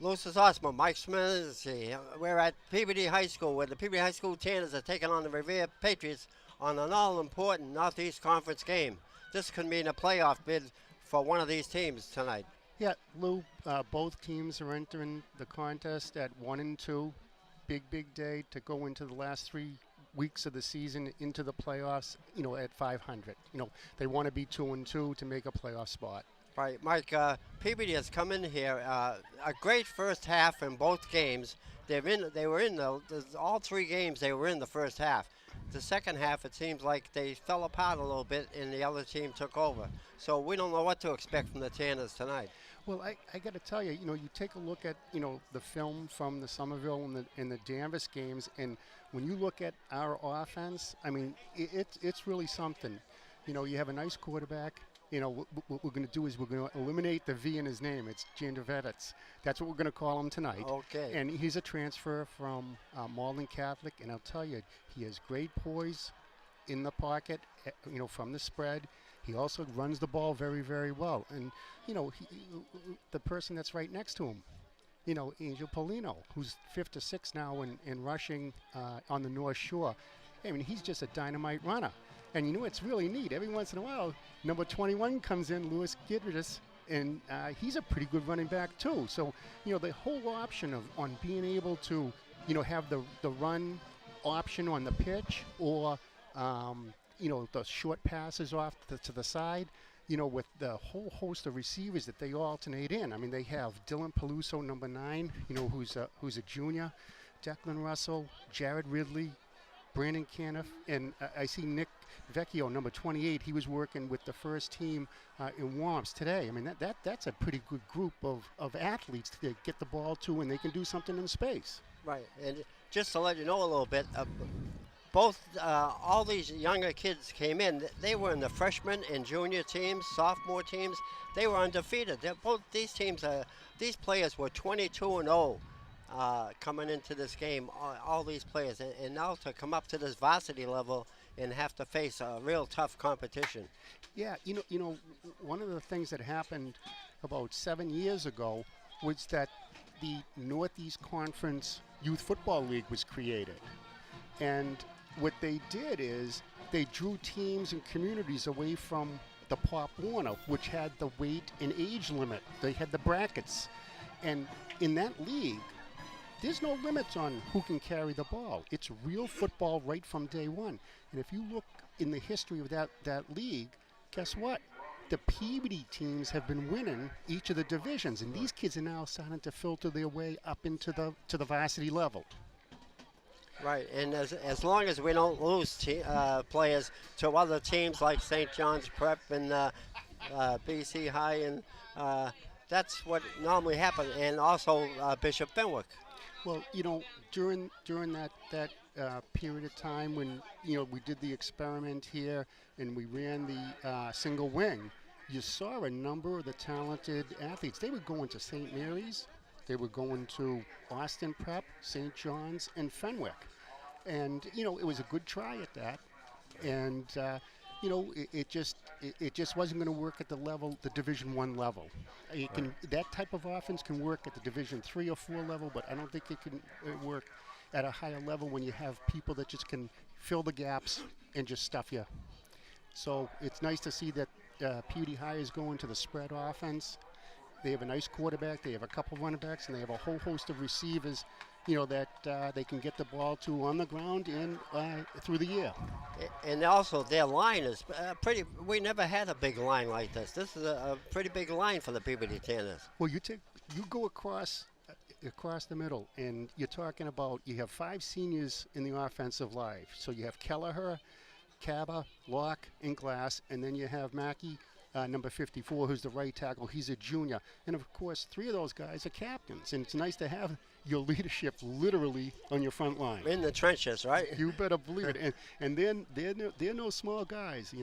Lucis Osmo, Mike Smith. We're at Peabody High School, where the Peabody High School Tanners are taking on the Revere Patriots on an all-important Northeast Conference game. This could mean a playoff bid for one of these teams tonight. Yeah, Lou, both teams are entering the contest at 1-2. Big day to go into the last 3 weeks of the season into the playoffs, at 500. They want to be 2-2 to make a playoff spot. Right, Mike, Peabody has come in here, a great first half in both games. They were in all 3 games they were in the first half. The second half, it seems like they fell apart a little bit and the other team took over. So we don't know what to expect from the Tanners tonight. Well, I got to tell you, you take a look at, the film from the Somerville and the Danvers games, and when you look at our offense, I mean, it's really something. You have a nice quarterback. What we're going to do is we're going to eliminate the V in his name. It's Jandrovets. That's what we're going to call him tonight. Okay. And he's a transfer from Malden Catholic, and I'll tell you, he has great poise in the pocket, from the spread. He also runs the ball very, very well. And, the person that's right next to him, Angel Polino, who's 5th or 6th now in rushing on the North Shore. I mean, he's just a dynamite runner. And it's really neat. Every once in a while, number 21 comes in, Louis Gidridis, and he's a pretty good running back too. So, the whole option on being able to, have the run option on the pitch or, the short passes off to the side, with the whole host of receivers that they alternate in. I mean, they have Dylan Peluso, number 9, who's a junior, Declan Russell, Jared Ridley, Brandon Caniff, and I see Nick Vecchio, number 28. He was working with the first team in warm-ups today. I mean, that's a pretty good group of athletes to get the ball to, and they can do something in space. Right, and just to let you know a little bit, all these younger kids came in. They were in the freshman and junior teams, sophomore teams. They were undefeated. Both these teams, these players were 22-0 coming into this game. All these players, and now to come up to this varsity level and have to face a real tough competition. Yeah, one of the things that happened about 7 years ago was that the Northeast Conference Youth Football League was created, and what they did is they drew teams and communities away from the Pop Warner, which had the weight and age limit. They had the brackets. And in that league, there's no limits on who can carry the ball. It's real football right from day one. And if you look in the history of that league, guess what? The Peabody teams have been winning each of the divisions, and these kids are now starting to filter their way up into the varsity level. Right, and as long as we don't lose players to other teams like St. John's Prep and BC High, and that's what normally happens, and also Bishop Fenwick. Well, during that period of time when we did the experiment here and we ran the single wing, you saw a number of the talented athletes. They were going to St. Mary's. They were going to Austin Prep, St. John's, and Fenwick. And, it was a good try at that. And, it just wasn't going to work at the Division I level. That type of offense can work at the Division III or IV level, but I don't think it can work at a higher level when you have people that just can fill the gaps and just stuff you. So it's nice to see that Peabody High is going to the spread offense. They have a nice quarterback. They have a couple of running backs, and they have a whole host of receivers, that they can get the ball to on the ground and through the air. And also their line is pretty. We never had a big line like this. This is a pretty big line for the Peabody Tanners. Well, you go across the middle, and you're talking about you have 5 seniors in the offensive line. So you have Kelleher, Caba, Locke, and Glass, and then you have Mackey, number 54, who's the right tackle. He's a junior. And, of course, 3 of those guys are captains. And it's nice to have your leadership literally on your front line. In the trenches, right? You better believe it. And they're no small guys,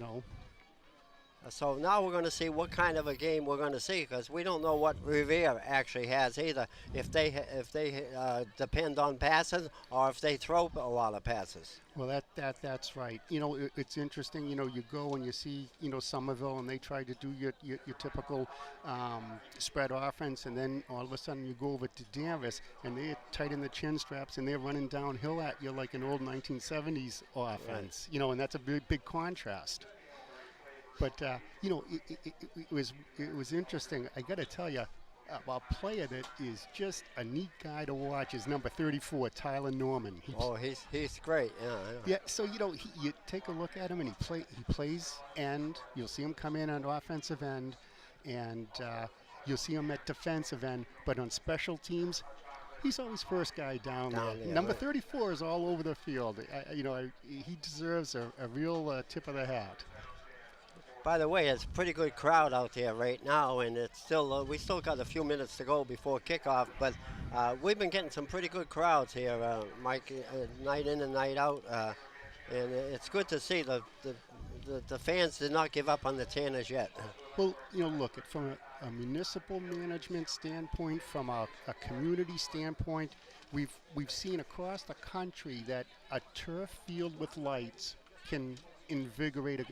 So now we're going to see what kind of a game we're going to see because we don't know what Revere actually has either. If they depend on passes or if they throw a lot of passes. Well, that's right. It's interesting. You go and you see, Somerville, and they try to do your typical spread offense, and then all of a sudden you go over to Danvers, and they're tight in the chin straps, and they're running downhill at you like an old 1970s offense. Right. And that's a big contrast. But it was interesting. I got to tell you, a player that is just a neat guy to watch is number 34, Tyler Norman. He's great. Yeah. I know. Yeah. So you take a look at him, and he plays end. You'll see him come in on offensive end, and you'll see him at defensive end. But on special teams, he's always first guy down there. Number right. 34 is all over the field. He deserves a real tip of the hat. By the way, it's a pretty good crowd out there right now, and it's still we still got a few minutes to go before kickoff. But we've been getting some pretty good crowds here, Mike, night in and night out, and it's good to see the fans did not give up on the Tanners yet. Well, look, from a municipal management standpoint, from a community standpoint, we've seen across the country that a turf field with lights can invigorate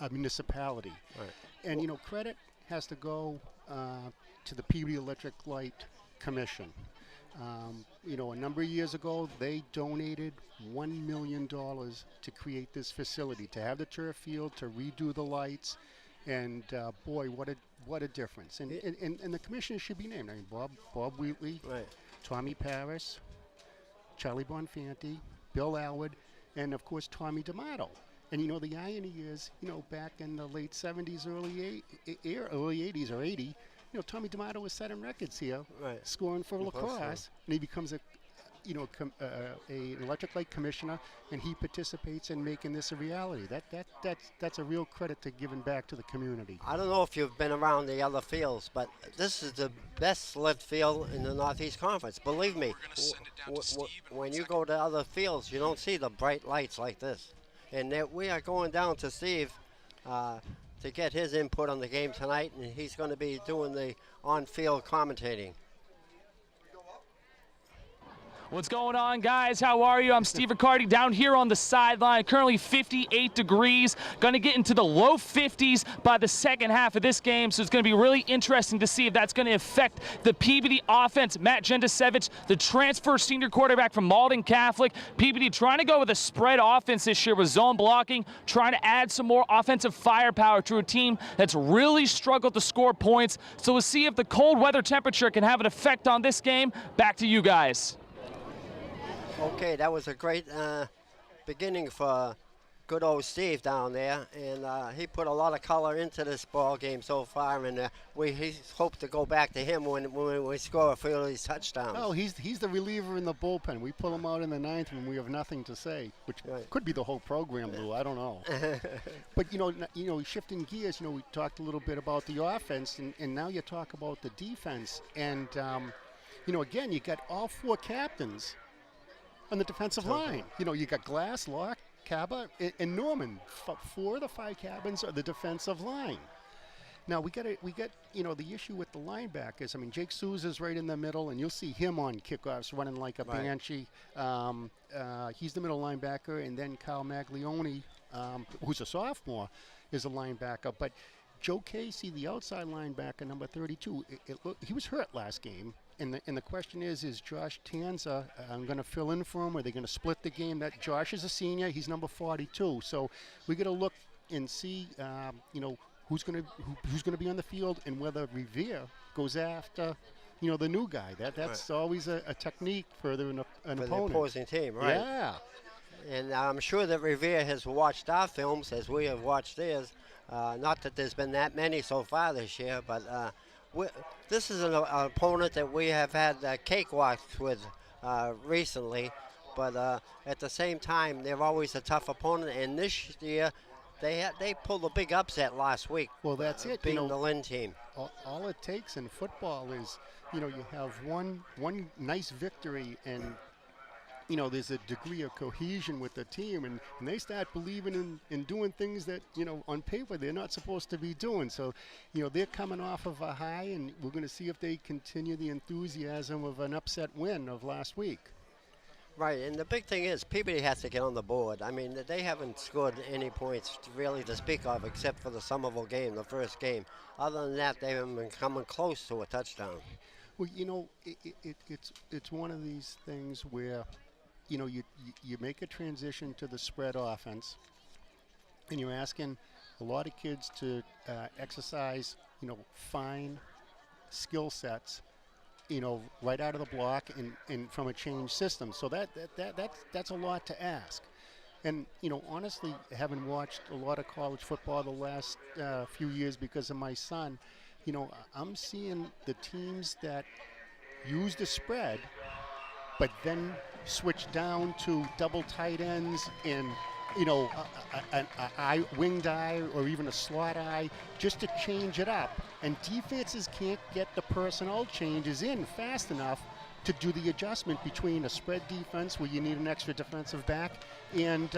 a municipality. Right. And credit has to go to the Peabody Electric Light Commission. A number of years ago, they donated $1 million to create this facility, to have the turf field, to redo the lights, and boy, what a difference. And the commissioners should be named. I mean, Bob Wheatley, Right. Tommy Paris, Charlie Bonfanti, Bill Alwood, and of course Tommy D'Amato. And the irony is, back in the late 70s, early 80s or 80, Tommy D'Amato was setting records here, Right. scoring for lacrosse, and he becomes an electric light commissioner, and he participates in making this a reality. That's a real credit to giving back to the community. I don't know if you've been around the other fields, but this is the best lit field in the Northeast Conference. Believe me, when you go to other fields, you don't see the bright lights like this. And we are going down to Steve to get his input on the game tonight, and he's going to be doing the on-field commentating. What's going on, guys? How are you? I'm Steve Riccardi down here on the sideline. Currently 58 degrees. Going to get into the low 50s by the second half of this game, so it's going to be really interesting to see if that's going to affect the Peabody offense. Matt Jendasevich, the transfer senior quarterback from Malden Catholic. Peabody trying to go with a spread offense this year with zone blocking, trying to add some more offensive firepower to a team that's really struggled to score points. So we'll see if the cold weather temperature can have an effect on this game. Back to you guys. Okay, that was a great beginning for good old Steve down there, and he put a lot of color into this ball game so far, and we hope to go back to him when we score a few of these touchdowns. Oh, he's the reliever in the bullpen. We pull him out in the ninth when we have nothing to say, which could be the whole program, Lou. I don't know. But shifting gears, we talked a little bit about the offense, and now you talk about the defense, and again, you got all four captains on the defensive line. You got Glass, Locke, Caba, and Norman. 4 of the 5 cabins are the defensive line. Now we got the issue with the linebackers. I mean, Jake Souza's right in the middle, and you'll see him on kickoffs running like a banshee. He's the middle linebacker, and then Kyle Maglione, who's a sophomore, is a linebacker. But Joe Casey, the outside linebacker, number 32, he was hurt last game. And the question is Josh Tanza going to fill in for him? Are they going to split the game? That Josh is a senior. He's number 42. So we got to look and see, who's going to be on the field and whether Revere goes after, the new guy. That's always a technique for an opponent. The opposing team, right? Yeah. And I'm sure that Revere has watched our films as we have watched theirs. Not that there's been that many so far this year, but this is an opponent that we have had cakewalks with recently, but at the same time, they're always a tough opponent. And this year, they pulled a big upset last week. Well, that's it. Beating the Lynn team. All it takes in football is, you have one nice victory, and there's a degree of cohesion with the team, and they start believing in doing things that, on paper they're not supposed to be doing. So, they're coming off of a high, and we're going to see if they continue the enthusiasm of an upset win of last week. Right, and the big thing is Peabody has to get on the board. I mean, they haven't scored any points really to speak of except for the Somerville game, the first game. Other than that, they haven't been coming close to a touchdown. Well, it's one of these things where, you make a transition to the spread offense, and you're asking a lot of kids to exercise, fine skill sets, right out of the block and from a changed system. So that's a lot to ask. And, honestly, having watched a lot of college football the last few years because of my son, I'm seeing the teams that use the spread but then switch down to double tight ends and, an eye, winged eye or even a slot eye just to change it up. And defenses can't get the personnel changes in fast enough to do the adjustment between a spread defense where you need an extra defensive back and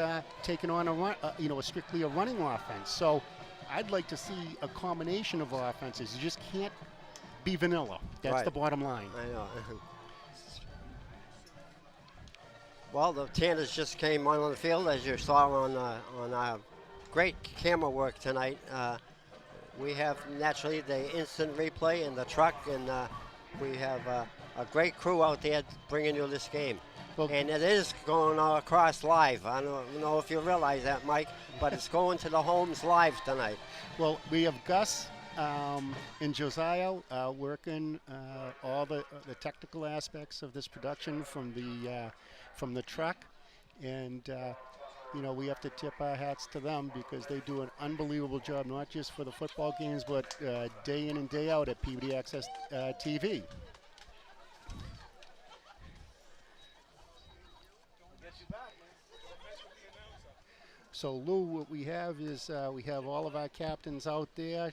taking on a run, strictly a running offense. So I'd like to see a combination of offenses. You just can't be vanilla. That's Right. the bottom line. I know. Well, the Tanners just came on the field, as you saw on our great camera work tonight. We have naturally the instant replay in the truck, and we have a great crew out there bringing you this game. Well, And it is going across live. I don't know if you realize that, Mike, but it's going to the homes live tonight. well, we have Gus and Josiah working all the technical aspects of this production from the truck, and we have to tip our hats to them because they do an unbelievable job, not just for the football games, but day in and day out at Peabody Access TV. So Lou, what we have is we have all of our captains out there.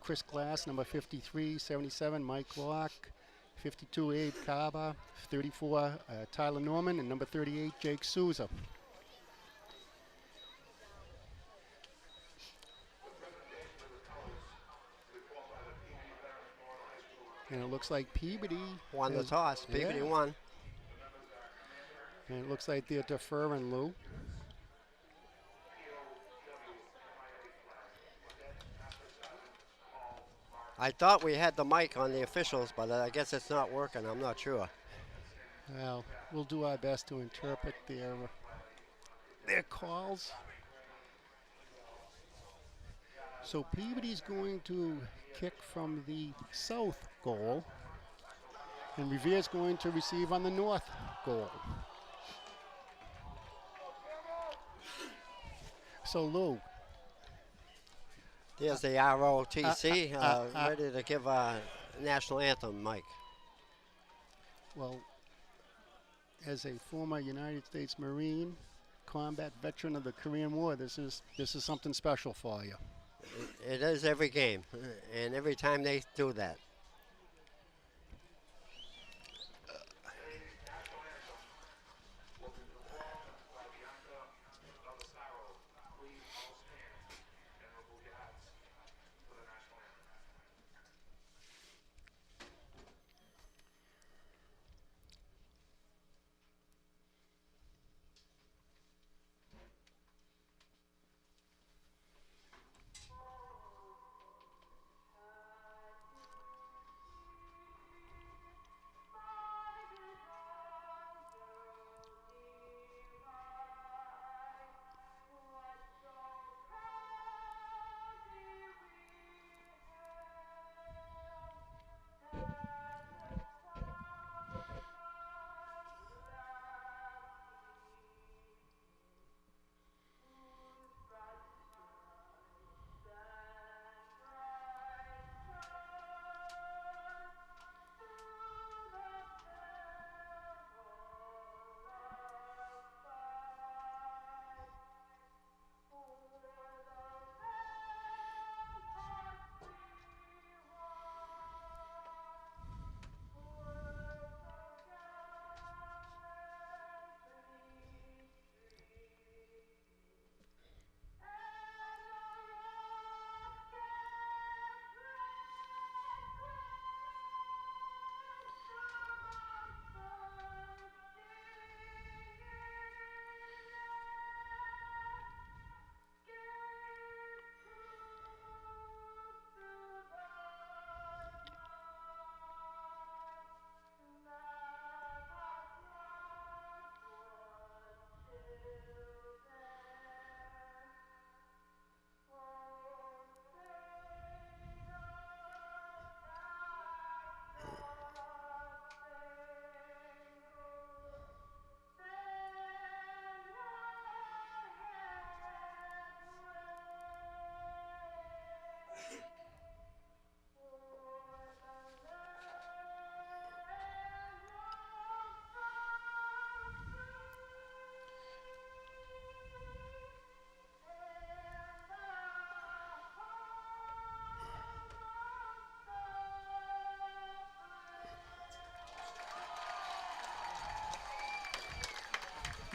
Chris Glass, number 53, 77, Mike Locke, 52, Abe Kaba, 34, Tyler Norman, and number 38, Jake Souza. And it looks like Peabody Won the has- toss. Peabody yeah. won. And it looks like they're deferring, Lou. I thought we had the mic on the officials, but I guess it's not working. I'm not sure. Well, we'll do our best to interpret their calls. So Peabody's going to kick from the south goal, and Revere's going to receive on the north goal. So Lou, There's the ROTC ready to give a national anthem, Mike. well, as a former United States Marine, combat veteran of the Korean War, this is something special for you. It is every game, and every time they do that.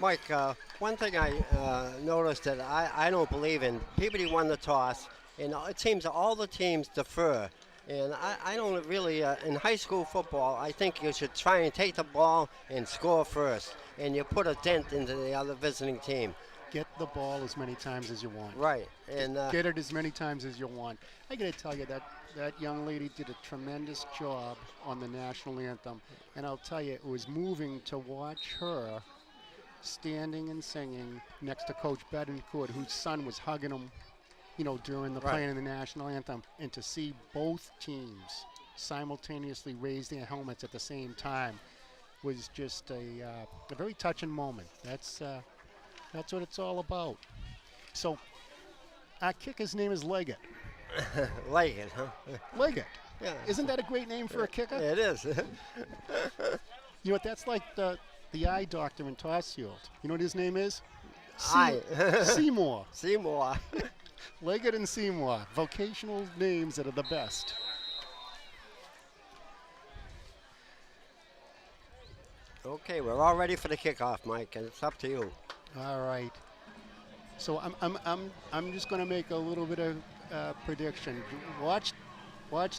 Mike, one thing I noticed that I don't believe in, Peabody won the toss, and it seems all the teams defer. And I don't really, in high school football, I think you should try and take the ball and score first, and you put a dent into the other visiting team. Get the ball as many times as you want. Right. And get it as many times as you want. I got to tell you that young lady did a tremendous job on the national anthem, and I'll tell you, it was moving to watch her standing and singing next to Coach Betancourt, whose son was hugging him, during the playing of the national anthem, and to see both teams simultaneously raise their helmets at the same time was just a very touching moment. That's what it's all about. So our kicker's name is Leggett. Leggett, huh? Leggett. Yeah. Isn't that a great name for a kicker? It is. You know what? That's like the eye doctor in Tossfield. You know what his name is? Seymour. Seymour. Leggett and Seymour. Vocational names that are the best. Okay, we're all ready for the kickoff, Mike, and it's up to you. All right. So I'm just going to make a little bit of prediction. Watch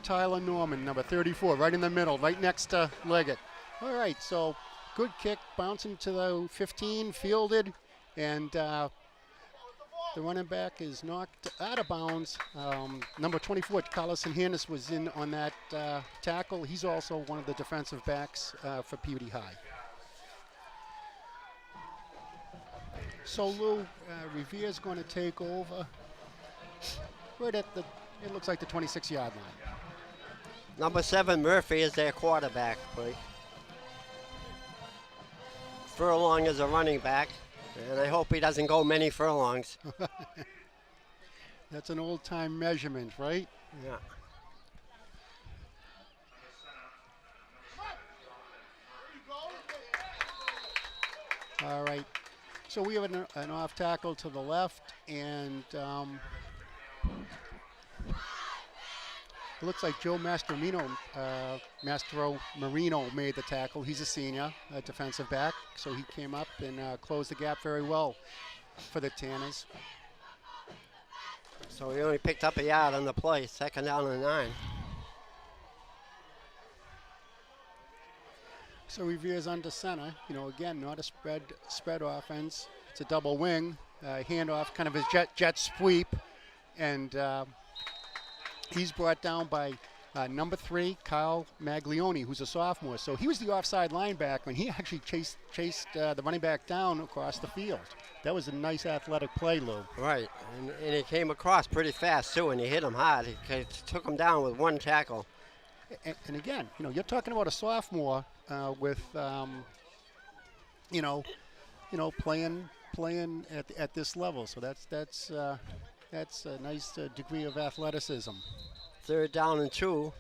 Tyler Norman, number 34, right in the middle, right next to Leggett. All right, so good kick, bouncing to the 15, fielded, and the running back is knocked out of bounds. Number 24, Carlos Hernandez, was in on that tackle. He's also one of the defensive backs for Peabody High. So Lou, Revere's going to take over right at it looks like the 26-yard line. Number 7, Murphy, is their quarterback, please. Furlong is a running back, and I hope he doesn't go many furlongs. That's an old-time measurement, right? Yeah. All right. So we have an off tackle to the left, and it looks like Joe Mastro Marino made the tackle. He's a senior, a defensive back, so he came up and closed the gap very well for the Tanners. So he only picked up a yard on the play, 2nd down and 9. So Revere's under center. Again, not a spread offense. It's a double wing, handoff, kind of a jet sweep, and he's brought down by number 3, Kyle Maglione, who's a sophomore. So he was the offside linebacker, and he actually chased the running back down across the field. That was a nice athletic play, Lou. Right, and he came across pretty fast, too, and he hit him hard. He took him down with one tackle. And again, you're talking about a sophomore with, playing at this level. So that's a nice degree of athleticism. 3rd down and 2.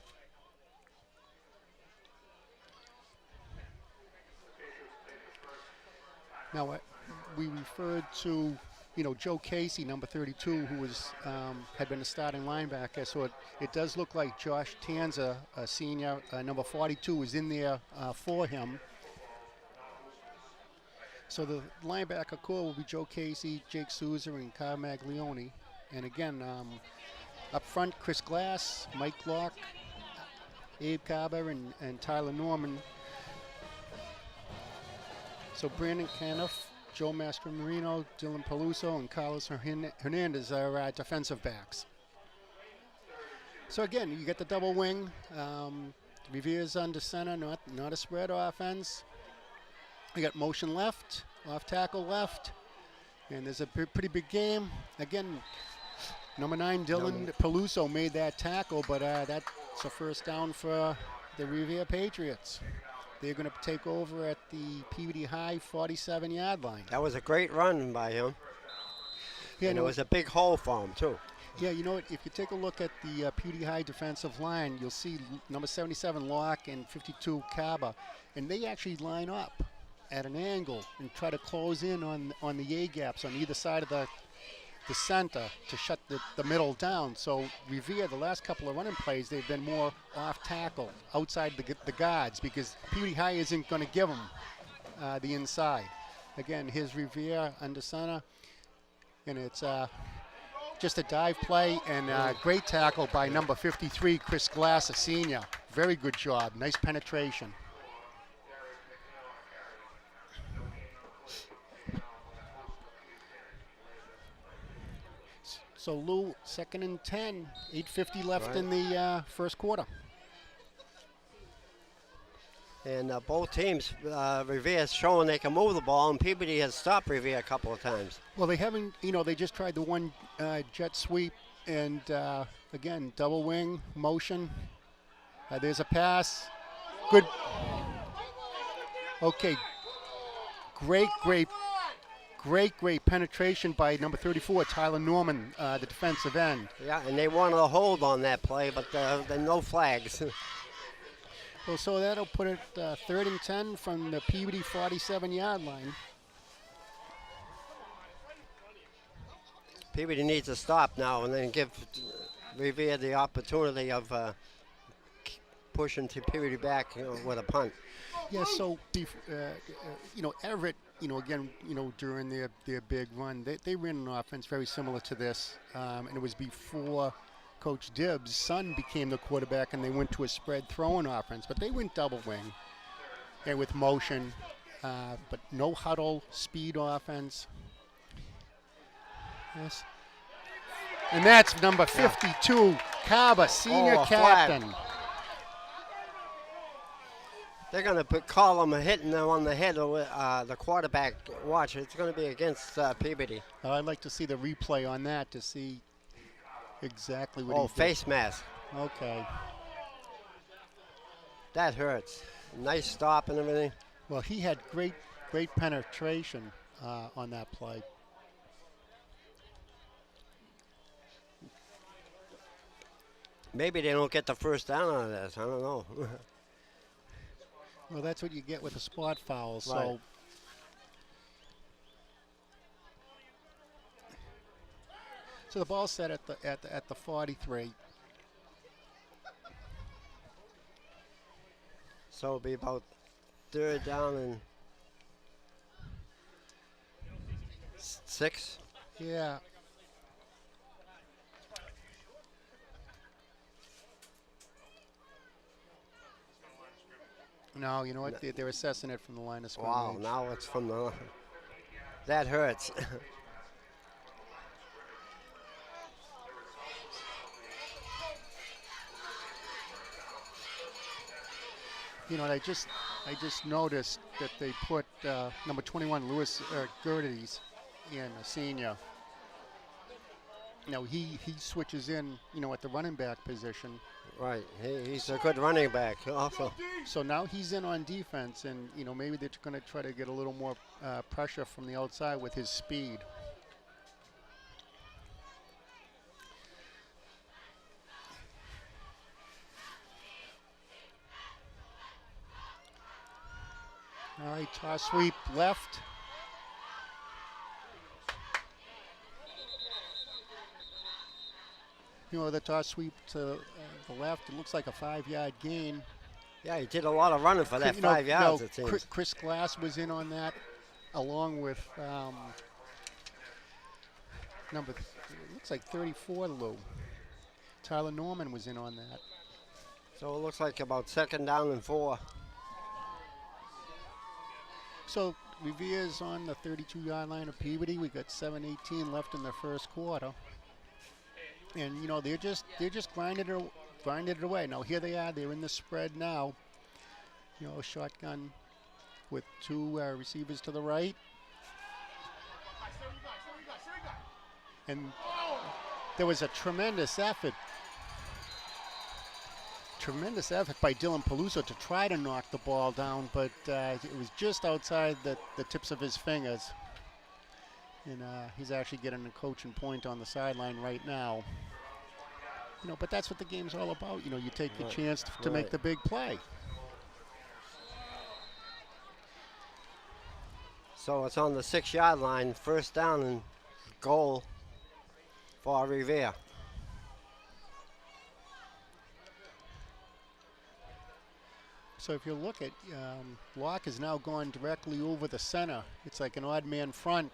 Now we referred to Joe Casey, number 32, who was had been a starting linebacker. So it does look like Josh Tanza, a senior, number 42, is in there for him. So the linebacker core will be Joe Casey, Jake Souza, and Kyle Maglione. And again, up front, Chris Glass, Mike Locke, Abe Carver, and Tyler Norman. So Brandon Caniff, Joe Mastromarino, Dylan Peluso, and Carlos Hernandez are our defensive backs. So again, you get the double wing. Revere's under center, not a spread offense. We got motion left, off tackle left, and there's a pretty big game. Again, number 9, Dylan Peluso made that tackle, but that's a first down for the Revere Patriots. They're going to take over at the Peabody High 47-yard line. That was a great run by him. Yeah, and it was a big hole for him, too. Yeah, if you take a look at the Peabody High defensive line, you'll see number 77, Locke, and 52, Kaba, and they actually line up at an angle and try to close in on the A-gaps on either side of the center to shut the middle down. So Revere, the last couple of running plays, they've been more off tackle, outside the guards, because Peabody High isn't going to give them the inside. Again, here's Revere under center, and it's just a dive play and great tackle by number 53, Chris Glass, a senior. Very good job. Nice penetration. So Lou, 2nd and 10, 8:50 left in the first quarter. And both teams, Revere's showing they can move the ball, and Peabody has stopped Revere a couple of times. Well, they haven't, they just tried the one jet sweep, and again, double wing motion. There's a pass. Good. Okay. Great penetration by number 34, Tyler Norman, the defensive end. Yeah, and they wanted a hold on that play, but there are no flags. Well, so that'll put it 3rd and 10 from the Peabody 47-yard line. Peabody needs to stop now and then give Revere the opportunity of pushing to Peabody back with a punt. Yeah, so, Everett, again, during their big run, they ran an offense very similar to this, and it was before Coach Dibbs' son became the quarterback, and they went to a spread throwing offense. But they went double wing and with motion, but no huddle, speed offense. Yes. And that's number 52, Kaba, senior captain. Flag. They're going to call him hitting them on the head of the quarterback. Watch, it's going to be against Peabody. I'd like to see the replay on that to see exactly what he did. Face mask. Okay. That hurts. Nice stop and everything. Well, he had great penetration on that play. Maybe they don't get the first down on this. I don't know. Well, that's what you get with a spot foul. So. Right. So the ball's set at the 43. So it'll be about 3rd down and 6. Yeah. No, you know what? They're assessing it from the line of scrimmage. Wow, now it's from the. That hurts. I just noticed that they put number 21, Lewis Gerdes, in a senior. He switches in, at the running back position. Right, he's a good running back also. So now he's in on defense, and maybe they're going to try to get a little more pressure from the outside with his speed. All right, toss sweep left. The toss sweep to the left, it looks like a 5-yard gain. Yeah, he did a lot of running for that 5 yards, it seems. Chris Glass was in on that, along with it looks like 34, Lou. Tyler Norman was in on that. So it looks like about 2nd down and 4. So Revere's on the 32-yard line of Peabody. We got 7:18 left in the first quarter, and they're just grinding it away. Now here they are. They're in the spread now. A shotgun with 2 receivers to the right, and there was a tremendous effort by Dylan Peluso to try to knock the ball down, but it was just outside the tips of his fingers. And he's actually getting a coaching point on the sideline right now. But that's what the game's all about. You take your chance to make the big play. So it's on the 6-yard line, 1st down and goal for Revere. So if you look at, Locke is now going directly over the center. It's like an odd man front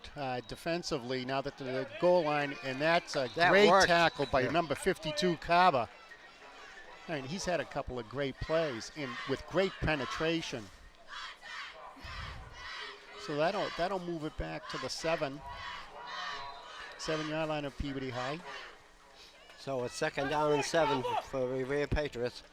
defensively now that the goal line, and that's a great tackle by number 52, Kaba. I mean, he's had a couple of great plays and with great penetration. So that'll move it back to the 7-yard line of Peabody High. So it's 2nd down and 7 for Revere Patriots.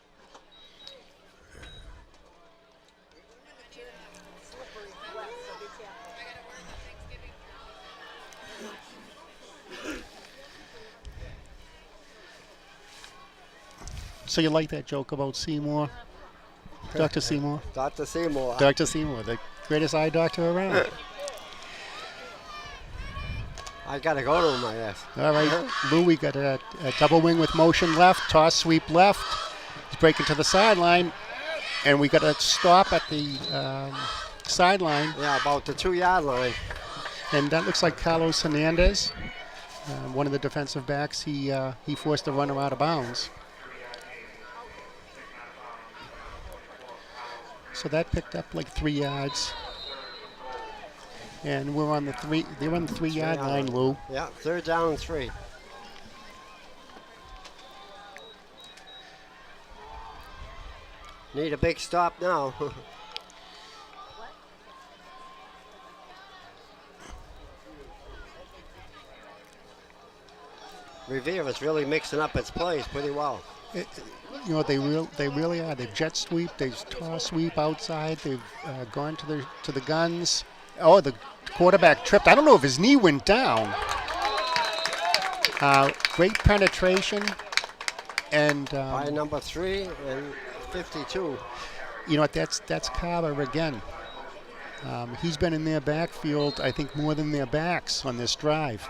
So you like that joke about Seymour? Dr. Seymour? Dr. Seymour. Dr. Seymour, the greatest eye doctor around. I got to go to him, I guess. All right, Lou, we got a double wing with motion left, toss sweep left. He's breaking to the sideline, and we got a stop at the sideline. Yeah, about the 2-yard line. And that looks like Carlos Hernandez, one of the defensive backs. He forced the runner out of bounds. So that picked up like 3 yards. And we're on the 3-yard line, Lou. Yeah, 3rd down and 3. Need a big stop now. Revere is really mixing up its plays pretty well. You know, they really are. They've jet sweep, they've toss sweep outside, they've gone to the guns. Oh, the quarterback tripped. I don't know if his knee went down. Great penetration, and by number 3 and 52. You know what? That's Carver again. He's been in their backfield, I think, more than their backs on this drive.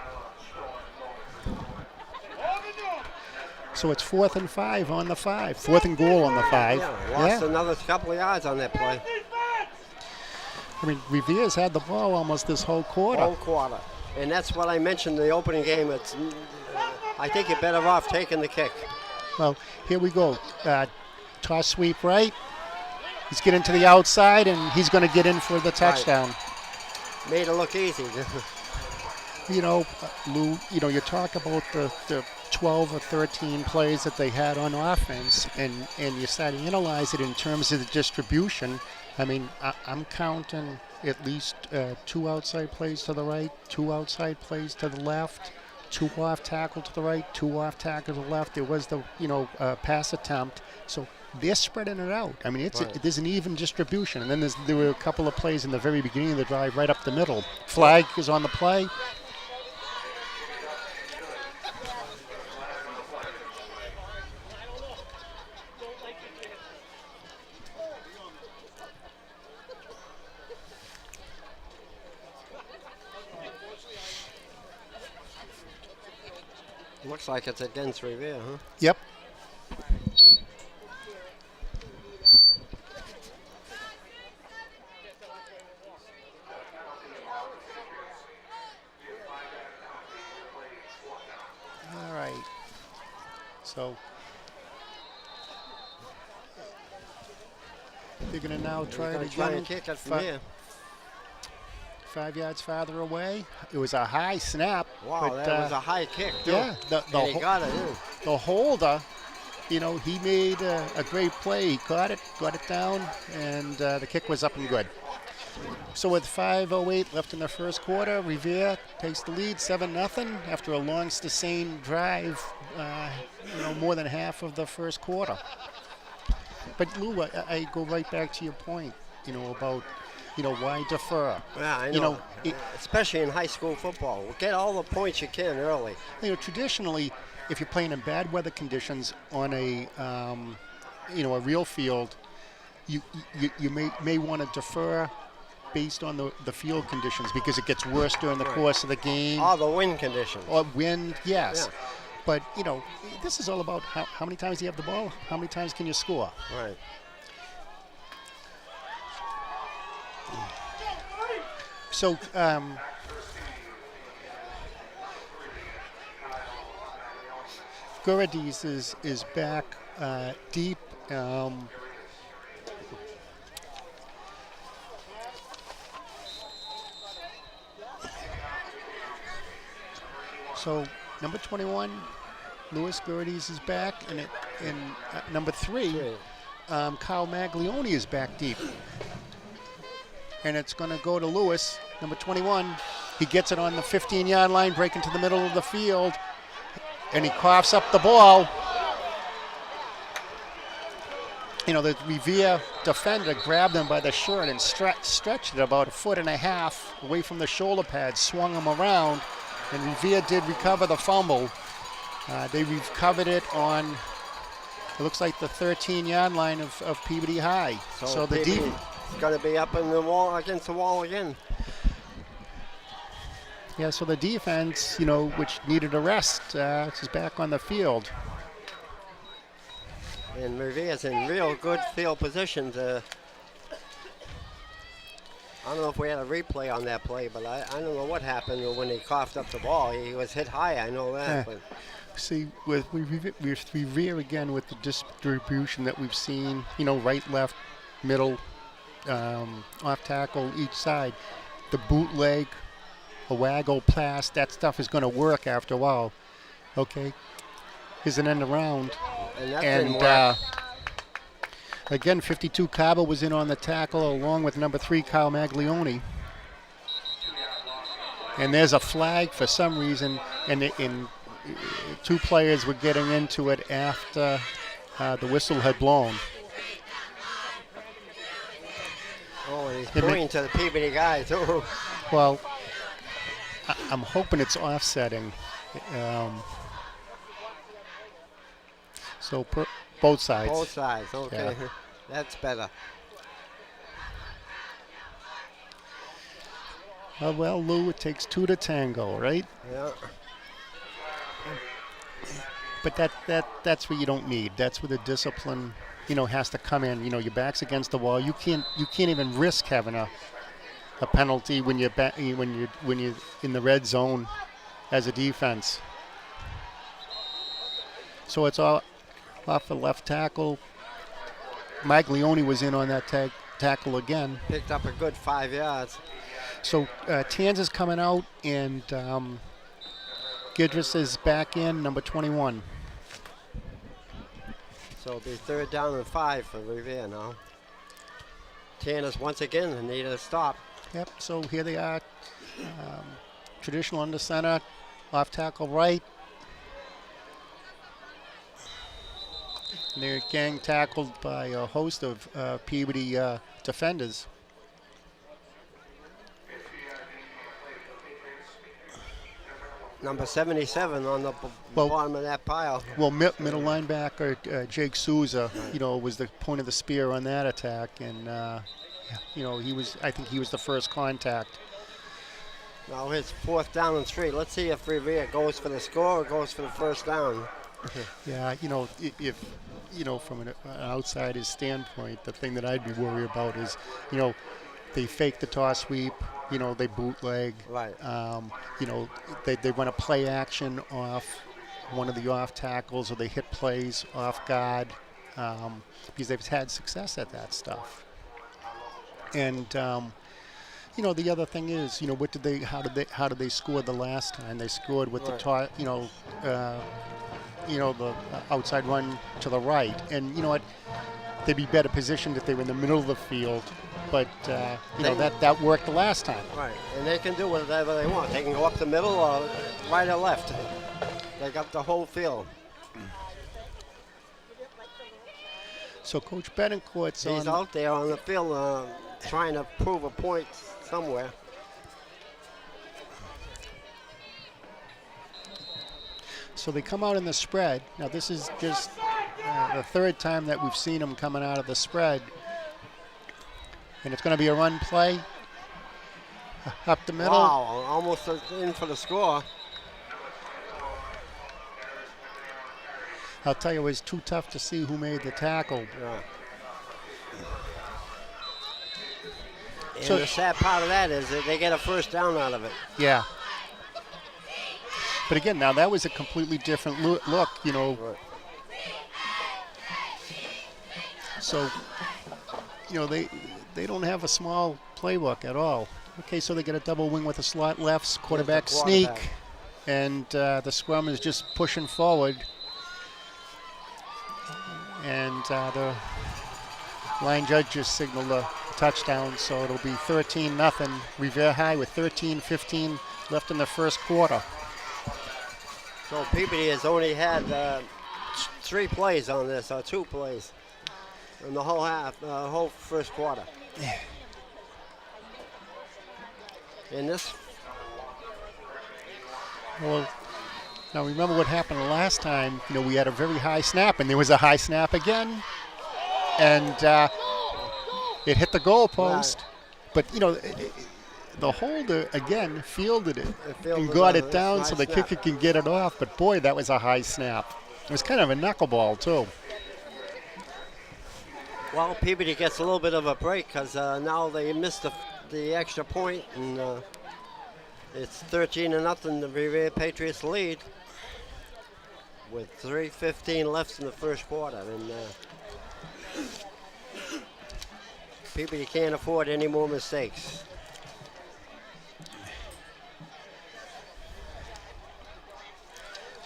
So it's 4th and 5 on the 5. 4th and goal on the 5. Yeah, lost another couple of yards on that play. I mean, Revere's had the ball almost this whole quarter. Whole quarter. And that's what I mentioned in the opening game. I think you're better off taking the kick. Well, here we go. Toss sweep right. He's getting to the outside, and he's going to get in for the touchdown. Right. Made it look easy. You know, Lou, you know, you talk about the 12 or 13 plays that they had on offense, and you start to analyze it in terms of the distribution. I mean, I'm counting at least 2 outside plays to the right, 2 outside plays to the left, 2 off tackle to the right, 2 off tackle to the left. There was the, pass attempt. So they're spreading it out. I mean, there's an even distribution. And then there were a couple of plays in the very beginning of the drive right up the middle. Flag is on the play. Looks like it's against Revere, huh? Yep. All right. So they're going to now try and kick it from here. 5 yards farther away. It was a high snap. Wow, but, that was a high kick, too. Yeah, he got it in. The holder, he made a great play. He got it down, and the kick was up and good. So with 5:08 left in the first quarter, Revere takes the lead 7-0 after a long, sustained drive, more than half of the first quarter. But Lou, I go right back to your point, about why defer? Yeah, I know. Especially in high school football. Get all the points you can early. Traditionally, if you're playing in bad weather conditions on a real field, you may want to defer based on the field conditions because it gets worse during the course of the game. Oh, the wind conditions. Or wind, yes. Yeah. But, this is all about how many times do you have the ball? How many times can you score? Right. So, Gurades is back deep. So number 21, Louis Gerdes is back, and number 3, Kyle Maglione is back deep. And it's going to go to Lewis, number 21. He gets it on the 15-yard line, breaking to the middle of the field, and he coughs up the ball. You know, the Revere defender grabbed him by the shirt and stretched it about 1.5 feet away from the shoulder pad, swung him around, and Revere did recover the fumble. They recovered it on, it looks like the 13-yard line of Peabody High. So the Peabody is going to be up in the wall, against the wall again. Yeah, so the defense, you know, which needed a rest, is back on the field. And Revere's in real good field position to, I don't know if we had a replay on that play, but I don't know what happened when he coughed up the ball. He was hit high, I know that. But see, with Revere again, with the distribution that we've seen, you know, right, left, middle, off tackle, each side, the bootleg, a waggle pass, that stuff is going to work after a while. Okay, here's an end around. And again, 52 Cabo was in on the tackle along with number 3 Kyle Maglione. And there's a flag for some reason, and 2 players were getting into it after the whistle had blown. Oh, and he's pointing to the Peabody guy too. Well, I'm hoping it's offsetting. So both sides. Both sides, okay. Yeah. That's better. Well, Lou, it takes 2 to tango, right? Yeah. But that's what you don't need. That's where the discipline, you know, has to come in. You know, your back's against the wall. You can't even risk having a penalty when you're in the red zone as a defense. So it's all off the left tackle. Maglione was in on that tackle again. Picked up a good 5 yards. So Tanza's coming out, and Gidris is back in, number 21. So it'll be 3rd down and 5 for Revere now. Tanner's once again needed a stop. Yep, so here they are. Traditional under center, off tackle right. And they're gang tackled by a host of Peabody defenders. Number 77 on the bottom of that pile. Well, middle linebacker Jake Souza, you know, was the point of the spear on that attack, and you know, I think he was the first contact. Now it's 4th down and 3. Let's see if Revere goes for the score or goes for the first down. Yeah, you know, if you know, from an outsider's standpoint, the thing that I'd be worried about is, you know, they fake the toss sweep, you know, they bootleg. Right. You know, they run a play action off one of the off tackles, or they hit plays off guard, because they've had success at that stuff. And you know, the other thing is, you know, how did they score the last time? They scored with the the outside run to the right, and you know what, they'd be better positioned if they were in the middle of the field. But you know, that worked the last time. Right, and they can do whatever they want. They can go up the middle or right or left. They got the whole field. So Coach Betancourt's He's out there on the field trying to prove a point somewhere. So they come out in the spread. Now this is just the 3rd time that we've seen them coming out of the spread. And it's going to be a run play up the middle. Wow, almost in for the score. I'll tell you, it was too tough to see who made the tackle. Yeah. And So the sad part of that is that they get a first down out of it. Yeah. But again, now that was a completely different look, you know. Right. So, you know, they don't have a small playbook at all. Okay, so they get a double wing with a slot left, quarterback sneak. and the scrum is just pushing forward. And the line judge just signaled a touchdown, so it'll be 13-0. Revere High with 13-15 left in the first quarter. So Peabody has only had 3 plays on this, or 2 plays in the whole half, whole first quarter. And this. Well, now remember what happened last time. You know, we had a very high snap, and there was a high snap again, and it hit the goal post. Right. But you know, the holder again fielded it Fielded and got it. it down Nice so the snap. kicker can get it off. But boy, that was a high snap. It was kind of a knuckleball too. Well, Peabody gets a little bit of a break because now they missed the extra point, and it's 13-0. The Revere Patriots lead with 3:15 left in the first quarter, and Peabody can't afford any more mistakes.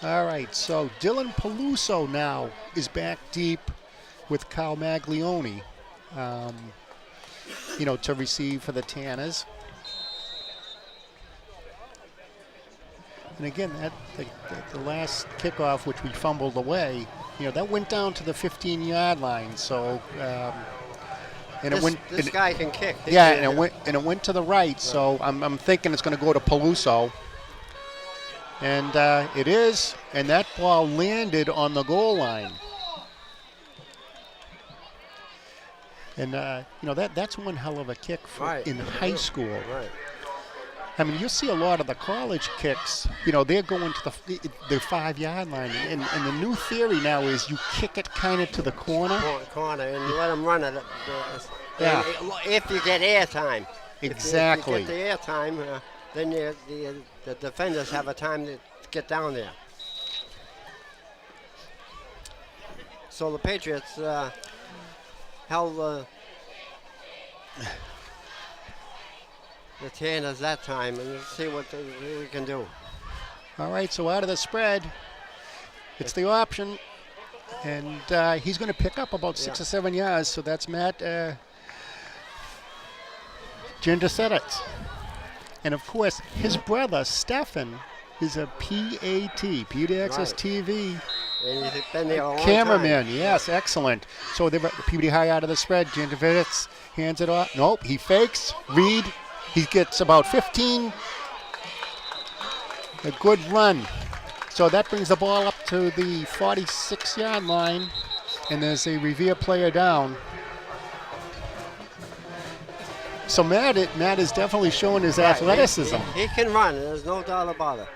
All right, so Dylan Peluso now is back deep with Kyle Maglione, you know, to receive for the Tanners. And again, the last kickoff, which we fumbled away, you know, that went down to the 15-yard line. So, and This guy can kick. yeah, and it went to the right. So I'm thinking it's going to go to Peluso. And it is, and that ball landed on the goal line. And, you know, that's one hell of a kick in high school. Right. I mean, you see a lot of the college kicks, you know, they're going to the 5-yard line. And the new theory now is you kick it kind of to the corner. Corner, and you let them run it. Yeah. If you get air time. Exactly. If you get the air time, then the defenders have a time to get down there. So the Patriots held the Tanners that time, and let's see what we can do. All right, so out of the spread, it's the option, and he's going to pick up about 6 or 7 yards. So that's Matt Gendersedets. And of course, his brother Stefan is a PAT, Peabody Access TV And he's been there a long cameraman. time. Yes, excellent. So they're Peabody High out of the spread. Gendersedets hands it off. Nope, he fakes. Reed. He gets about 15. A good run. So that brings the ball up to the 46-yard line, and there's a Revere player down. So Matt is definitely showing his athleticism. He can run, there's no doubt about it.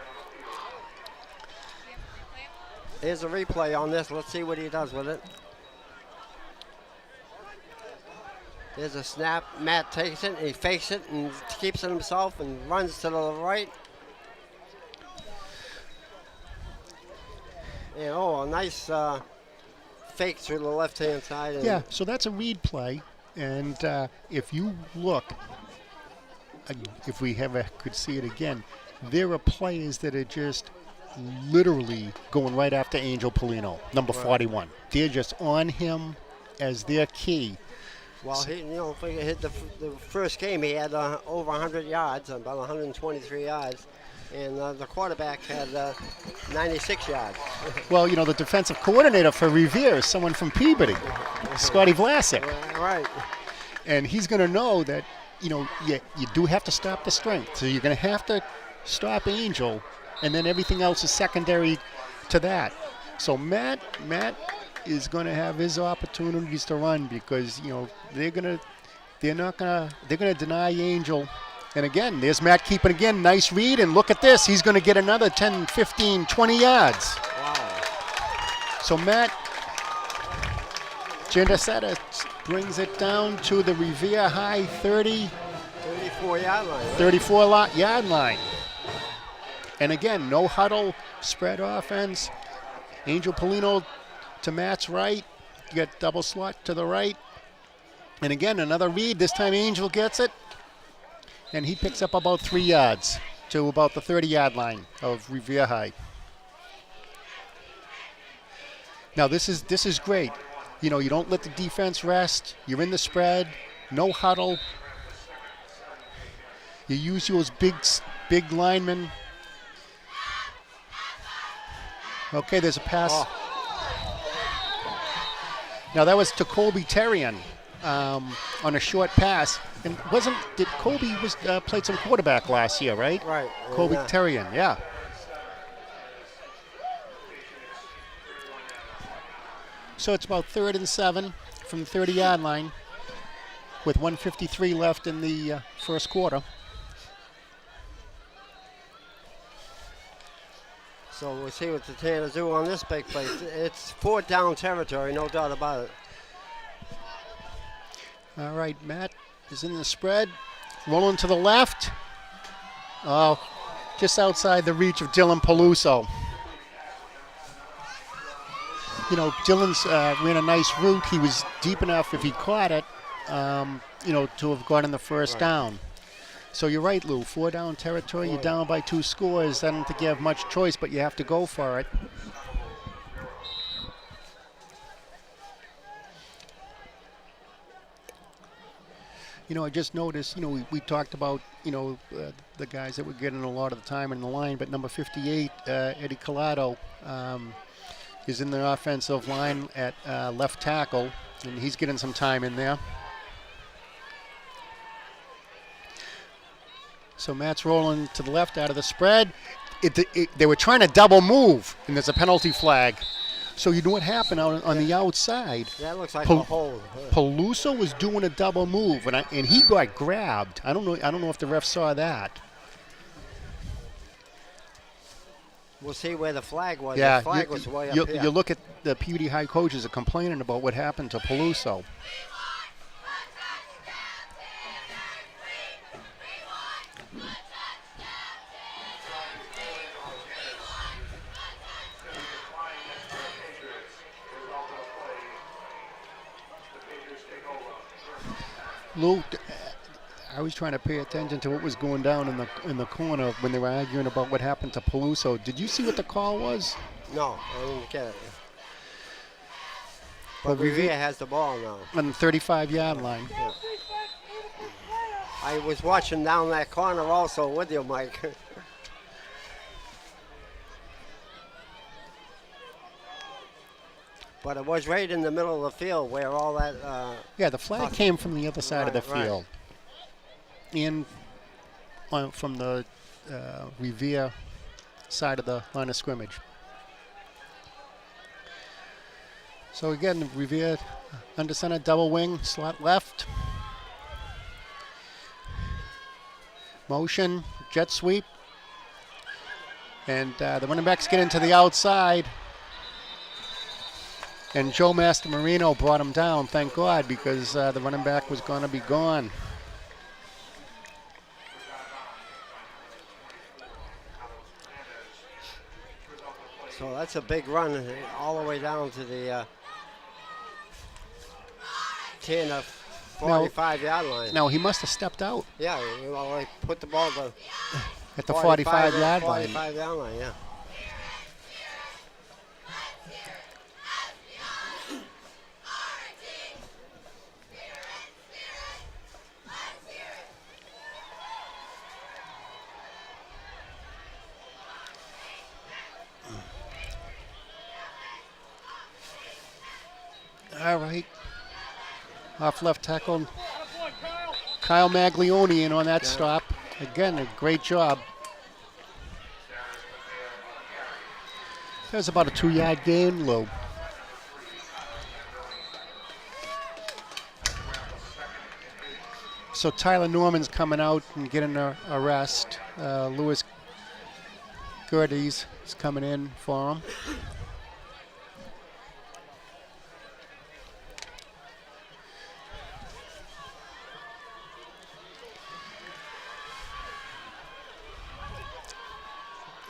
Here's a replay on this. Let's see what he does with it. There's a snap. Matt takes it, and he fakes it, and keeps it himself, and runs to the right. And a nice fake through the left-hand side. Yeah, so that's a read play. And if you look, if we could see it again, there are players that are just literally going right after Angel Polino, number 41. They're just on him as their key. Well, if we hit the first game, he had over 100 yards, about 123 yards, and the quarterback had 96 yards. Well, the defensive coordinator for Revere is someone from Peabody, Scotty Vlasic. Right. And he's going to know that, you do have to stop the strength. So you're going to have to stop Angel, and then everything else is secondary to that. So Matt is going to have his opportunities to run because they're going to deny Angel. And again, there's Matt keeping again, nice read, and look at this, he's going to get another 10, 15, 20 yards. Wow. So Matt Gendersedets brings it down to the Revere High 34-yard line. 34-yard line. And again, no huddle, spread offense. Angel Polino to Matt's right. You got double slot to the right. And again, another read. This time Angel gets it. And he picks up about 3 yards. to about the 30-yard line of Revere High. Now this is great. You know, you don't let the defense rest. You're in the spread, no huddle. You use those big linemen. Okay, there's a pass. Oh. Now that was to Colby Terrian on a short pass. And did Colby played some quarterback last year, right? Right. Colby Terrian, yeah. So it's about 3rd and 7 from the 30-yard line with 1:53 left in the first quarter. So we'll see what the Tanners do on this big play. It's 4th down territory, no doubt about it. All right, Matt is in the spread. Rolling to the left. Oh, just outside the reach of Dylan Peluso. You know, Dylan's ran a nice route. He was deep enough if he caught it, you know, to have gotten the first down. So you're right, Lou. 4 down territory. You're down by 2 scores. I don't think you have much choice, but you have to go for it. You know, I just noticed, you know, we talked about, you know, the guys that were getting a lot of the time in the line, but number 58, Eddie Collado, is in the offensive line at left tackle, and he's getting some time in there. So Matt's rolling to the left out of the spread. They were trying to double move, and there's a penalty flag. So you know what happened on the outside? That looks like a hold. Peluso was doing a double move, and he got grabbed. I don't know if the ref saw that. We'll see where the flag was. Yeah, the flag was way up here. You look at the Peabody High coaches are complaining about what happened to Peluso. Lou, I was trying to pay attention to what was going down in the corner when they were arguing about what happened to Peluso. Did you see what the call was? No, I didn't get it. But Revere has the ball now. On the 35-yard line. Yeah. I was watching down that corner also with you, Mike. But it was right in the middle of the field where all that... yeah, the flag came from the other side of the field. And from the Revere side of the line of scrimmage. So again, Revere under center, double wing, slot left. Motion, jet sweep. And the running backs get into the outside. And Joe Mastamarino brought him down, thank God, because the running back was going to be gone. So that's a big run all the way down to the 10 of 45-yard line. Now, he must have stepped out. Yeah, they put the ball at the 45-yard line. 45-yard line, yeah. All right. Off left tackle. Kyle Maglione in on that stop. Again, a great job. That was about a 2-yard gain, Lou. So Tyler Norman's coming out and getting a rest. Lewis Gerdes is coming in for him.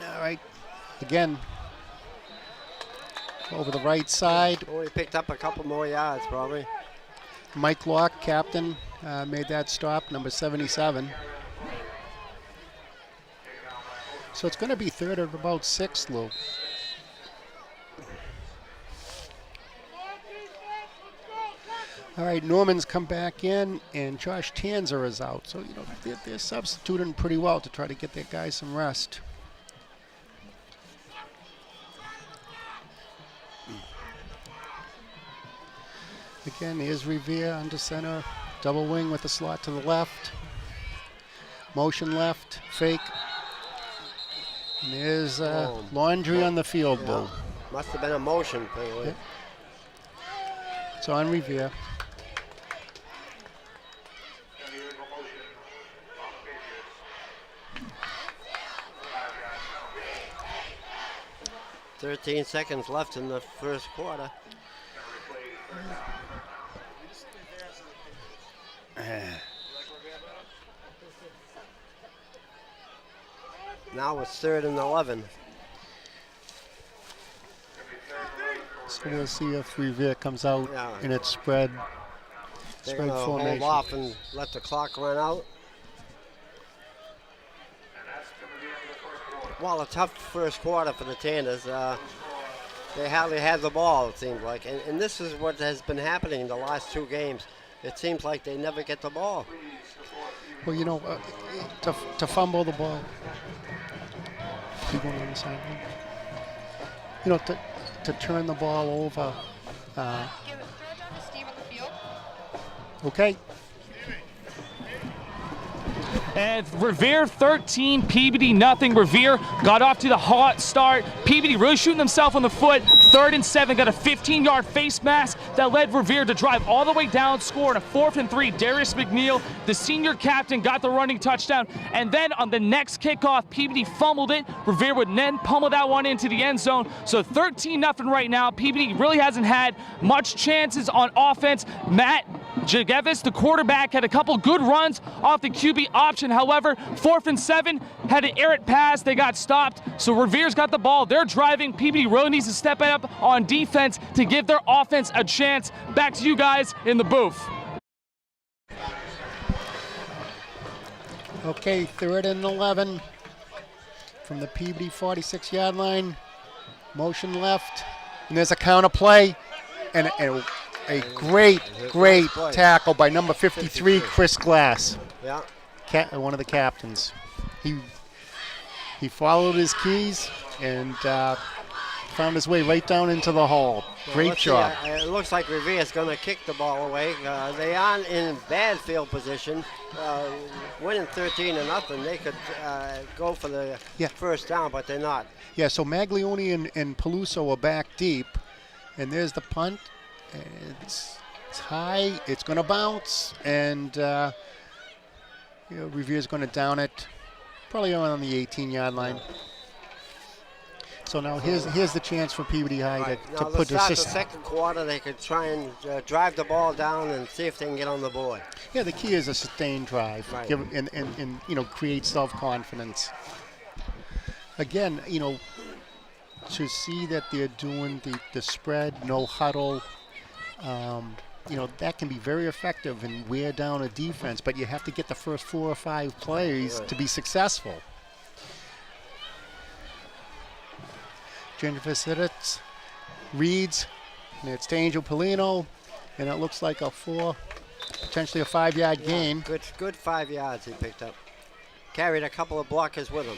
All right, again, over the right side. Only picked up a couple more yards, probably. Mike Locke, captain, made that stop, number 77. So it's going to be third and about 6, Lou. All right, Norman's come back in, and Josh Tanzer is out. So, they're substituting pretty well to try to get their guys some rest. Again, here's Revere under center. Double wing with the slot to the left. Motion left, fake. And there's laundry on the field, Bull. Must have been a motion. Yeah. It's on Revere. "13 seconds left in the first quarter." Now it's 3rd and 11. So we'll see if Revere comes out in its spread They're going to formation. hold off and let the clock run out. Well, a tough first quarter for the Tanners. They hardly had the ball, it seems like. And this is what has been happening in the last 2 games. It seems like they never get the ball. Well, to fumble the ball. People on the sideline. To turn the ball over. Okay. And Revere 13, Peabody nothing. Revere got off to the hot start. Peabody really shooting themselves on the foot. 3rd and 7, got a 15-yard face mask that led Revere to drive all the way down, score on a 4th and 3. Darius McNeil, the senior captain, got the running touchdown. And then on the next kickoff, Peabody fumbled it. Revere would then pummel that one into the end zone. So 13-0 right now. Peabody really hasn't had much chances on offense. Matt Jagevis, the quarterback, had a couple good runs off the QB option. However, 4th and 7, had an errant pass. They got stopped. So Revere's got the ball. They're driving. Peabody really needs to step up on defense to give their offense a chance. Back to you guys in the booth. Okay, 3rd and 11 from the Peabody 46-yard line. Motion left. And there's a counter play. And a great tackle by number 53, Chris Glass. Yeah. One of the captains. He followed his keys and found his way right down into the hole. Great job. It looks like Revere is going to kick the ball away. They aren't in bad field position. Winning 13-0, they could go for the first down, but they're not. Yeah, so Maglione and Peluso are back deep. And there's the punt. It's high. It's going to bounce. And Revere's going to down it. Probably on the 18-yard line. So now here's the chance for Peabody High to put the second quarter. They could try and drive the ball down and see if they can get on the board. Yeah, the key is a sustained drive, and create self-confidence. Again, to see that they're doing the spread, no huddle. That can be very effective and wear down a defense, but you have to get the first 4 or 5 plays to be successful. Jennifer reads, and it's to Angel Polino, and it looks like potentially a 5-yard gain. Good 5 yards he picked up. Carried a couple of blockers with him.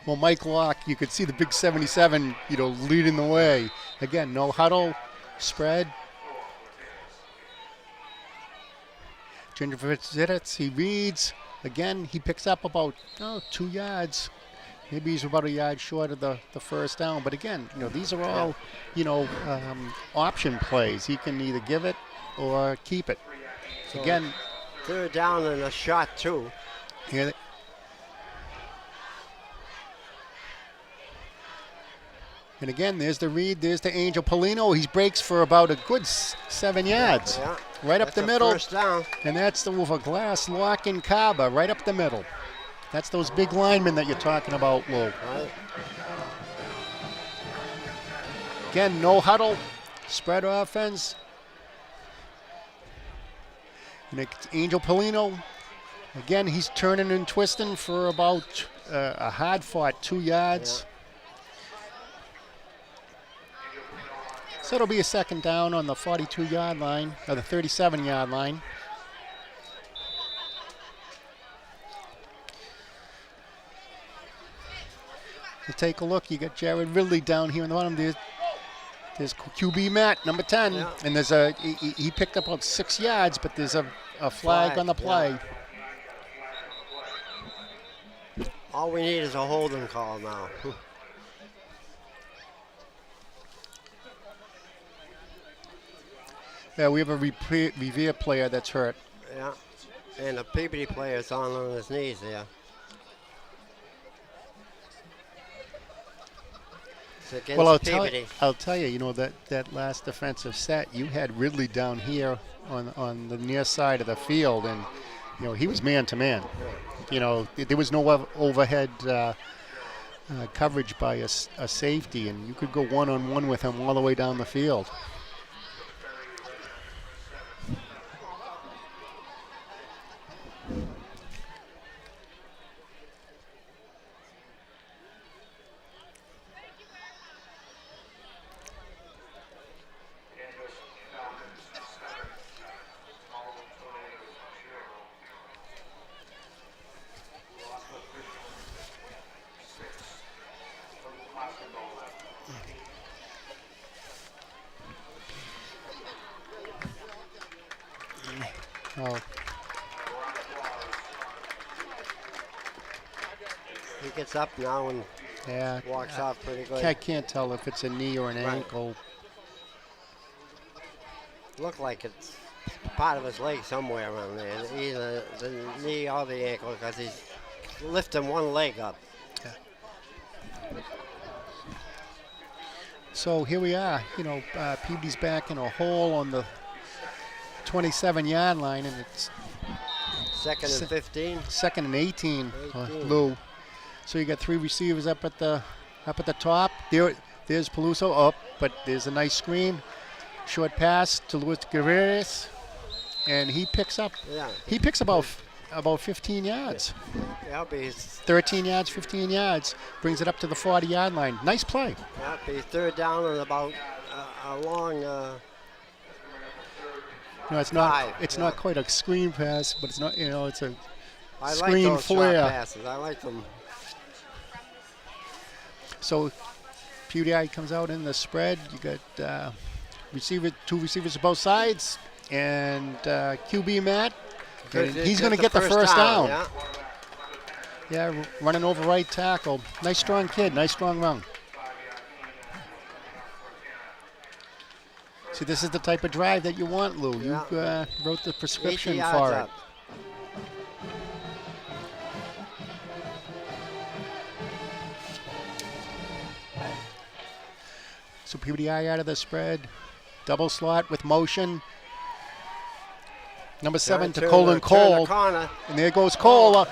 Well, Mike Locke, you could see the big 77, leading the way. Again, no huddle, spread. Ginger Fitzgerald, he reads. Again, he picks up about 2 yards. Maybe he's about a yard short of the first down. But again, these are all, option plays. He can either give it or keep it. So again, 3rd down and a shot too. Here. And again, there's the read. There's the Angel Polino. He breaks for about a good 7 yards. Yeah. Right up the middle. First down. And that's with a Glass, Lock, and Kaba right up the middle. That's those big linemen that you're talking about, Lou. Right. Again, no huddle, spread offense. And it's Angel Polino. Again, he's turning and twisting for about a hard-fought 2 yards. So it'll be a second down on the 42-yard line, or the 37-yard line. You take a look, you got Jared Ridley down here in the bottom. There's QB Matt, number 10, and there's he picked up about 6 yards, but there's a flag on the play. All we need is a holding call now. Yeah, we have a Revere player that's hurt. Yeah, and the Peabody player's on his knees there. Well, I'll tell you, you know, that last defensive set, you had Ridley down here on the near side of the field, and you know he was man to man. You know, there was no overhead coverage by a safety, and you could go one-on-one with him all the way down the field. Oh. He gets up now and walks off pretty good. I can't tell if it's a knee or an ankle. Look like it's part of his leg somewhere around there. Either the knee or the ankle, because he's lifting one leg up. Yeah. So here we are. You know, Peabody's back in a hole on the 27-yard line, and it's second and 15. Second and 18. Lou. So you got 3 receivers up at the top. There's Peluso up, but there's a nice screen. Short pass to Luis Guerreras, and he picks up. Yeah. He picks about 15 yards. Yeah, 13 yards, 15 yards. Brings it up to the 40-yard line. Nice play. Yeah, be third down and about a long. No, it's not. It's not quite a screen pass, but it's not. You know, it's a screen like those flare. Short passes. I like them. So, Peabody comes out in the spread. You got two receivers on both sides, and QB Matt. And he's going to get the first down. Yeah, running over right tackle. Nice strong kid. Nice strong run. See, this is the type of drive that you want, Lou. You wrote the prescription for it. So Peabody out of the spread. Double slot with motion. Number 7 to Colin Cole. And there goes Cole.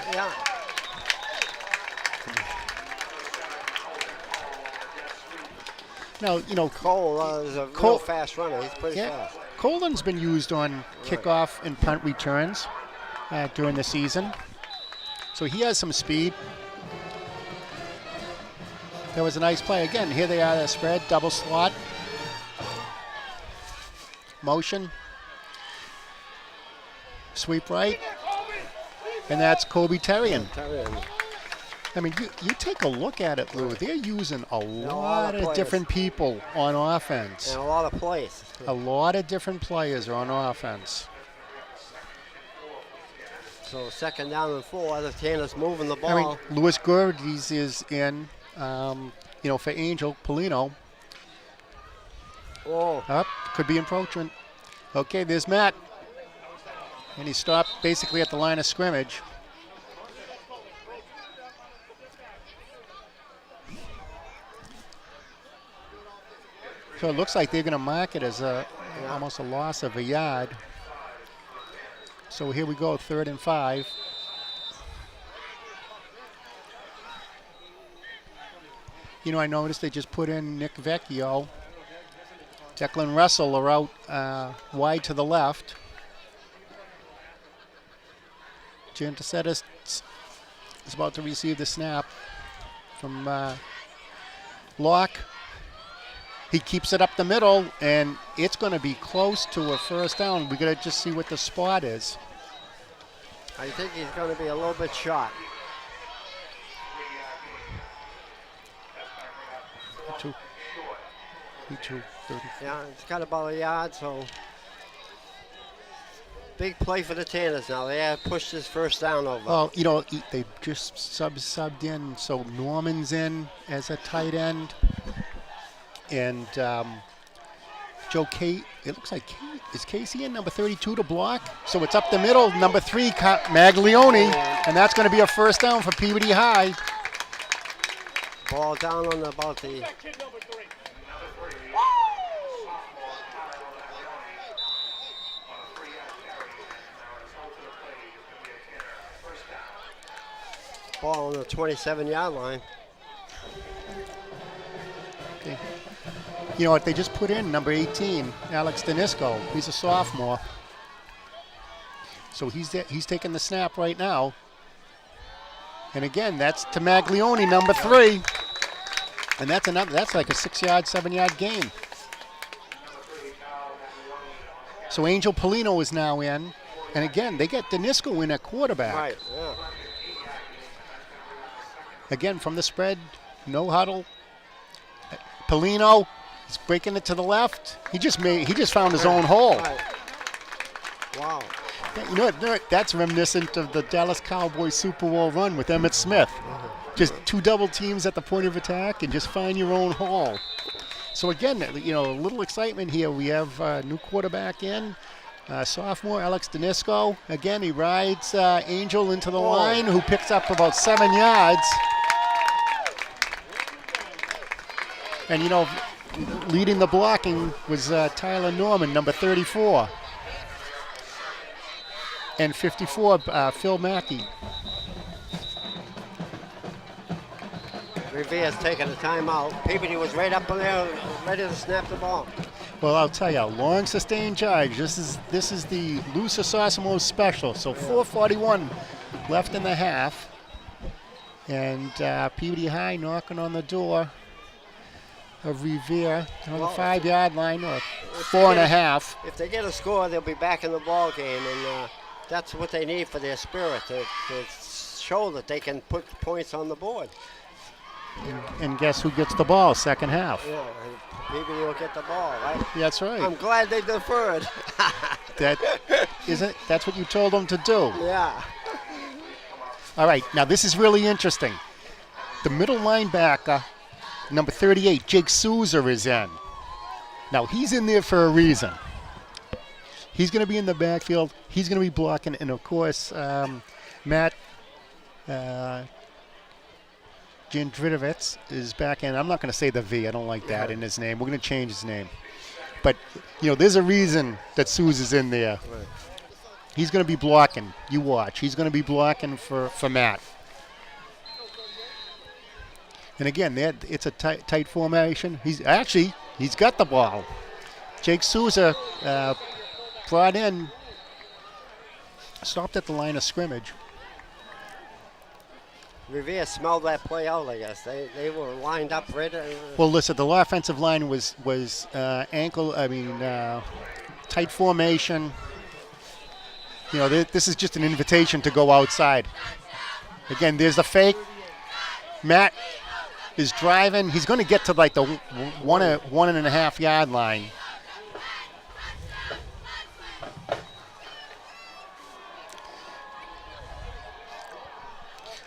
Now, you know, Cole is a real fast runner. He's pretty fast. Colin's been used on kickoff and punt returns during the season. So he has some speed. That was a nice play. Again, here they are, the spread, double slot. Motion. Sweep right. And that's Kobe Terrian. I mean, you take a look at it, Lou. They're using a lot of different people on offense. And a lot of plays. A lot of different players are on offense. So second down and 4. The Tanner's moving the ball. I mean, Luis Gurdes is in, you know, for Angel Polino. Oh. Up, could be encroachment. Okay, there's Matt. And he stopped basically at the line of scrimmage. So it looks like they're going to mark it as almost a loss of a yard. So here we go, 3rd and 5. You know, I noticed they just put in Nick Vecchio. Declan Russell are out wide to the left. Jantasetis is about to receive the snap from Locke. He keeps it up the middle, and it's going to be close to a first down. We got to just see what the spot is. I think he's going to be a little bit short. Yeah, it's got about a yard, so big play for the Tanners now. They have pushed this first down over. Well, you know, they just subbed in, so Norman's in as a tight end. And Joe Kate, it looks like is Casey in number 32 to block? So it's up the middle, number 3, Maglione, and that's going to be a first down for Peabody High. Ball down on about the... Ball on the 27-yard line. Okay. You know what, they just put in number 18, Alex Danisco. He's a sophomore. So he's taking the snap right now. And again, that's to Maglione, number 3. And that's like a 6-yard, 7-yard gain. So Angel Polino is now in. And again, they get Danisco in at quarterback. Right, yeah. Again, from the spread, no huddle. Polino, he's breaking it to the left. He just found his own hole. Right. Wow. You know what? That's reminiscent of the Dallas Cowboys Super Bowl run with Emmitt Smith. Just 2 double teams at the point of attack and just find your own hole. So again, you know, a little excitement here. We have a new quarterback in, sophomore Alex Danisco. Again, he rides Angel into the line, who picks up about 7 yards. And, you know, leading the blocking was Tyler Norman, number 34. And 54, Phil Mackey. Revere's taking a timeout. Peabody was right up there, ready to snap the ball. Well, I'll tell you, long sustained charge. This is the Lusa Sosimo special. So 4:41 left in the half. And Peabody High knocking on the door of Revere on the 5-yard line, or 4.5. If they get a score, they'll be back in the ball game, and that's what they need for their spirit, to show that they can put points on the board. And guess who gets the ball second half? Yeah, Peabody will get the ball, right? That's right. I'm glad they deferred. That's what you told them to do. Yeah. All right, now this is really interesting. The middle linebacker, number 38, Jake Souza, is in. Now, he's in there for a reason. He's going to be in the backfield. He's going to be blocking. And, of course, Matt Jandridovitz is back in. I'm not going to say the V. I don't like that in his name. We're going to change his name. But, you know, there's a reason that Souza's in there. Right. He's going to be blocking. You watch. He's going to be blocking for Matt. And again, it's a tight formation. He's got the ball. Jake Souza brought in, stopped at the line of scrimmage. Revere smelled that play out, I guess. They were lined up ready. Well, listen, the offensive line was tight formation. You know, this is just an invitation to go outside. Again, there's the fake. Matt is driving. He's going to get to like the 1.5 yard line.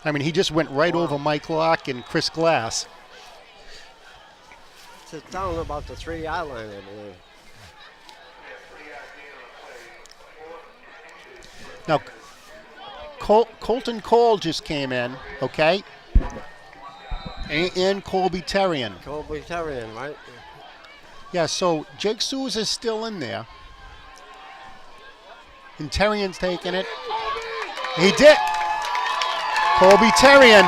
I mean, he just went right over Mike Locke and Chris Glass. It's down about the 3 yard line, I believe. Now, Colton Cole just came in, okay? And Colby Terrian. Colby Terrian, right? Yeah, so Jake Souza is still in there. And Terrian's taking it. He did. Colby Terrian.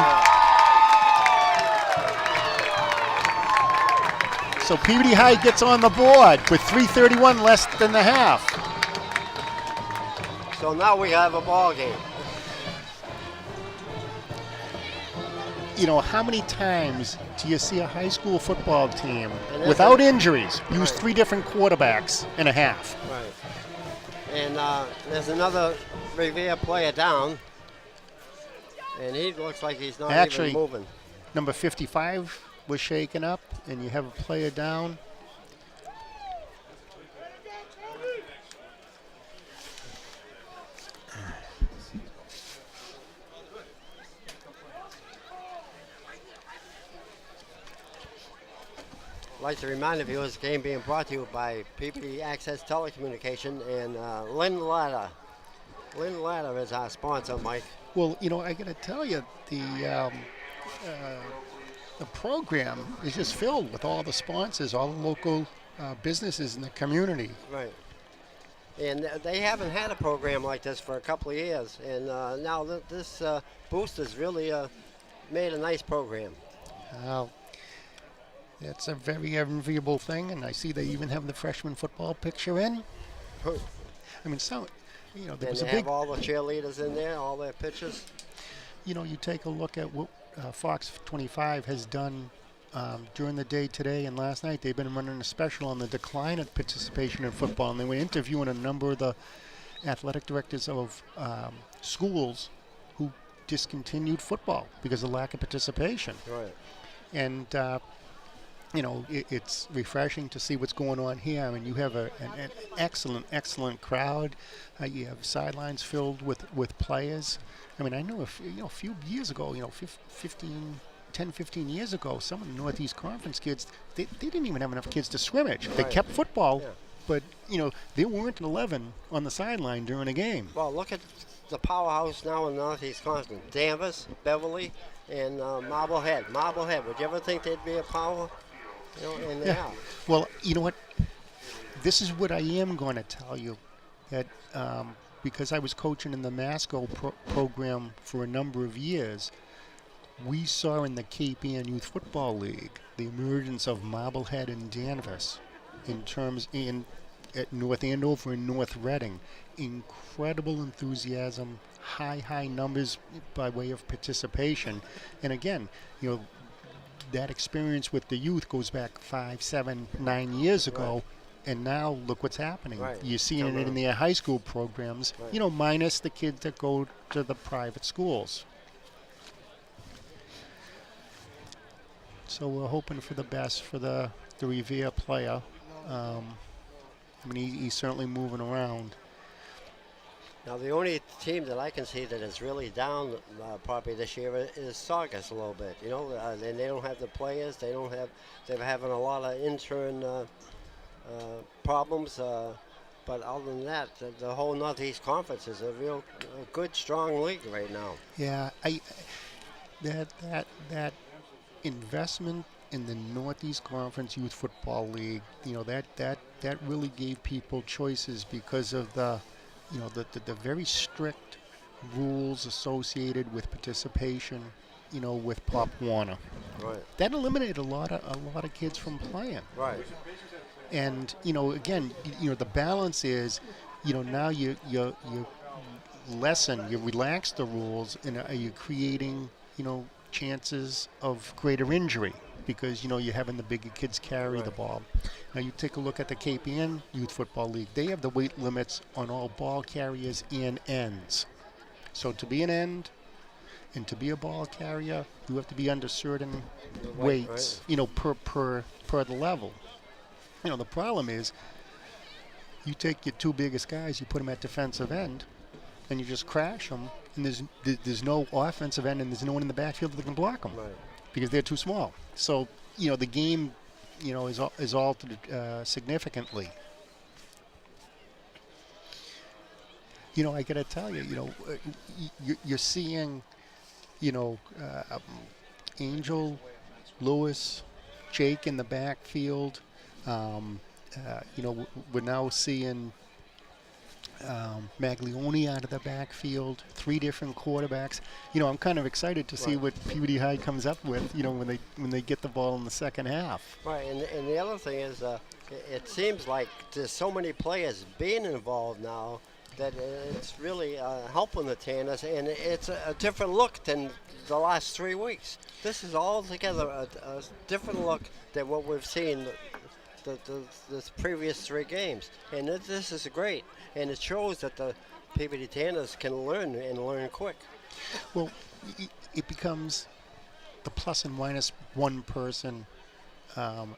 So Peabody High gets on the board with 3:31 less than the half. So now we have a ball game. how many times do you see a high school football team And without injuries use Right. 3 different quarterbacks in a half? Right. And there's another Revere player down, and he looks like he's not Actually, even moving. Number 55 was shaken up, and you have a player down. I'd like to remind the viewers, the game being brought to you by Peabody Access Telecommunication and Lynn Ladder. Lynn Ladder is our sponsor, Mike. Well, I got to tell you, the program is just filled with all the sponsors, all the local businesses in the community. Right. And they haven't had a program like this for a couple of years. And now this boosters really made a nice program. Well, that's a very enviable thing, and I see they even have the freshman football picture in. I mean, there And was a they big. have all the cheerleaders in there, all their pictures. You take a look at what Fox 25 has done during the day today and last night. They've been running a special on the decline of participation in football, and they were interviewing a number of the athletic directors of schools who discontinued football because of lack of participation. Right. And it's refreshing to see what's going on here. I mean, you have an excellent crowd. You have sidelines filled with players. I mean, I know a few years ago, 10, 15 years ago, some of the Northeast Conference kids, they didn't even have enough kids to scrimmage. They Right. kept football, Yeah. but, there weren't 11 on the sideline during a game. Well, look at the powerhouse now in Northeast Conference. Danvers, Beverly, and Marblehead. Marblehead, would you ever think they'd be a power? And they are. Well, you know what? This is what I am going to tell you, that because I was coaching in the Masco program for a number of years, we saw in the Cape Ann Youth Football League the emergence of Marblehead and Danvers at North Andover and North Reading. Incredible enthusiasm, high numbers by way of participation. And again, that experience with the youth goes back 5, 7, 9 years ago. Right. And now look what's happening. Right. You're seeing it in their high school programs, Right. Minus the kids that go to the private schools. So we're hoping for the best for the Revere player. He's certainly moving around. Now, the only team that I can see that is really down probably this year is Saugus a little bit. And they don't have the players. They're having a lot of intern problems. But other than that, the whole Northeast Conference is a good, strong league right now. Yeah, that investment in the Northeast Conference Youth Football League, that really gave people choices because of the very strict rules associated with participation, with Pop Warner. Right. That eliminated a lot of kids from playing. Right. And again, the balance is, now you relax the rules, and are you creating, chances of greater injury because you're having the bigger kids carry the ball. Now you take a look at the Cape Ann Youth Football League. They have the weight limits on all ball carriers and ends. So to be an end and to be a ball carrier, you have to be under certain weights, per the level. The problem is you take your 2 biggest guys, you put them at defensive end, and you just crash them, and there's no offensive end, and there's no one in the backfield that can block them because they're too small. So, the game, is altered significantly. I got to tell you, you're seeing, Angel, Lewis, Jake in the backfield. We're now seeing Maglione out of the backfield, 3 different quarterbacks. I'm kind of excited to see what Peabody High comes up with, when they get the ball in the second half. Right, and the other thing is, it seems like there's so many players being involved now that it's really helping the Tanners, and it's a different look than the last 3 weeks. This is altogether a different look than what we've seen the previous 3 games, and this is great, and it shows that the Peabody Tanners can learn and learn quick. Well, it becomes the plus and minus one person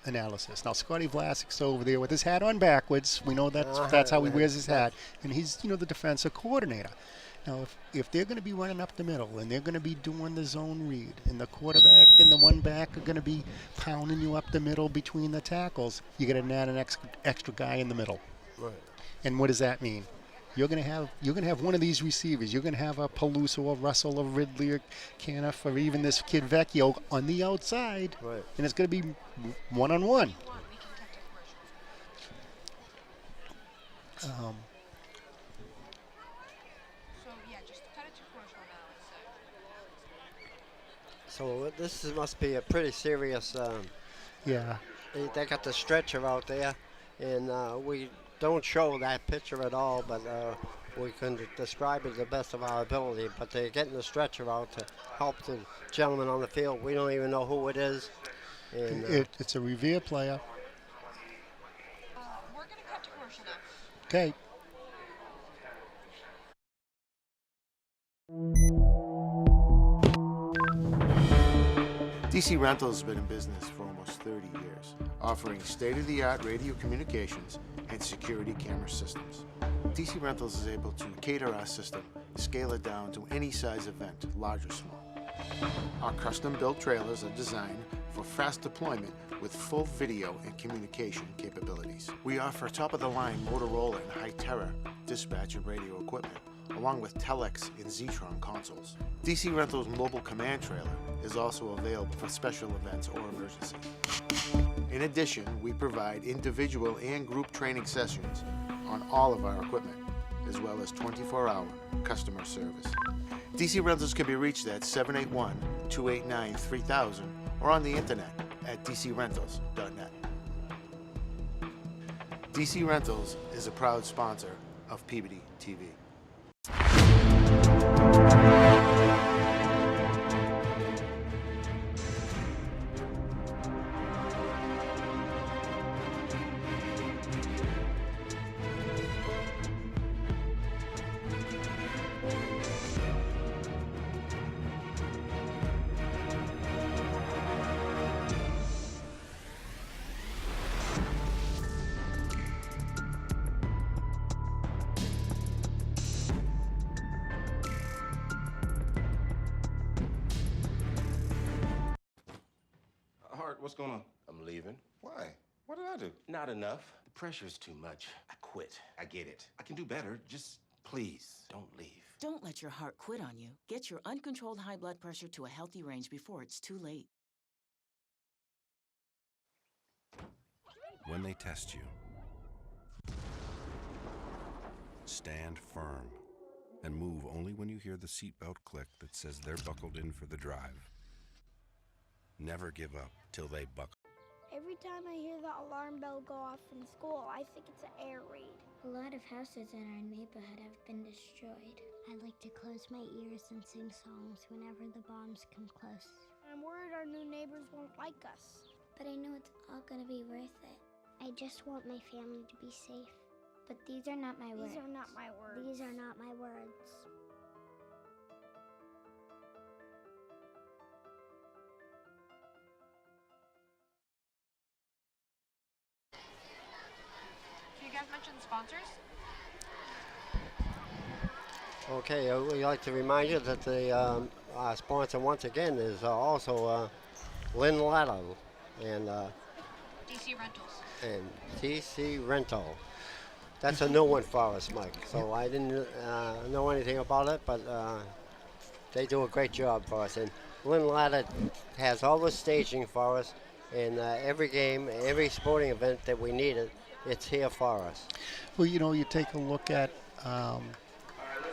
analysis. Now, Scotty Vlasic's over there with his hat on backwards. We know that's how he wears his hat, and he's the defensive coordinator. Now, if they're going to be running up the middle and they're going to be doing the zone read, and the quarterback and the one back are going to be pounding you up the middle between the tackles, you're going to add an extra guy in the middle. Right. And what does that mean? You're going to have one of these receivers. You're going to have a Peluso, or Russell, or Ridley, or Caniff, or even this kid Vecchio on the outside, Right. and it's going to be one-on-one. So this must be a pretty serious. Yeah. They got the stretcher out there, and we don't show that picture at all, but we can describe it to the best of our ability. But they're getting the stretcher out to help the gentleman on the field. We don't even know who it is. And, It's a Revere player. We're going to cut to commercial now. Okay. DC Rentals has been in business for almost 30 years, offering state-of-the-art radio communications and security camera systems. DC Rentals is able to cater our system, scale it down to any size event, large or small. Our custom-built trailers are designed for fast deployment with full video and communication capabilities. We offer top-of-the-line Motorola and Hytera dispatch and radio equipment, along with Telex and Zetron consoles. DC Rentals Mobile Command Trailer is also available for special events or emergency. In addition, we provide individual and group training sessions on all of our equipment, as well as 24-hour customer service. DC Rentals can be reached at 781-289-3000 or on the internet at dcrentals.net. DC Rentals is a proud sponsor of Peabody TV. What's going on? I'm leaving. Why? What did I do? Not enough. The pressure's too much. I quit. I get it. I can do better. Just please don't leave. Don't let your heart quit on you. Get your uncontrolled high blood pressure to a healthy range before it's too late. When they test you, stand firm and move only when you hear the seatbelt click that says they're buckled in for the drive. Never give up till they buckle. Every time I hear the alarm bell go off in school, I think it's an air raid. A lot of houses in our neighborhood have been destroyed. I like to close my ears and sing songs whenever the bombs come close. I'm worried our new neighbors won't like us. But I know it's all gonna be worth it. I just want my family to be safe. But these are not my words. These are not my words. These are not my words. You guys mentioned sponsors? Okay, we'd like to remind you that the sponsor once again is also Lynn Ladder and DC Rentals. and DC Rental. That's a new one for us, Mike. So I didn't know anything about it, but they do a great job for us. And Lynn Ladder has all the staging for us, and every game, every sporting event that we needed, it's here for us. Well, you take a look at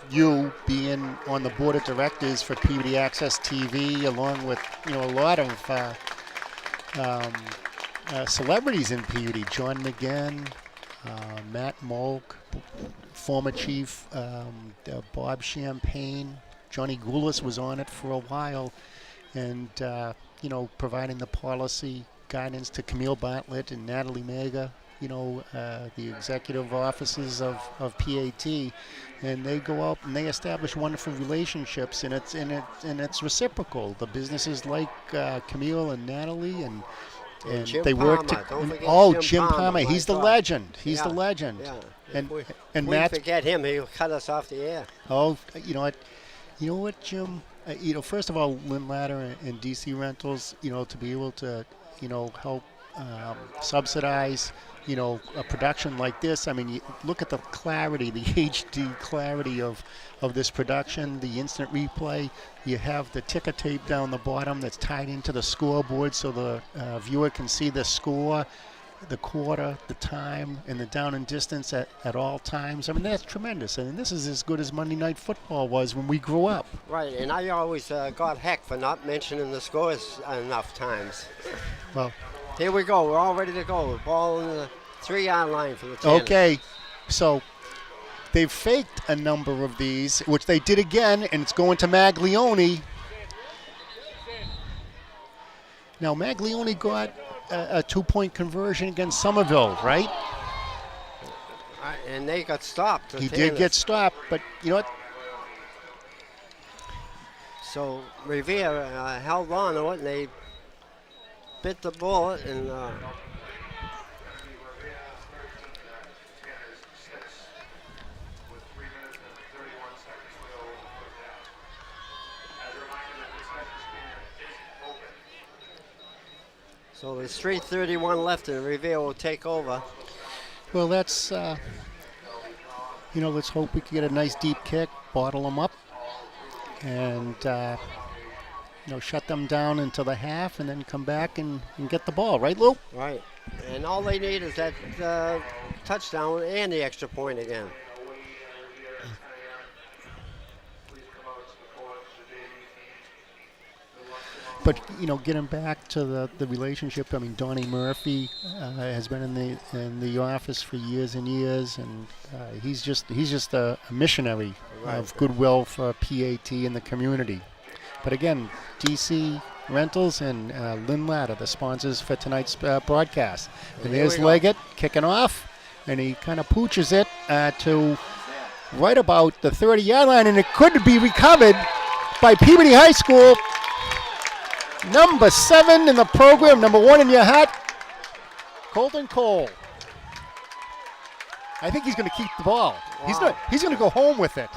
you being on the board of directors for Peabody Access TV, along with a lot of celebrities in Peabody, John McGinn, Matt Molk, former chief, Bob Champagne. Johnny Goulas was on it for a while, and providing the policy guidance to Camille Bartlett and Natalie Mega, the executive offices of PAT, and they go out and they establish wonderful relationships, and it's reciprocal. The businesses like Camille and Natalie, and Jim they work Palmer. Don't forget Jim Palmer. my He's the God. legend. He's the Yeah, legend. Yeah. And If we Matt. forget him, he'll cut us off the air. Oh, you know what, Jim? First of all, Lynn Ladder and DC Rentals, to be able to, help subsidize, a production like this. I mean, you look at the clarity, the HD clarity of this production, the instant replay. You have the ticker tape down the bottom that's tied into the scoreboard so the viewer can see the score, the quarter, the time, and the down and distance at all times. I mean, that's tremendous. And this is as good as Monday Night Football was when we grew up. Right, and I always got heck for not mentioning the scores enough times. Well, here we go. We're all ready to go. The ball in the 3-yard line for the Tanners. Okay, so they've faked a number of these, which they did again, and it's going to Maglione. Now, Maglione got a 2-point conversion against Somerville, right? And they got stopped. He did get stopped, but you know what? So Revere held on to it, and they bit the bullet, and so there's 3:31 left, and Revere will take over. Well, that's, let's hope we can get a nice deep kick, bottle them up, and, shut them down into the half and then come back and get the ball. Right, Lou? Right. And all they need is that touchdown and the extra point again. But getting back to the relationship. I mean, Donnie Murphy has been in the office for years and years, and he's just a missionary of goodwill for PAT and the community. But again, DC Rentals and Lynn Ladder, the sponsors for tonight's broadcast. And there's Leggett kicking off, and he kind of pooches it to right about the 30-yard line, and it could be recovered by Peabody High School. Number 7 in the program, number 1 in your hat, Colton Cole. I think he's going to keep the ball. Wow. He's going to go home with it.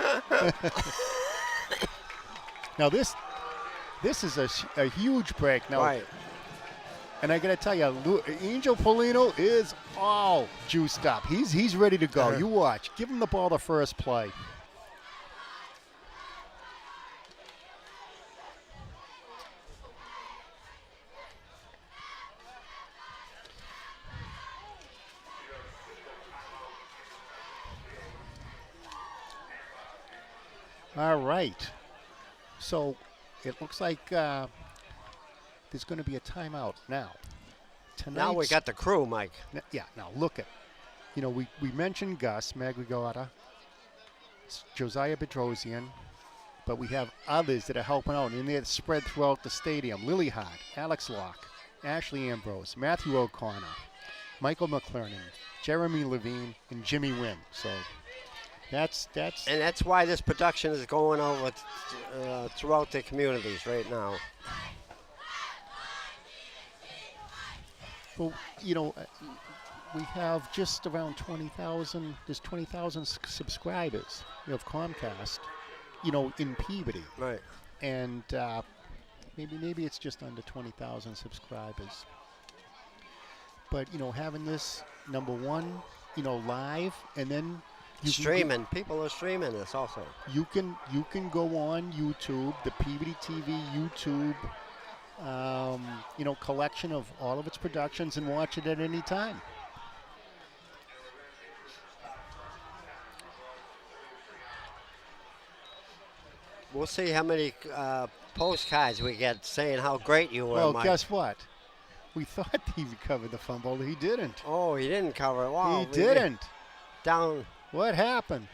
Now this is a huge break now. Right. And I got to tell you, Angel Polino is all juiced up. He's ready to go. You watch. Give him the ball the first play. All right. So it looks like there's going to be a timeout now. Now we got the crew, Mike. Yeah, now look at, we mentioned Gus Magrigota, Josiah Bedrosian, but we have others that are helping out, and they're spread throughout the stadium. Lily Hart, Alex Locke, Ashley Ambrose, Matthew O'Connor, Michael McClernand, Jeremy Levine, and Jimmy Wynn. So that's and that's why this production is going over throughout the communities right now. Well, we have just around 20,000. There's 20,000 subscribers of Comcast, in Peabody. Right. And maybe it's just under 20,000 subscribers. But having this number 1, live, and then streaming. People are streaming this also. You can go on YouTube, the Peabody TV YouTube, collection of all of its productions, and watch it at any time. We'll see how many postcards we get saying how great you were, Well, Mike. guess what? We thought he recovered the fumble. He didn't. Oh, he didn't cover it. Wow. He didn't. Down. What happened?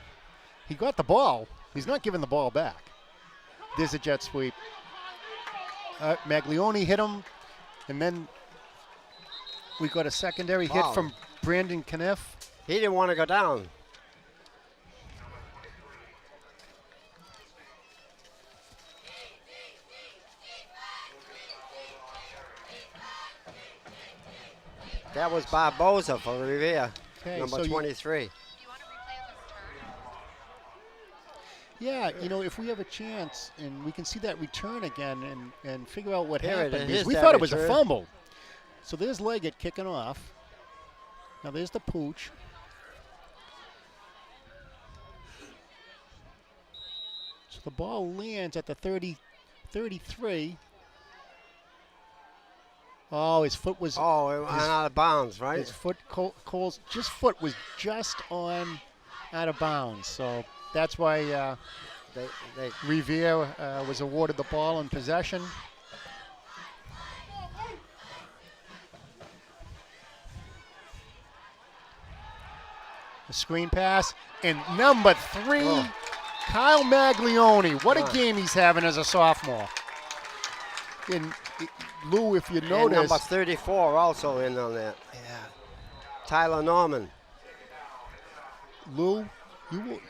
He got the ball. He's not giving the ball back. There's a jet sweep. Maglione hit him, and then we got a secondary hit from Brandon Kniff. He didn't want to go down. That was Barboza for Revere, number 23. Yeah, you know, if we have a chance and we can see that return again and figure out what Here it happened. is, We that thought it was a return. fumble. So there's Leggett kicking off. Now there's the pooch. So the ball lands at the 33. Oh, his foot was... Oh, it went out of bounds, right? His foot, Cole's foot was just on out of bounds. So that's why Revere was awarded the ball in possession. A screen pass, and number 3, Kyle Maglione. What a game he's having as a sophomore. And Lou, if you And notice, number 34 also in on that. Yeah. Tyler Norman. Lou, you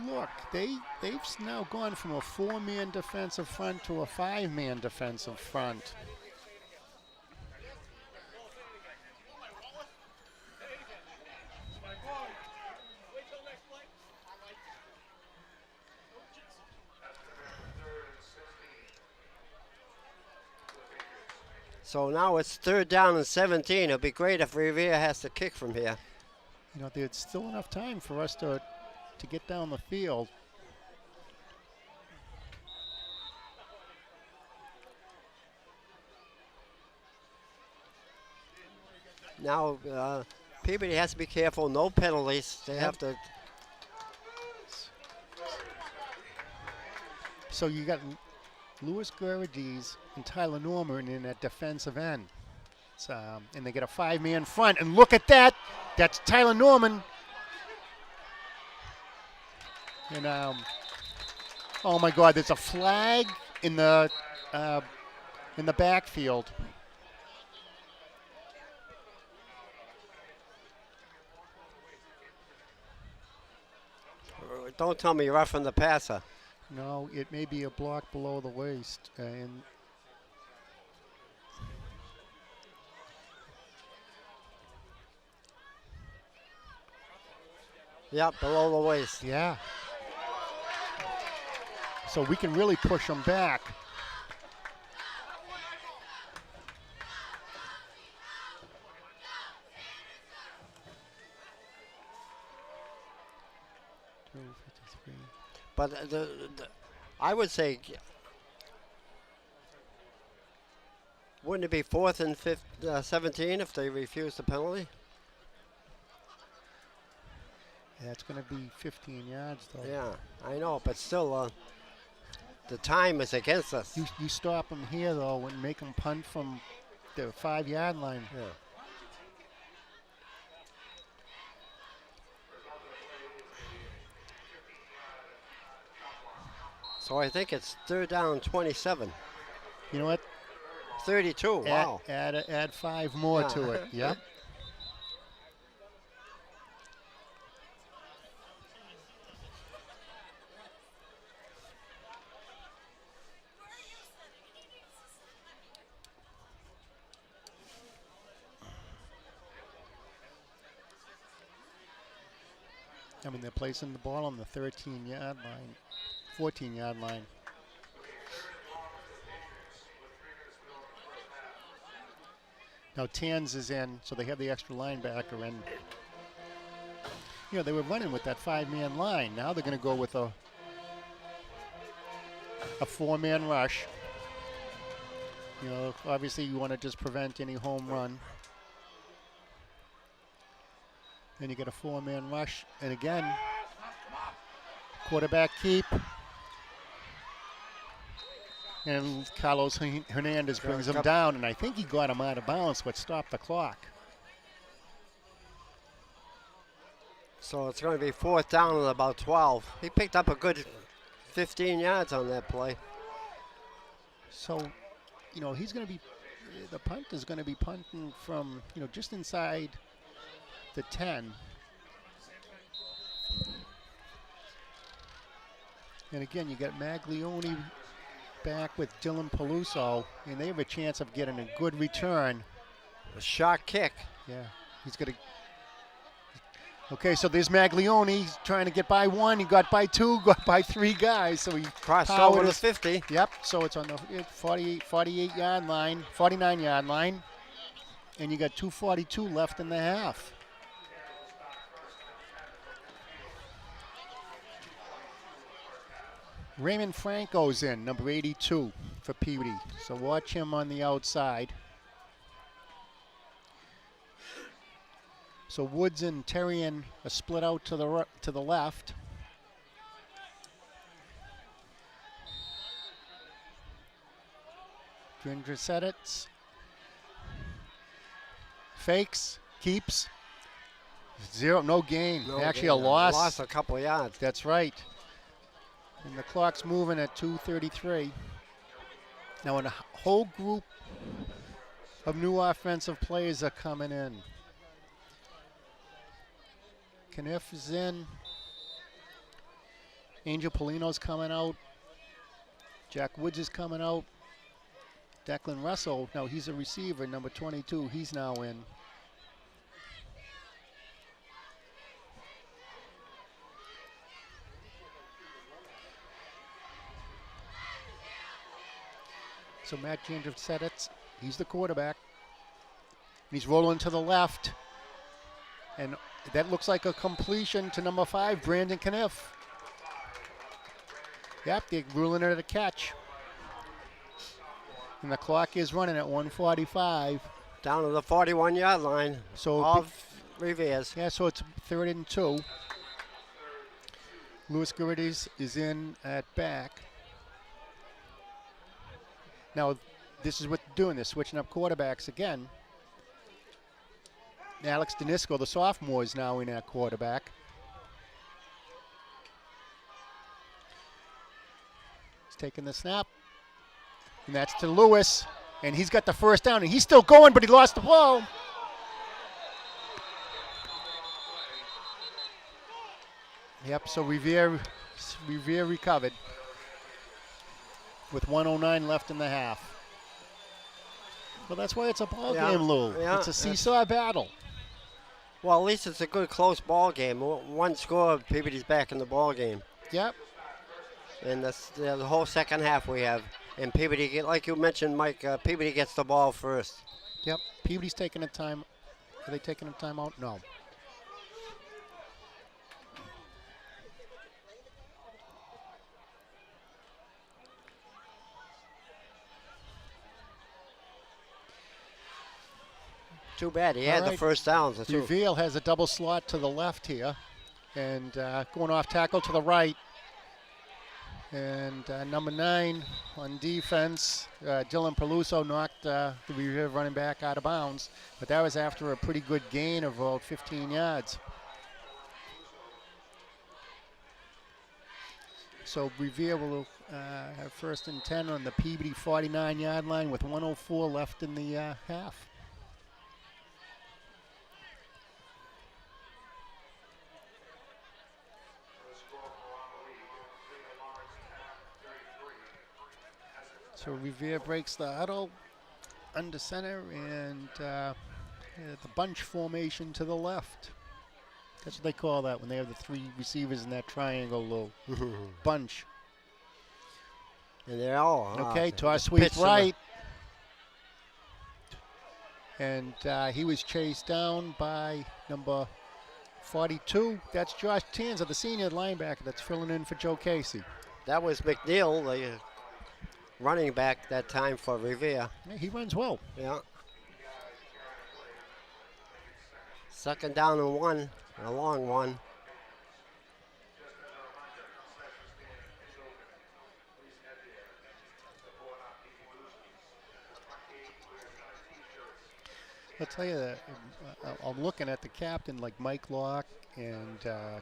look. They've now gone from a 4-man defensive front to a 5-man defensive front. So now it's 3rd down and 17. It'll be great if Revere has to kick from here. You know, there's still enough time for us to get down the field. Now Peabody has to be careful. No penalties. They have to. So you got Louis Gerardes and Tyler Norman in that defensive end. And they get a 5-man front. And look at that. That's Tyler Norman. And oh my God, there's a flag in the backfield. Don't tell me you're roughing the passer. No, it may be a block below the waist. And yep, below the waist. Yeah. So we can really push them back. But I would say, wouldn't it be 4th and 17 if they refuse the penalty? Yeah, it's going to be 15 yards, though. Yeah, I know, but still, the time is against us. You stop them here, though, and make them punt from the 5-yard line. Yeah. So I think it's 3rd down 27. You know what? 32, wow. Add 5 more to it, yep. I mean, they're placing the ball on the 13-yard line, 14-yard line. Now Tanz is in, so they have the extra linebacker in. You know, they were running with that 5-man line. Now they're going to go with a 4-man rush. You know, obviously you want to just prevent any home run. Then you get a 4-man rush. And again, quarterback keep. And Carlos Hernandez brings him down, and I think he got him out of bounds, but stopped the clock. So it's going to be 4th down and about 12. He picked up a good 15 yards on that play. So, you know, he's going to be, the punt is going to be punting from, you know, just inside the 10. And again, you got Maglione back with Dylan Peluso, and they have a chance of getting a good return. A shot kick. Yeah, he's going to. Okay, so there's Maglione. He's trying to get by one. He got by two, got by three guys. So he crossed over the 50. Yep, so it's on the 48-yard line, 49-yard line. And you got 2:42 left in the half. Raymond Franco's in, number 82 for Peabody. So watch him on the outside. So Woods and Terrian are split out to the left. Drindrasetits fakes, keeps. Zero, no gain. Actually, a loss. Lost a couple yards. That's right. And the clock's moving at 2:33. Now, a whole group of new offensive players are coming in. Kniff is in. Angel Polino's coming out. Jack Woods is coming out. Declan Russell, now he's a receiver, number 22. He's now in. So Matt Jandrowitz, he's the quarterback. He's rolling to the left. And that looks like a completion to number 5, Brandon Kniff. Yep, they're ruling it a catch. And the clock is running at 1:45. Down to the 41-yard line. So of Revere's. Yeah, so it's 3rd and 2. Louis Gurides is in at back. Now, this is what they're doing. They're switching up quarterbacks again. Alex Danisco, the sophomore, is now in at quarterback. He's taking the snap. And that's to Lewis. And he's got the first down. And he's still going, but he lost the ball. Yep, so Revere recovered with 1:09 left in the half. Well, that's why it's a ball game, Lou. Yeah, it's a seesaw battle. Well, at least it's a good close ball game. One score, Peabody's back in the ball game. Yep. And that's the whole second half we have. And Peabody, like you mentioned, Mike, Peabody gets the ball first. Yep. Peabody's taking a time. Are they taking a timeout? No. Too bad. He had the first downs. Revere has a double slot to the left here. And going off tackle to the right. And number 9 on defense, Dylan Peluso knocked the Revere running back out of bounds. But that was after a pretty good gain of about 15 yards. So Revere will have 1st and 10 on the Peabody 49-yard line with 1:04 left in the half. So Revere breaks the huddle under center and the bunch formation to the left. That's what they call that when they have the 3 receivers in that triangle low. Bunch. And they're all okay. Toss sweep right. And he was chased down by number 42. That's Josh Tanza, the senior linebacker that's filling in for Joe Casey. That was McNeil, the running back that time for Revere. Yeah, he runs well. Yeah. 2nd down and 1, a long one. I'll tell you that I'm looking at the captain like Mike Locke and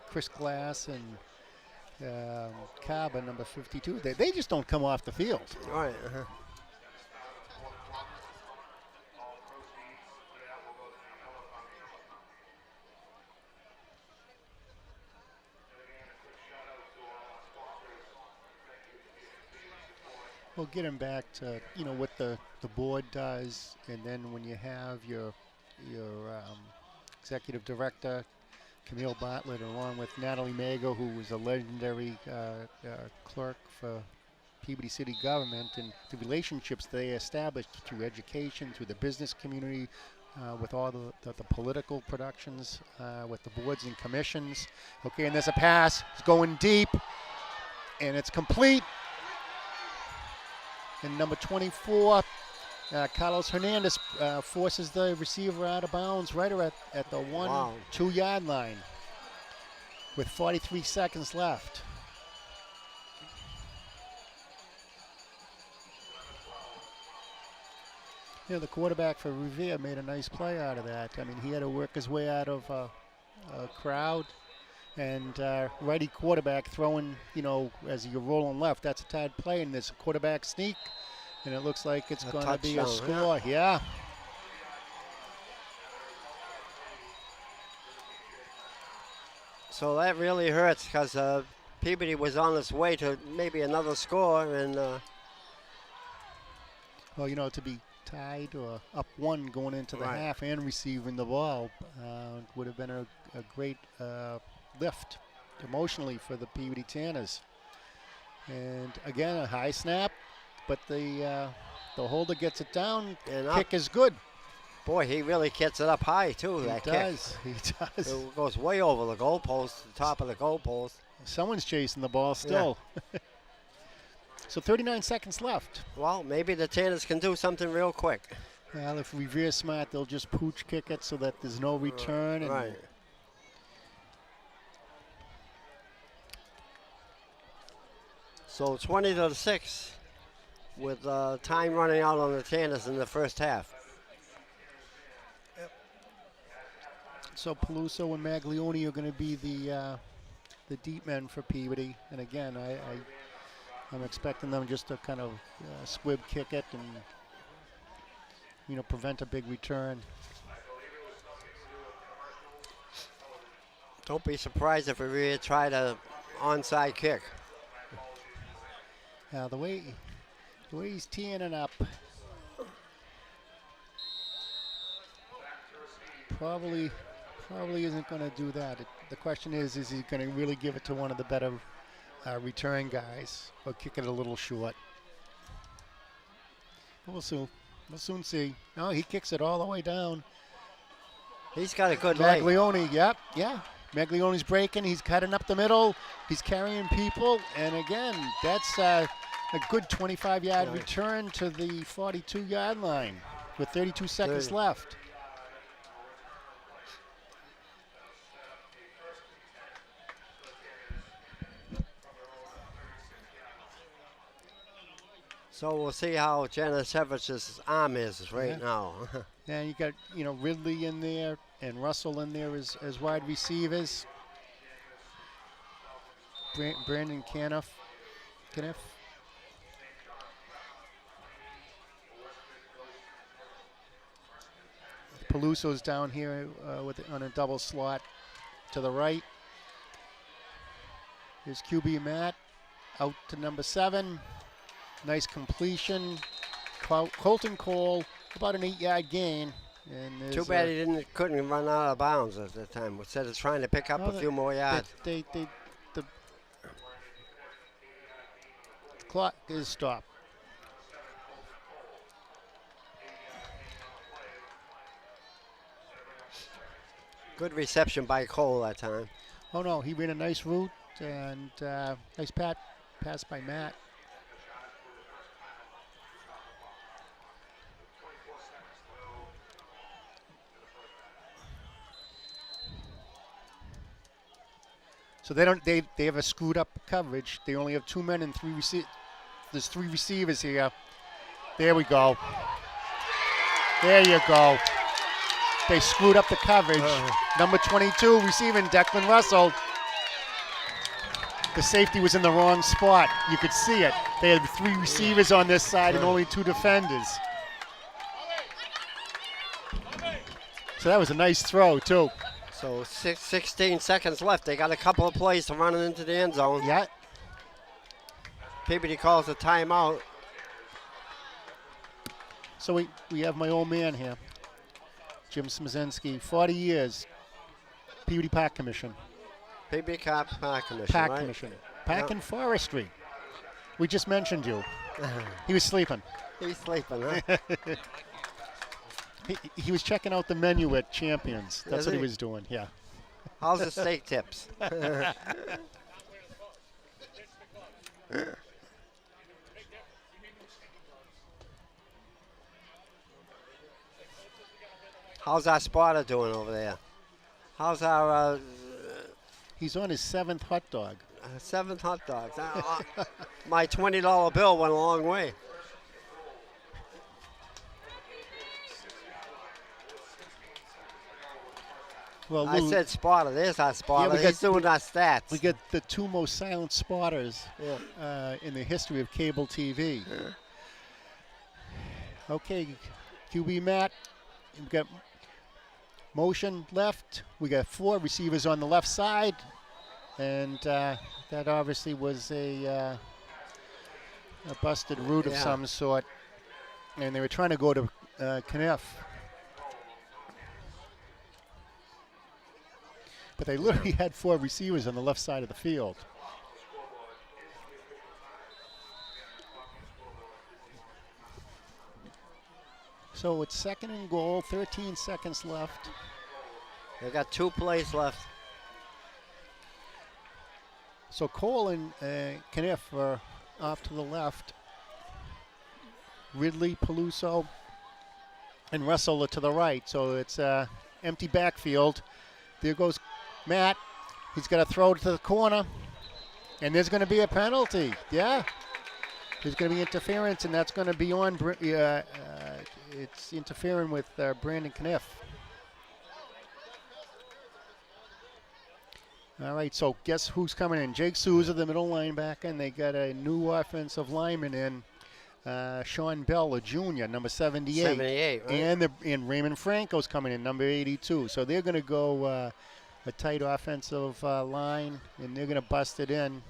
Chris Glass and Kaba, number 52. They just don't come off the field. All right. Well, getting back to what the board does, and then when you have your executive director Camille Bartlett, along with Natalie Mago, who was a legendary clerk for Peabody City government, and the relationships they established through education, through the business community, with all the political productions, with the boards and commissions. Okay, and there's a pass. It's going deep, and it's complete. And number 24, Carlos Hernandez forces the receiver out of bounds right at the 1-2 yard line with 43 seconds left. The quarterback for Revere made a nice play out of that. I mean, he had to work his way out of a crowd. And righty quarterback throwing, as you're rolling left, that's a tight play, and there's a quarterback sneak, and it looks like it's going to be a score. Yeah. So that really hurts because Peabody was on its way to maybe another score, and well, to be tied or up one going into the half and receiving the ball would have been a great lift emotionally for the Peabody Tanners. And again, a high snap, but the holder gets it down. And kick is good. Boy, he really gets it up high too. He that does. kick. He does. It goes way over the goalpost, the top of the goalpost. Someone's chasing the ball still. Yeah. So 39 seconds left. Well, maybe the Tanners can do something real quick. Well, if Revere's smart, they'll just pooch kick it so that there's no return. And right. So 20-6 with time running out on the Tanners in the first half. So Peluso and Maglione are going to be the deep men for Peabody. And again, I'm expecting them just to kind of squib kick it and, prevent a big return. Don't be surprised if Revere tried a onside kick. The way he's teeing it up, probably isn't going to do that. The question is he going to really give it to one of the better return guys or kick it a little short? We'll soon see. No, he kicks it all the way down. He's got a good leg. Maglione, yeah. Maglione's breaking. He's cutting up the middle. He's carrying people. And again, that's a good 25-yard return to the 42-yard line with 32 seconds left. So we'll see how Janasevich's arm is now. Yeah, you got Ridley in there and Russell in there as wide receivers. Brandon Caniff. Peluso's down here on a double slot to the right. Here's QB Matt out to number 7. Nice completion. Colton Cole, about an 8-yard gain. And too bad he couldn't run out of bounds at the time. Instead of trying to pick up a few more yards. The clock is stopped. Good reception by Cole that time. Oh no, he ran a nice route and nice pass by Matt. So they have a screwed up coverage. They only have 2 men and 3 receivers. There's 3 receivers here. There we go. There you go. They screwed up the coverage. Number 22 receiving, Declan Russell. The safety was in the wrong spot. You could see it. They had 3 receivers on this side and only 2 defenders. So that was a nice throw, too. So 16 seconds left. They got a couple of plays to run it into the end zone. Yeah. Peabody calls a timeout. So we have my old man here, Jim Smazinski, 40 years, Peabody Park Commission. Peabody Park Commission, Park right? Commission. Park and Forestry. We just mentioned you. He was sleeping. He's sleeping, huh? He was checking out the menu at Champions. That's Is what he he? was doing, yeah. How's the steak tips? How's our spotter doing over there? How's our He's on his 7th hot dog. 7th hot dogs? My $20 bill went a long way. Well, I said spotter. There's our spotter. He's doing our stats. We get the 2 most silent spotters Yeah. in the history of cable TV. Okay, QB Matt, we've got motion left. We got 4 receivers on the left side, and that obviously was a busted route of some sort, and they were trying to go to Kniff. But they literally had 4 receivers on the left side of the field. So it's 2nd and goal, 13 seconds left. They got 2 plays left. So Cole and Kniff are off to the left. Ridley, Peluso, and Russell are to the right. So it's empty backfield. There goes Matt. He's got to throw to the corner. And there's going to be a penalty. Yeah. There's going to be interference, and that's going to be on. It's interfering with Brandon Kniff. All right, so guess who's coming in? Jake Souza, the middle linebacker, and they got a new offensive lineman in, Sean Bell, a junior, number 78. 78, right? And Raymond Franco's coming in, number 82. So they're going to go a tight offensive line, and they're going to bust it in.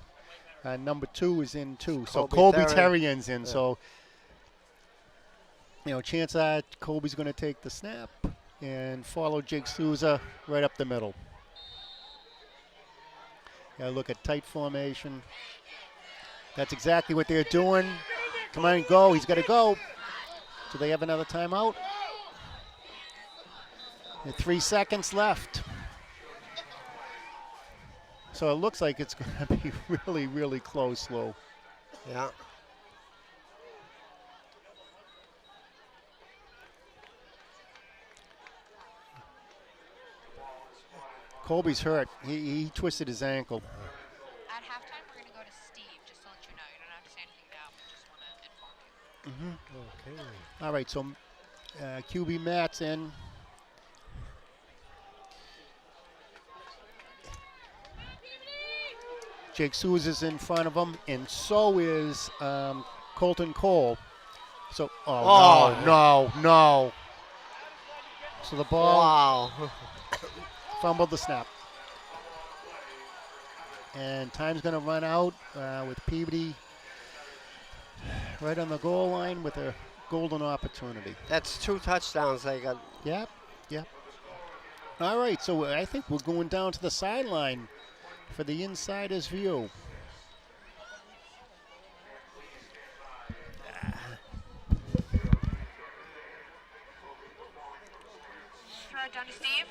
Number 2 is in too. So Colby Terrian's in. Yeah. So, chances are Colby's going to take the snap and follow Jake Souza right up the middle. Got to look at tight formation. That's exactly what they're doing. Come on, go. He's got to go. Do they have another timeout? 3 seconds left. So it looks like it's going to be really, really close, Lou. Yeah. Colby's hurt. He twisted his ankle. At halftime, we're going to go to Steve, just to let you know. You don't have to say anything now, but just want to inform you. Okay. All right, so QB Matt's in. Jake Souza's in front of him, and so is Colton Cole. So, no. So the ball fumbled the snap. And time's going to run out with Peabody right on the goal line with a golden opportunity. That's 2 touchdowns they got. Yep. All right, so I think we're going down to the sideline for the insider's view. Throw it down to Steve.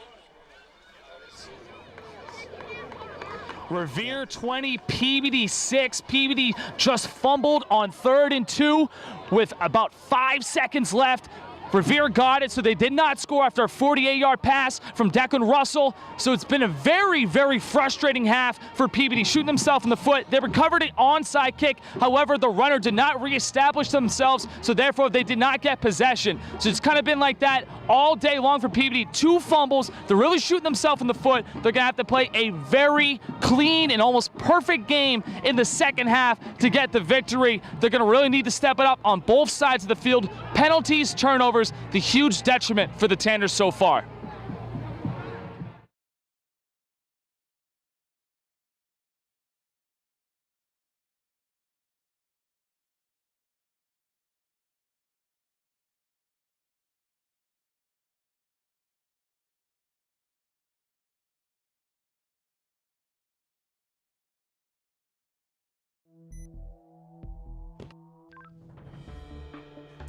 Revere 20, Peabody 6. Peabody just fumbled on 3rd and 2 with about 5 seconds left. Revere got it, so they did not score after a 48-yard pass from Declan Russell. So it's been a very, very frustrating half for Peabody, shooting themselves in the foot. They recovered an onside kick. However, the runner did not reestablish themselves, so therefore they did not get possession. So it's kind of been like that all day long for Peabody. 2 fumbles. They're really shooting themselves in the foot. They're going to have to play a very clean and almost perfect game in the second half to get the victory. They're going to really need to step it up on both sides of the field. Penalties, turnovers, the huge detriment for the Tanners so far.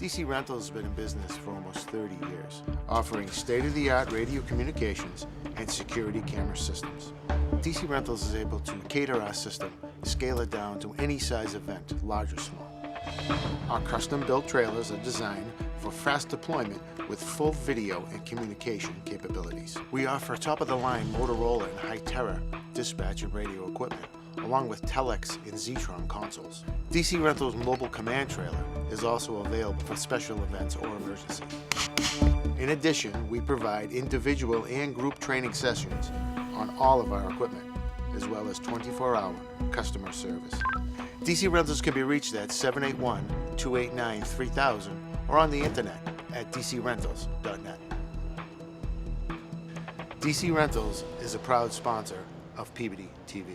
DC Rentals has been in business for almost 30 years, offering state-of-the-art radio communications and security camera systems. DC Rentals is able to cater our system, scale it down to any size event, large or small. Our custom-built trailers are designed for fast deployment with full video and communication capabilities. We offer top-of-the-line Motorola and High-Terra dispatch and radio equipment, along with Telex and Zetron consoles. DC Rentals' mobile command trailer is also available for special events or emergency. In addition, we provide individual and group training sessions on all of our equipment, as well as 24-hour customer service. DC Rentals can be reached at 781-289-3000 or on the internet at dcrentals.net. DC Rentals is a proud sponsor of Peabody TV.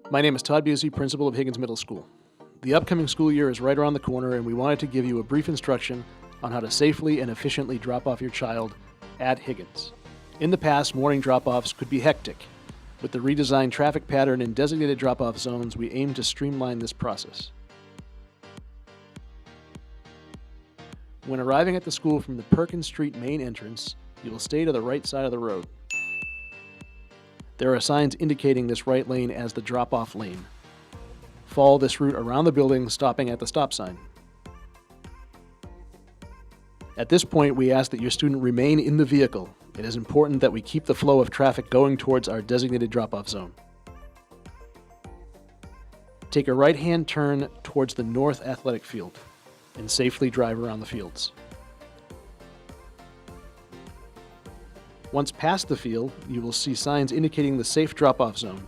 My name is Todd Busey, principal of Higgins Middle School. The upcoming school year is right around the corner, and we wanted to give you a brief instruction on how to safely and efficiently drop off your child at Higgins. In the past, morning drop-offs could be hectic. With the redesigned traffic pattern and designated drop-off zones, we aim to streamline this process. When arriving at the school from the Perkins Street main entrance, you will stay to the right side of the road. There are signs indicating this right lane as the drop-off lane. Follow this route around the building, stopping at the stop sign. At this point, we ask that your student remain in the vehicle. It is important that we keep the flow of traffic going towards our designated drop-off zone. Take a right-hand turn towards the north athletic field and safely drive around the fields. Once past the field, you will see signs indicating the safe drop-off zone.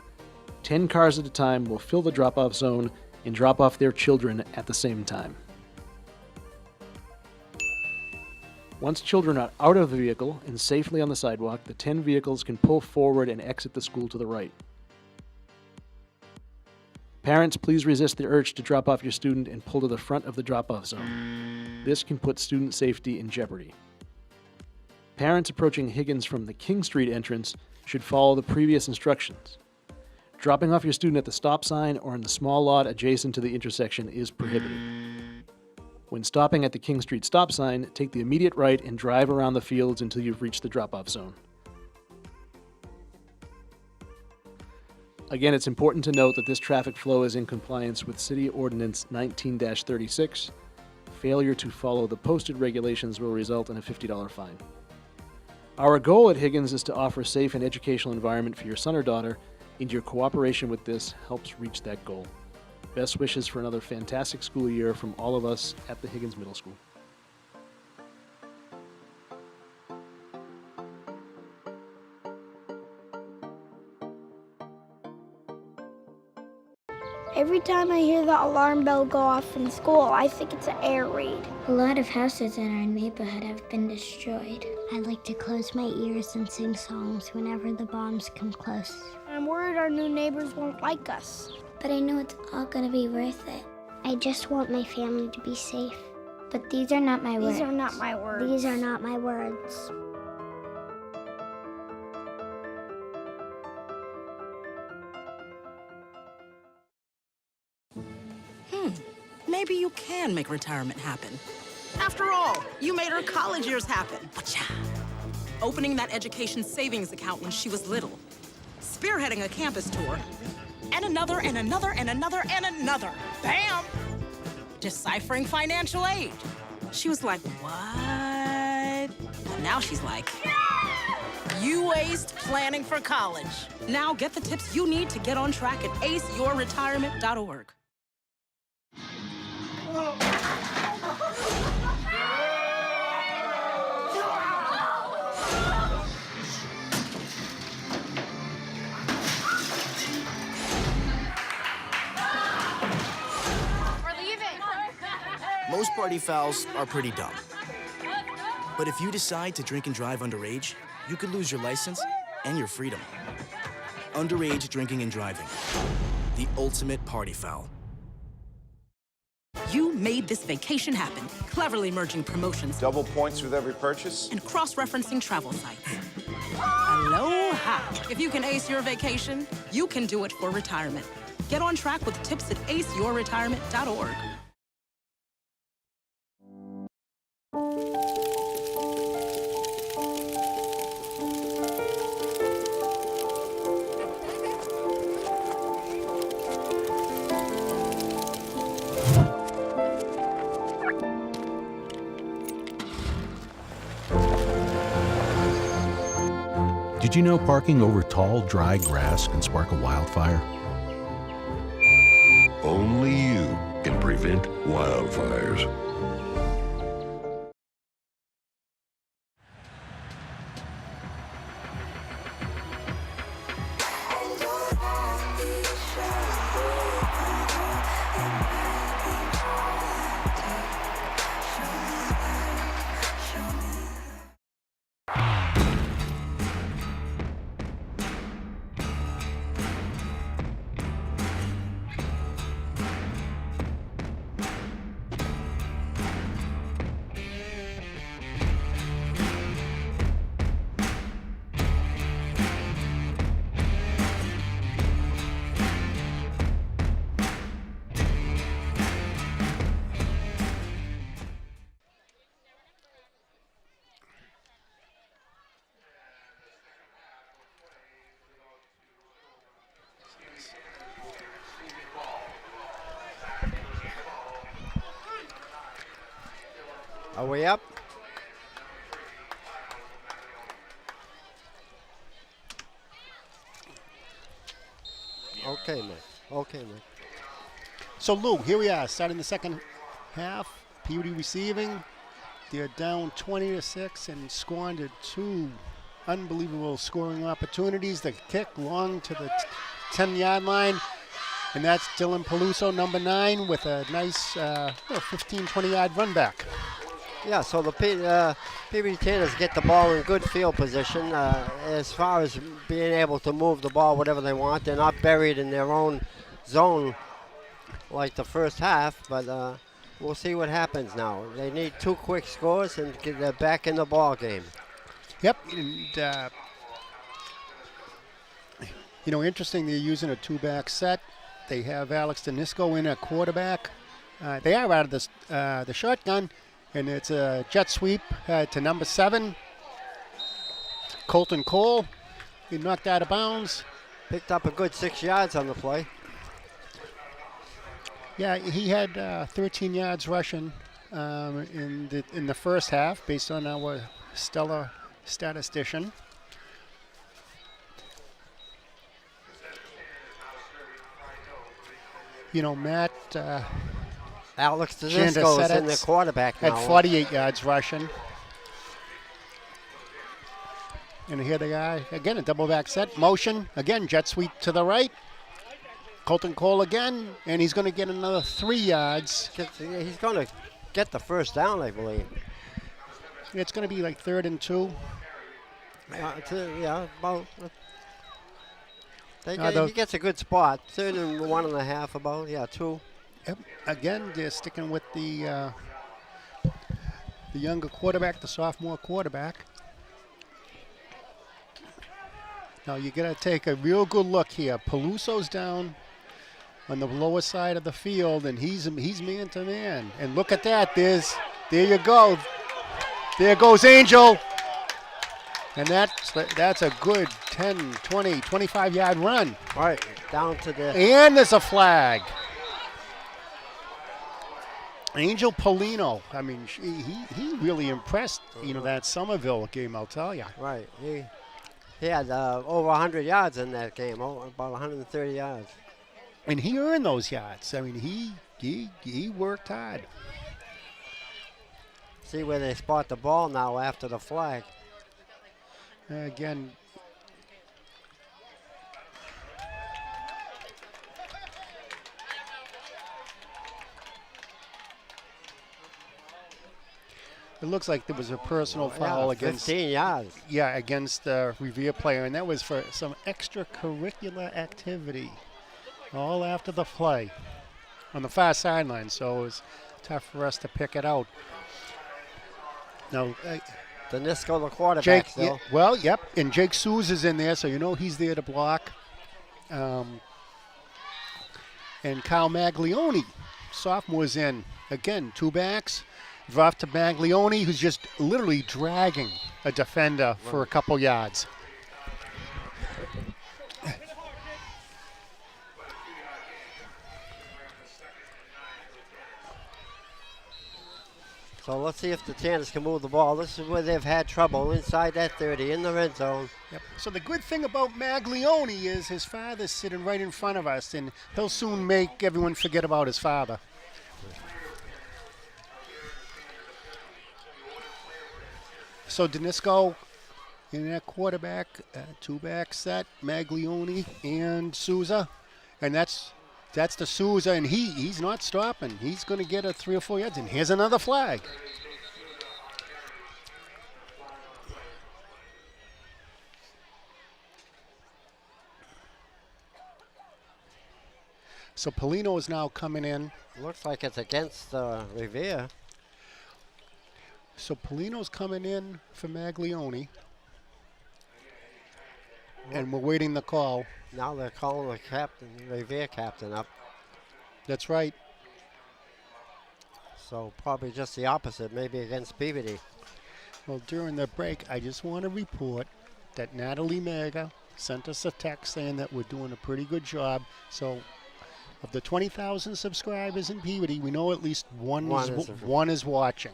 10 cars at a time will fill the drop-off zone and drop off their children at the same time. Once children are out of the vehicle and safely on the sidewalk, the 10 vehicles can pull forward and exit the school to the right. Parents, please resist the urge to drop off your student and pull to the front of the drop-off zone. This can put student safety in jeopardy. Parents approaching Higgins from the King Street entrance should follow the previous instructions. Dropping off your student at the stop sign or in the small lot adjacent to the intersection is prohibited. When stopping at the King Street stop sign, take the immediate right and drive around the fields until you've reached the drop-off zone. Again, it's important to note that this traffic flow is in compliance with City Ordinance 19-36. Failure to follow the posted regulations will result in a $50 fine. Our goal at Higgins is to offer a safe and educational environment for your son or daughter, and your cooperation with this helps reach that goal. Best wishes for another fantastic school year from all of us at the Higgins Middle School. Every time I hear the alarm bell go off in school, I think it's an air raid. A lot of houses in our neighborhood have been destroyed. I like to close my ears and sing songs whenever the bombs come close. I'm worried our new neighbors won't like us. But I know it's all gonna be worth it. I just want my family to be safe. But these are not my words. These are not my words. These are not my words. Maybe you can make retirement happen. After all, you made her college years happen. Opening that education savings account when she was little. Spearheading a campus tour. And another, and another, and another, and another. Bam! Deciphering financial aid. She was like, what? But now she's like, You aced planning for college. Now get the tips you need to get on track at aceyourretirement.org. Most party fouls are pretty dumb. But if you decide to drink and drive underage, you could lose your license and your freedom. Underage drinking and driving. The ultimate party foul. You made this vacation happen, cleverly merging promotions. Double points with every purchase. And cross-referencing travel sites. Aloha! If you can ace your vacation, you can do it for retirement. Get on track with tips at aceyourretirement.org. Did you know parking over tall, dry grass can spark a wildfire? Only you can prevent wildfires. Are we up? Okay, Mike. Okay, Mike. So, Lou, here we are, starting the second half. Peabody receiving. They're down 20-6 and squandered two unbelievable scoring opportunities. The kick long to the 10-yard line. And that's Dylan Peluso, number 9, with a nice 15, 20-yard run back. Yeah, so the Peabody Taters get the ball in good field position. As far as being able to move the ball whatever they want, they're not buried in their own zone like the first half, but we'll see what happens now. They need 2 quick scores and they're back in the ball game. Yep, and interesting, they're using a 2-back set. They have Alex Danisco in at quarterback. They are out of the shotgun. And it's a jet sweep to number 7, Colton Cole. He knocked out of bounds. Picked up a good 6 yards on the play. Yeah, he had 13 yards rushing in the first half, based on our stellar statistician. Matt... Alex Danisco is in the quarterback now. Had 48 yards rushing. And here they are. Again, a double back set. Motion. Again, jet sweep to the right. Colton Cole again. And he's going to get another 3 yards. He's going to get the first down, I believe. It's going to be like 3rd and 2. Yeah, about. He gets a good spot. 3rd and 1.5, about. Yeah, 2. Yep. Again, they're sticking with the younger quarterback, the sophomore quarterback. Now you got to take a real good look here. Peluso's down on the lower side of the field, and he's man to man. And look at that. There you go. There goes Angel. And that's a good 10, 20, 25-yard run. All right, down to the... And there's a flag. Angel Polino, I mean, he really impressed, that Somerville game, I'll tell you. Right. He had over 100 yards in that game, about 130 yards. And he earned those yards. I mean, he worked hard. See where they spot the ball now after the flag. Again, it looks like there was a personal foul against 15 yards. Yeah, against the Revere player, and that was for some extracurricular activity. All after the play on the far sideline, so it was tough for us to pick it out. Now, Danisco, the quarterback, Jake, still. well, yep, and Jake Souza's in there, so you know he's there to block. And Kyle Maglione, sophomore's in. Again, 2 backs. Off to Maglione, who's just literally dragging a defender for a couple yards. So let's see if the Tanners can move the ball. This is where they've had trouble, inside that 30, in the red zone. Yep. So the good thing about Maglione is his father's sitting right in front of us, and he'll soon make everyone forget about his father. So Danisco in that quarterback, 2-back set, Maglione and Souza. And that's the Souza, and he's not stopping. He's going to get a 3 or 4 yards, and here's another flag. So Polino is now coming in. Looks like it's against Revere. So Polino's coming in for Maglione. And we're waiting the call. Now they're calling the captain, Revere captain up. That's right. So probably just the opposite, maybe against Peabody. Well, during the break, I just want to report that Natalie Mega sent us a text saying that we're doing a pretty good job. So of the 20,000 subscribers in Peabody, we know at least one is watching.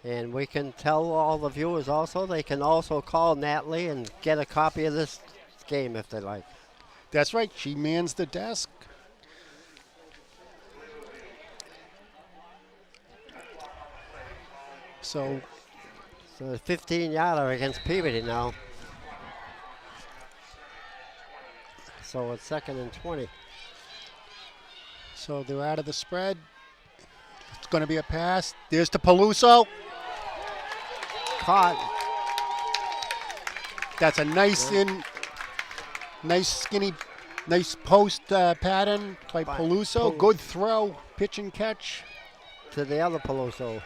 And we can tell all the viewers also, they can also call Natalie and get a copy of this game if they like. That's right. She mans the desk. So a 15-yarder against Peabody now. So it's 2nd and 20. So they're out of the spread. It's going to be a pass. There's to Peluso. Caught. That's a nice skinny, nice post pattern by Peluso. Good throw, pitch and catch. To the other Peluso.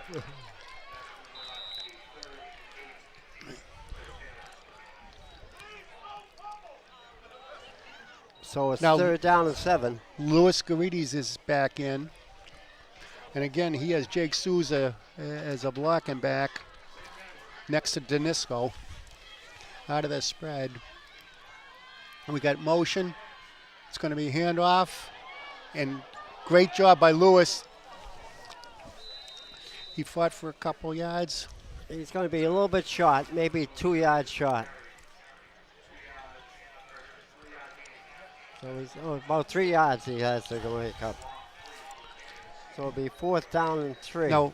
So it's now, 3rd down and 7. Louis Garides is back in. And again, he has Jake Souza as a blocking back next to Danisco out of the spread. And we got motion. It's going to be handoff. And great job by Louis. He fought for a couple yards. He's going to be a little bit short, maybe 2 yards short. So he's about 3 yards he has to go make up. So it'll be 4th down and 3. Now,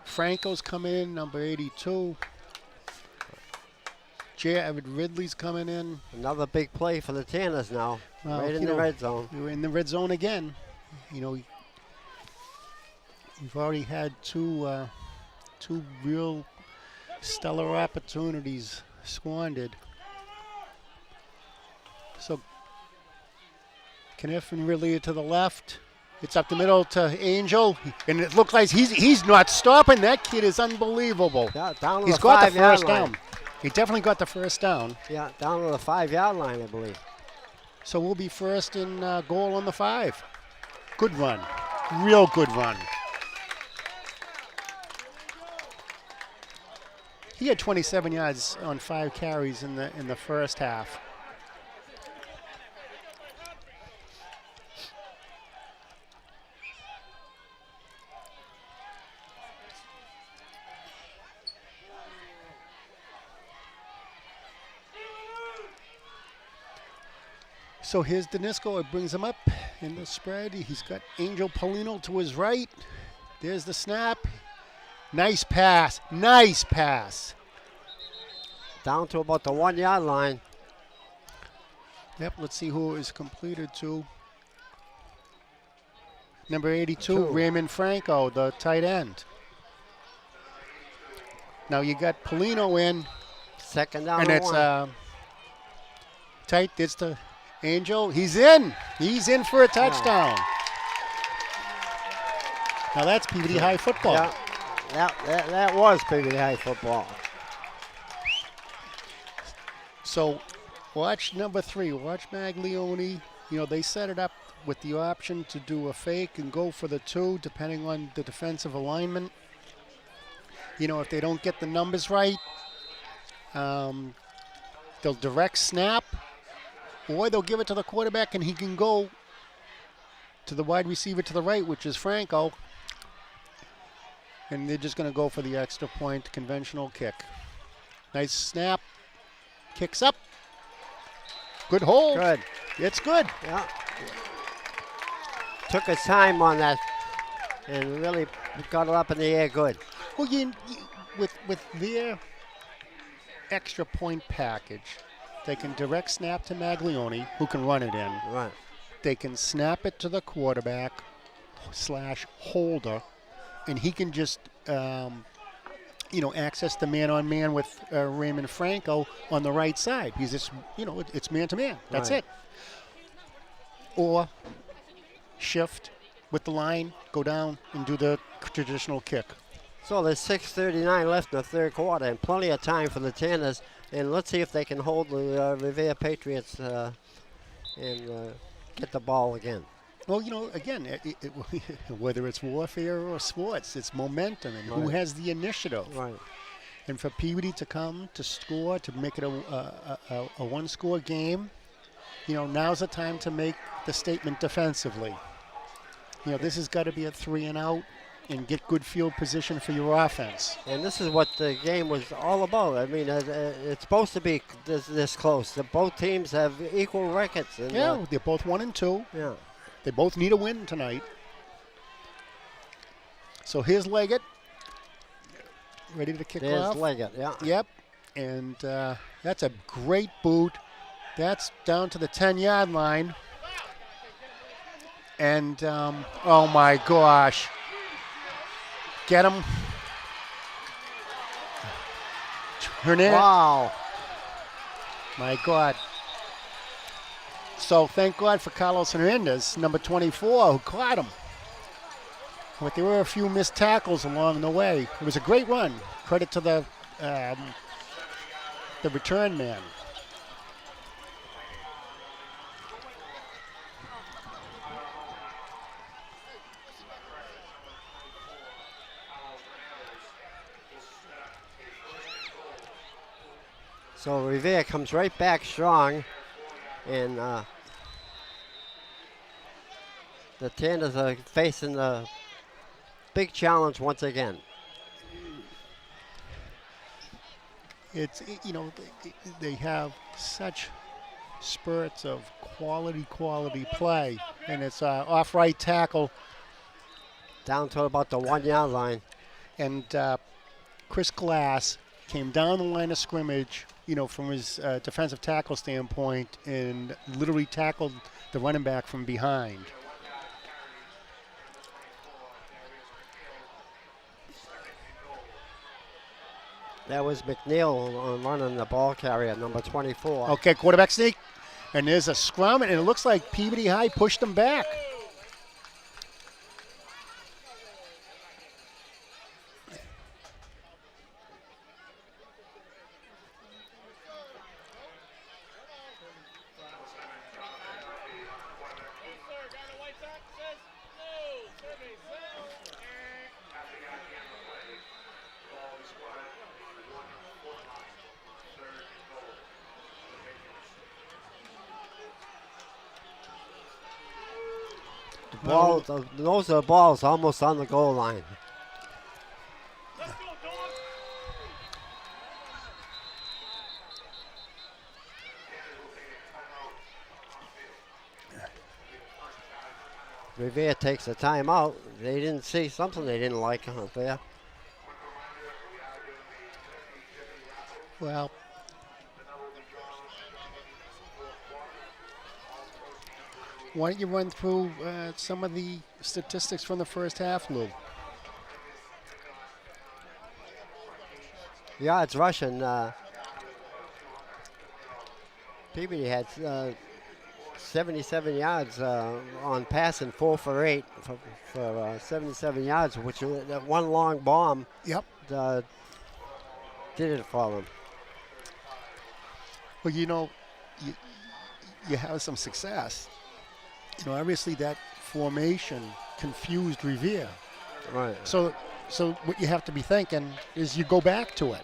Franco's coming in, number 82. J. Everett Ridley's coming in. Another big play for the Tanners now, right in the red zone. We're in the red zone again. You know, we've already had two real stellar opportunities squandered. So Kniff and Ridley to the left. It's up the middle to Angel, and it looks like he's not stopping. That kid is unbelievable. Yeah, down to he's the got the 5 yard first line. down. He definitely got the first down. Yeah, down to the 5 yard line, I believe. So we'll be first in goal on the 5. Good run, real good run. He had 27 yards on 5 carries in the first half. So here's Danisco. It brings him up in the spread. He's got Angel Polino to his right. There's the snap. Nice pass. Nice pass. Down to about the 1 yard line. Yep, let's see who it is completed to. Number 82, Raymond Franco, the tight end. Now you got Polino in. Second down and and it's one. tight. It's the Angel. He's in. He's in for a touchdown. Now that's Peabody High football. Yeah, that was Peabody High football. So watch number 3. Watch Maglione. You know, they set it up with the option to do a fake and go for the 2, depending on the defensive alignment. You know, if they don't get the numbers right, they'll direct snap, or they'll give it to the quarterback and he can go to the wide receiver to the right, which is Franco. And they're just going to go for the extra point, conventional kick. Nice snap. Kicks up. Good hold. Good. It's good. Yeah. Took his time on that and really got it up in the air good. Well, with their extra point package, they can direct snap to Maglione, who can run it in. Right. They can snap it to the quarterback / holder, and he can just, access the man-on-man with Raymond Franco on the right side. Because it's man-to-man. That's Right. it. Or shift with the line, go down and do the traditional kick. So there's 6:39 left in the third quarter and plenty of time for the Tanners. And let's see if they can hold the Revere Patriots and get the ball again. Well, again, whether it's warfare or sports, it's momentum and who Right. has the initiative. Right. And for Peabody to come, to score, to make it a one-score game, now's the time to make the statement defensively. This has got to be a 3-and-out and get good field position for your offense. And this is what the game was all about. I mean, it's supposed to be this close. Both teams have equal records. And, Yeah, they're both 1-2. Yeah. They both need a win tonight. So here's Leggett, ready to kick There's off. Leggett, yeah. Yep, and that's a great boot. That's down to the 10-yard line. And, oh my gosh. Get him. Turn it. Wow. My God. So thank God for Carlos Hernandez, number 24, who caught him. But there were a few missed tackles along the way. It was a great run. Credit to the return man. So Revere comes right back strong, and the Tanners are facing a big challenge once again. It's, they have such spurts of quality play, and it's off right tackle. Down to about the 1-yard line. And Chris Glass came down the line of scrimmage, from his defensive tackle standpoint, and literally tackled the running back from behind. That was McNeil running the ball carrier, number 24. Okay, quarterback sneak. And there's a scrum, and it looks like Peabody High pushed them back. Those are balls almost on the goal line. Revere takes a timeout. They didn't see something they didn't like out there. Well, why don't you run through some of the statistics from the first half, Lou? Yards rushing. Peabody had 77 yards on passing, 4 for 8 for 77 yards, which that one long bomb. Yep. Did it for them. Well, you know, you have some success. You know, obviously that formation confused Revere. Right. So what you have to be thinking is you go back to it.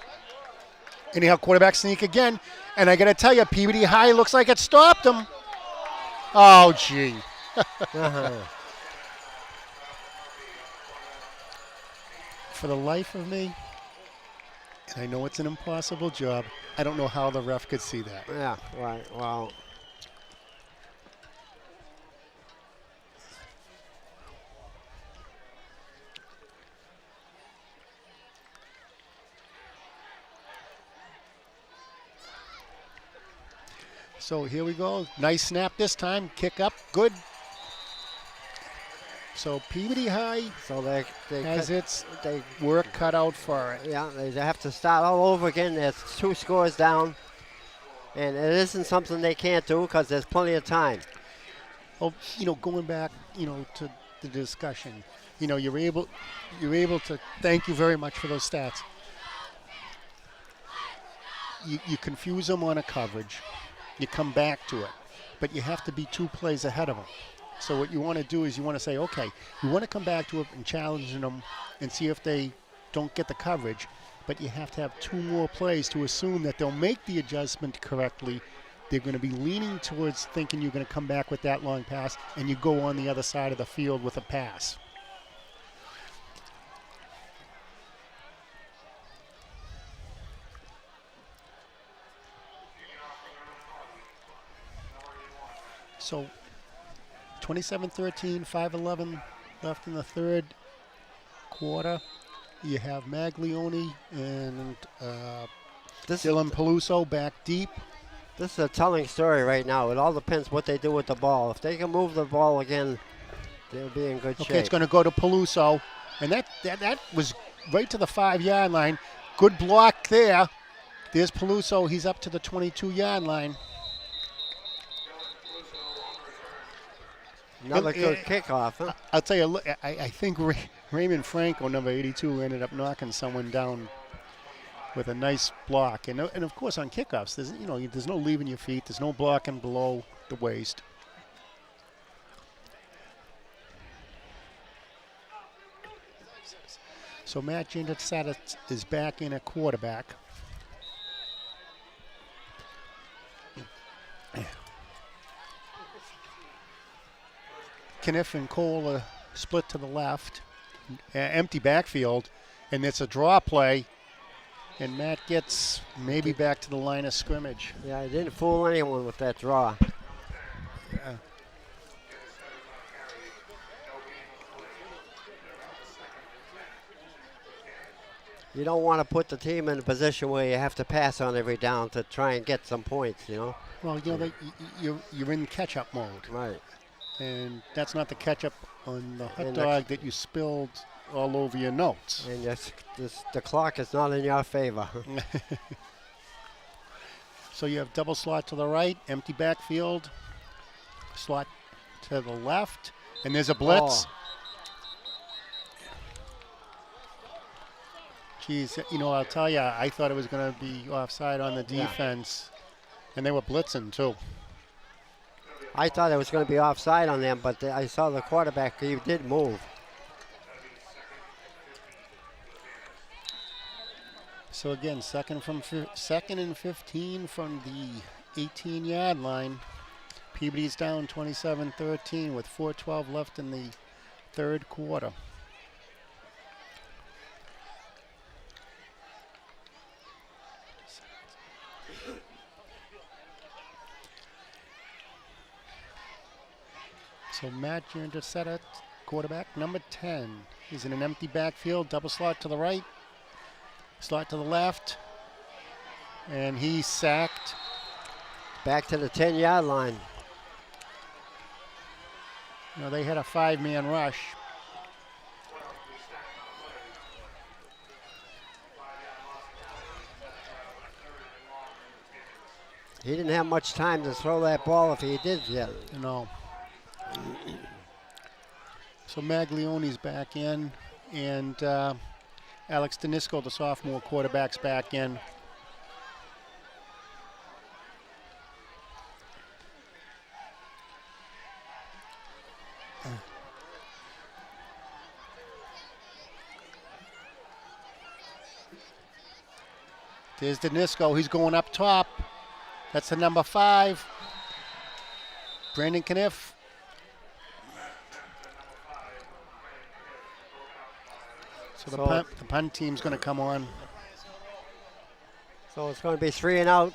Anyhow, quarterback sneak again. And I got to tell you, Peabody High looks like it stopped him. Oh, gee. For the life of me, and I know it's an impossible job, I don't know how the ref could see that. Yeah, right. Well, so here we go. Nice snap this time. Kick up. Good. So Peabody High has its work cut out for it. Yeah, they have to start all over again. There's 2 scores down. And it isn't something they can't do because there's plenty of time. Well, you know, going back, you know, to the discussion, you know, you're able to, thank you very much for those stats. You confuse them on a coverage. You come back to it. But you have to be 2 plays ahead of them. So what you want to do is you want to say, okay, you want to come back to it and challenge them and see if they don't get the coverage. But you have to have 2 more plays to assume that they'll make the adjustment correctly. They're going to be leaning towards thinking you're going to come back with that long pass, and you go on the other side of the field with a pass. So 27-13, 5:11 left in the third quarter. You have Maglione and Dylan Peluso back deep. This is a telling story right now. It all depends what they do with the ball. If they can move the ball again, they'll be in good shape. Okay, it's going to go to Peluso. And that was right to the 5-yard line. Good block there. There's Peluso. He's up to the 22-yard line. Another good kickoff, huh? I'll tell you, I think Raymond Franco, number 82, ended up knocking someone down with a nice block. And of course, on kickoffs, there's no leaving your feet. There's no blocking below the waist. So Matt Giannassata is back in at quarterback. Kniff and Cole are split to the left. Empty backfield, and it's a draw play. And Matt gets maybe back to the line of scrimmage. Yeah, he didn't fool anyone with that draw. Yeah. You don't want to put the team in a position where you have to pass on every down to try and get some points, you know? Well, you're in catch-up mode. Right. And that's not the ketchup on the hot dog that you spilled all over your notes. And the clock is not in your favor. So you have double slot to the right, empty backfield, slot to the left, and there's a blitz. Oh. Geez, I'll tell you, I thought it was going to be offside on the defense, and they were blitzing too. I thought it was going to be offside on them, but I saw the quarterback, he did move. So again, second and 15 from the 18-yard line. Peabody's down 27-13 with 4:12 left in the third quarter. So Matt, you're into setter, quarterback number 10. He's in an empty backfield, double slot to the right, slot to the left, and he's sacked. Back to the 10-yard line. You know, they had a 5-man rush. He didn't have much time to throw that ball if he did yet. No. So Maglioni's back in, and Alex Danisco, the sophomore quarterback's back in. There's Danisco. He's going up top. That's the number 5. Brandon Kniff. So the punt team's going to come on. So it's going to be 3 and out.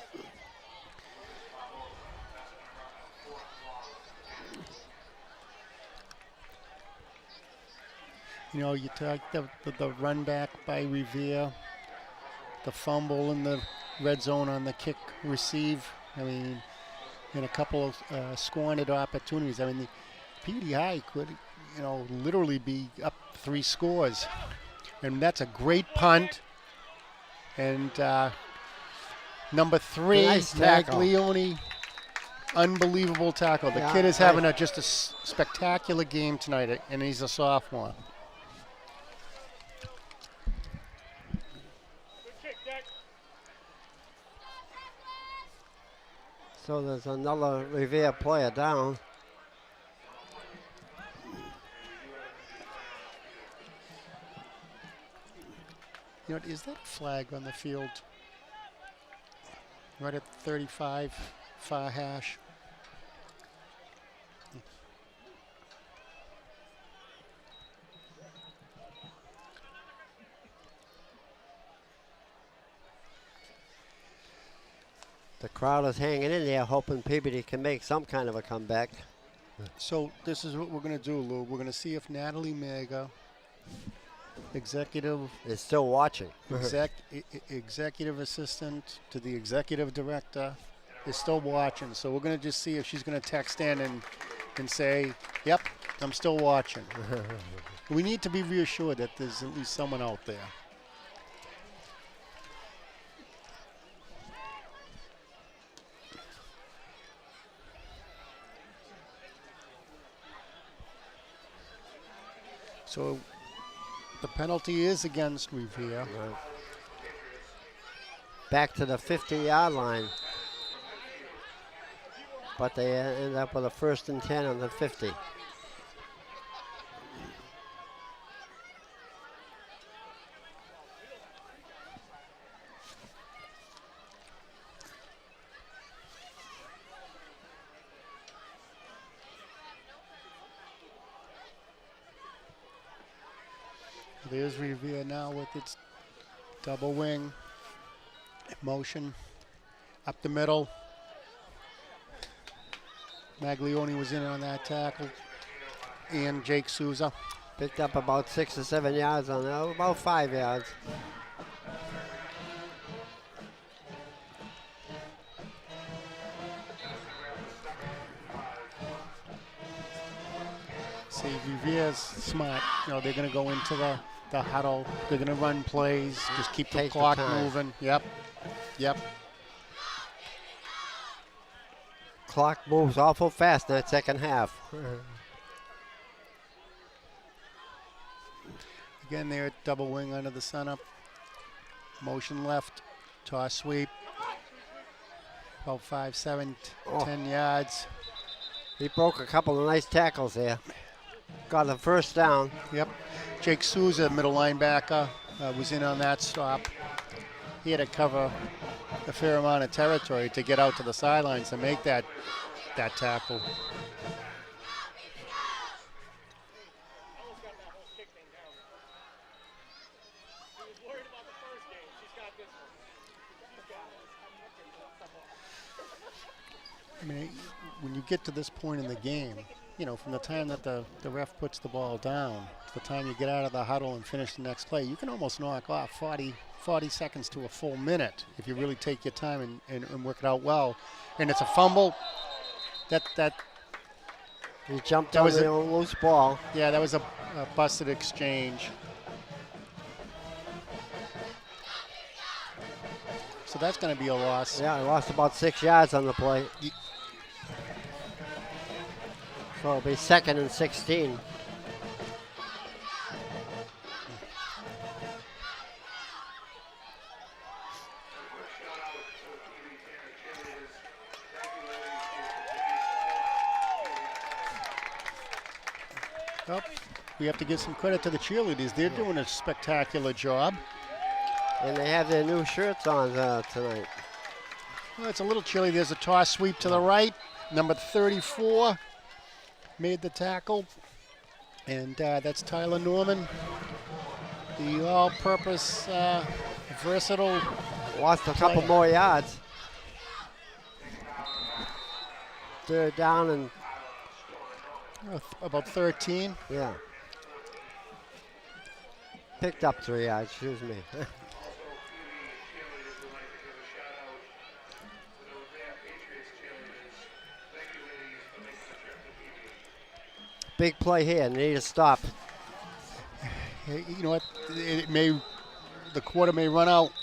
You know, you talk the run back by Revere, the fumble in the red zone on the kick receive. I mean, and a couple of squandered opportunities. I mean, the Peabody High could, you know, literally be up 3 scores. And that's a great punt. And number 3, nice tackle. Maglioni, unbelievable tackle. The kid is having just a spectacular game tonight, and he's a sophomore. So there's another Revere player down. You know, is that flag on the field? Right at 35, far hash. The crowd is hanging in there, hoping Peabody can make some kind of a comeback. So this is what we're going to do, Lou. We're going to see if Natalie Mega, executive, is still watching. executive assistant to the executive director, is still watching. So we're going to just see if she's going to text in and say, yep, I'm still watching. We need to be reassured that there's at least someone out there. So the penalty is against Revere. Right. Back to the 50-yard line. But they end up with a 1st and 10 on the 50. There's Revere now with its double wing motion up the middle. Maglioni was in on that tackle, and Jake Souza picked up about 6 or 7 yards on that, about 5 yards. See, Revere's smart. You know, they're going to go into the huddle. They're going to run plays. Just keep the clock moving. Yep. Clock moves awful fast in that second half. Again, they're double wing under the center. Motion left. Toss sweep. About 5, 7, 10 yards. He broke a couple of nice tackles there. Got the 1st down. Yep. Jake Souza, middle linebacker, was in on that stop. He had to cover a fair amount of territory to get out to the sidelines to make that tackle. I mean, when you get to this point in the game, from the time that the ref puts the ball down to the time you get out of the huddle and finish the next play, you can almost knock off 40 seconds to a full minute if you really take your time and work it out well. And it's a fumble. He jumped on the loose ball. Yeah, that was a busted exchange. So that's going to be a loss. Yeah, he lost about 6 yards on the play. So it'll be 2nd and 16. Well, we have to give some credit to the cheerleaders. They're doing a spectacular job. And they have their new shirts on tonight. Well, it's a little chilly. There's a toss sweep to the right. Number 34 made the tackle. And that's Tyler Norman, the all-purpose, versatile. Lost a couple more yards. 3rd down and about 13. Yeah. Picked up 3 yards, excuse me. Big play here, need a stop. You know what? The quarter may run out.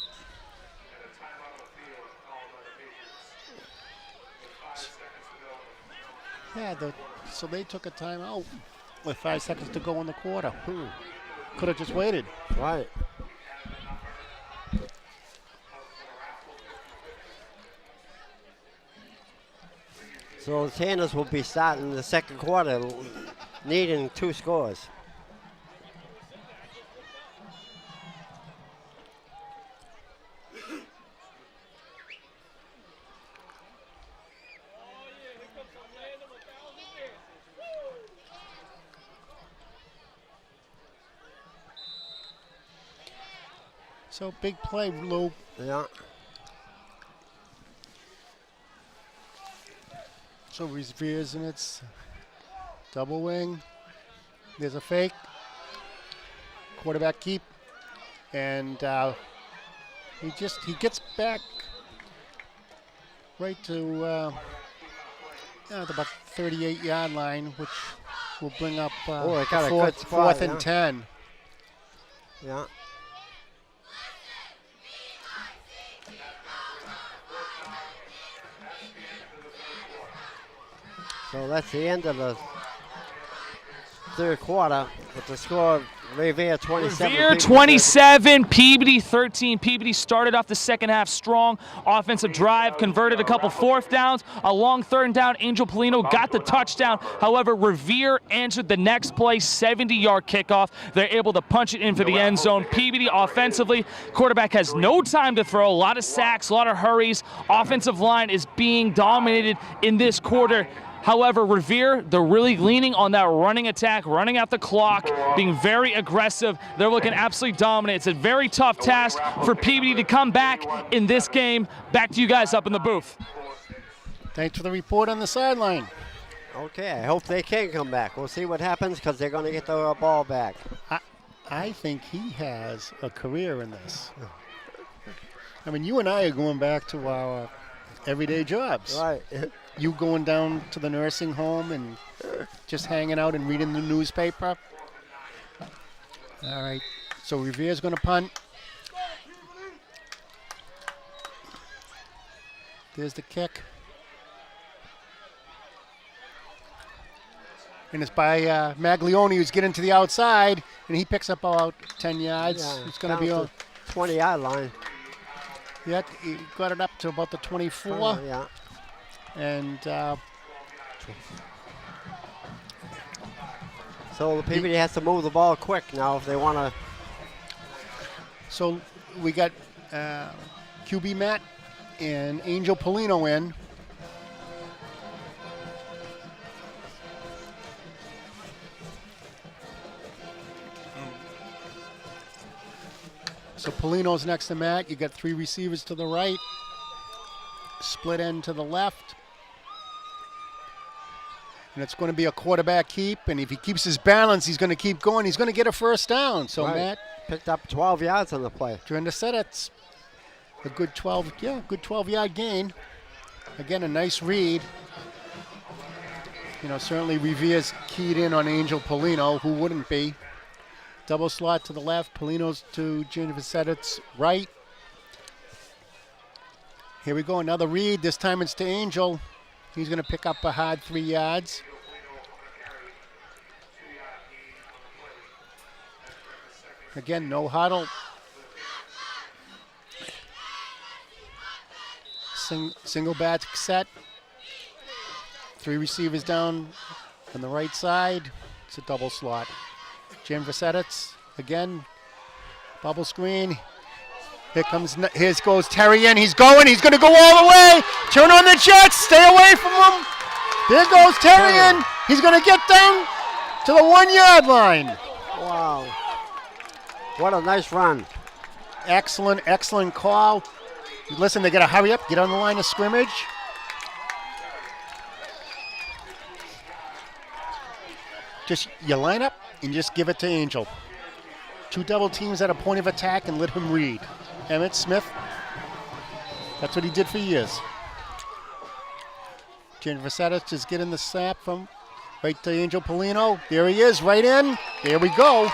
Yeah, so they took a timeout with 5 seconds to go in the quarter. Could have just waited. Right. So the Tanners will be starting the 2nd quarter needing 2 scores. So big play, Lou. Yeah. So Revere's in its double wing. There's a fake. Quarterback keep. And he gets back right to about 38-yard line, which will bring up it got a good spot, 4th and 10. Yeah. So that's the end of the 3rd quarter with the score of Revere 27. Revere 27, Peabody 13. Peabody started off the 2nd half strong. Offensive drive, converted a couple 4th downs. A long 3rd down, Angel Polino got the touchdown. However, Revere answered the next play, 70-yard kickoff. They're able to punch it in for the end zone. Peabody offensively, quarterback has no time to throw. A lot of sacks, a lot of hurries. Offensive line is being dominated in this quarter. However, Revere, they're really leaning on that running attack, running out the clock, being very aggressive. They're looking absolutely dominant. It's a very tough task for Peabody to come back in this game. Back to you guys up in the booth. Thanks for the report on the sideline. Okay, I hope they can come back. We'll see what happens because they're going to get the ball back. I think he has a career in this. I mean, you and I are going back to our everyday jobs. Right. You going down to the nursing home and just hanging out and reading the newspaper. All right, so Revere's going to punt. There's the kick. And it's by Maglione, who's getting to the outside, and he picks up about 10 yards. Yeah, it's going to be a 20-yard line. Yeah, he got it up to about the 24. Yeah. And so the Peabody has to move the ball quick now if they want to. So we got QB Matt and Angel Polino in. So Polino's next to Matt. You got 3 receivers to the right, split end to the left. And it's going to be a quarterback keep, and if he keeps his balance, he's going to keep going. He's going to get a first down. So, Right. Matt picked up 12 yards on the play. trying to set it. A good 12-yard gain. Again, a nice read. You know, certainly Revere's keyed in on Angel Polino. Who wouldn't be? Double slot to the left. Polino's to Junior Vassett's right. Here we go, another read. This time it's to Angel. He's going to pick up a hard 3 yards. Again, no huddle. Single back set. 3 receivers down on the right side. It's a double slot. Jim Vassetitz again. Bubble screen. Here goes Terry in. He's going to go all the way. Turn on the Jets. Stay away from him. There goes Terry in. He's going to get down to the 1 yard line. Wow. What a nice run. Excellent call. Listen, they got to hurry up, get on the line of scrimmage. Just you line up and just give it to Angel. 2 double teams at a point of attack and let him read. Emmett Smith, that's what he did for years. Junior Vassettich is getting the snap from right to Angel Polino. There he is, right in. There we go.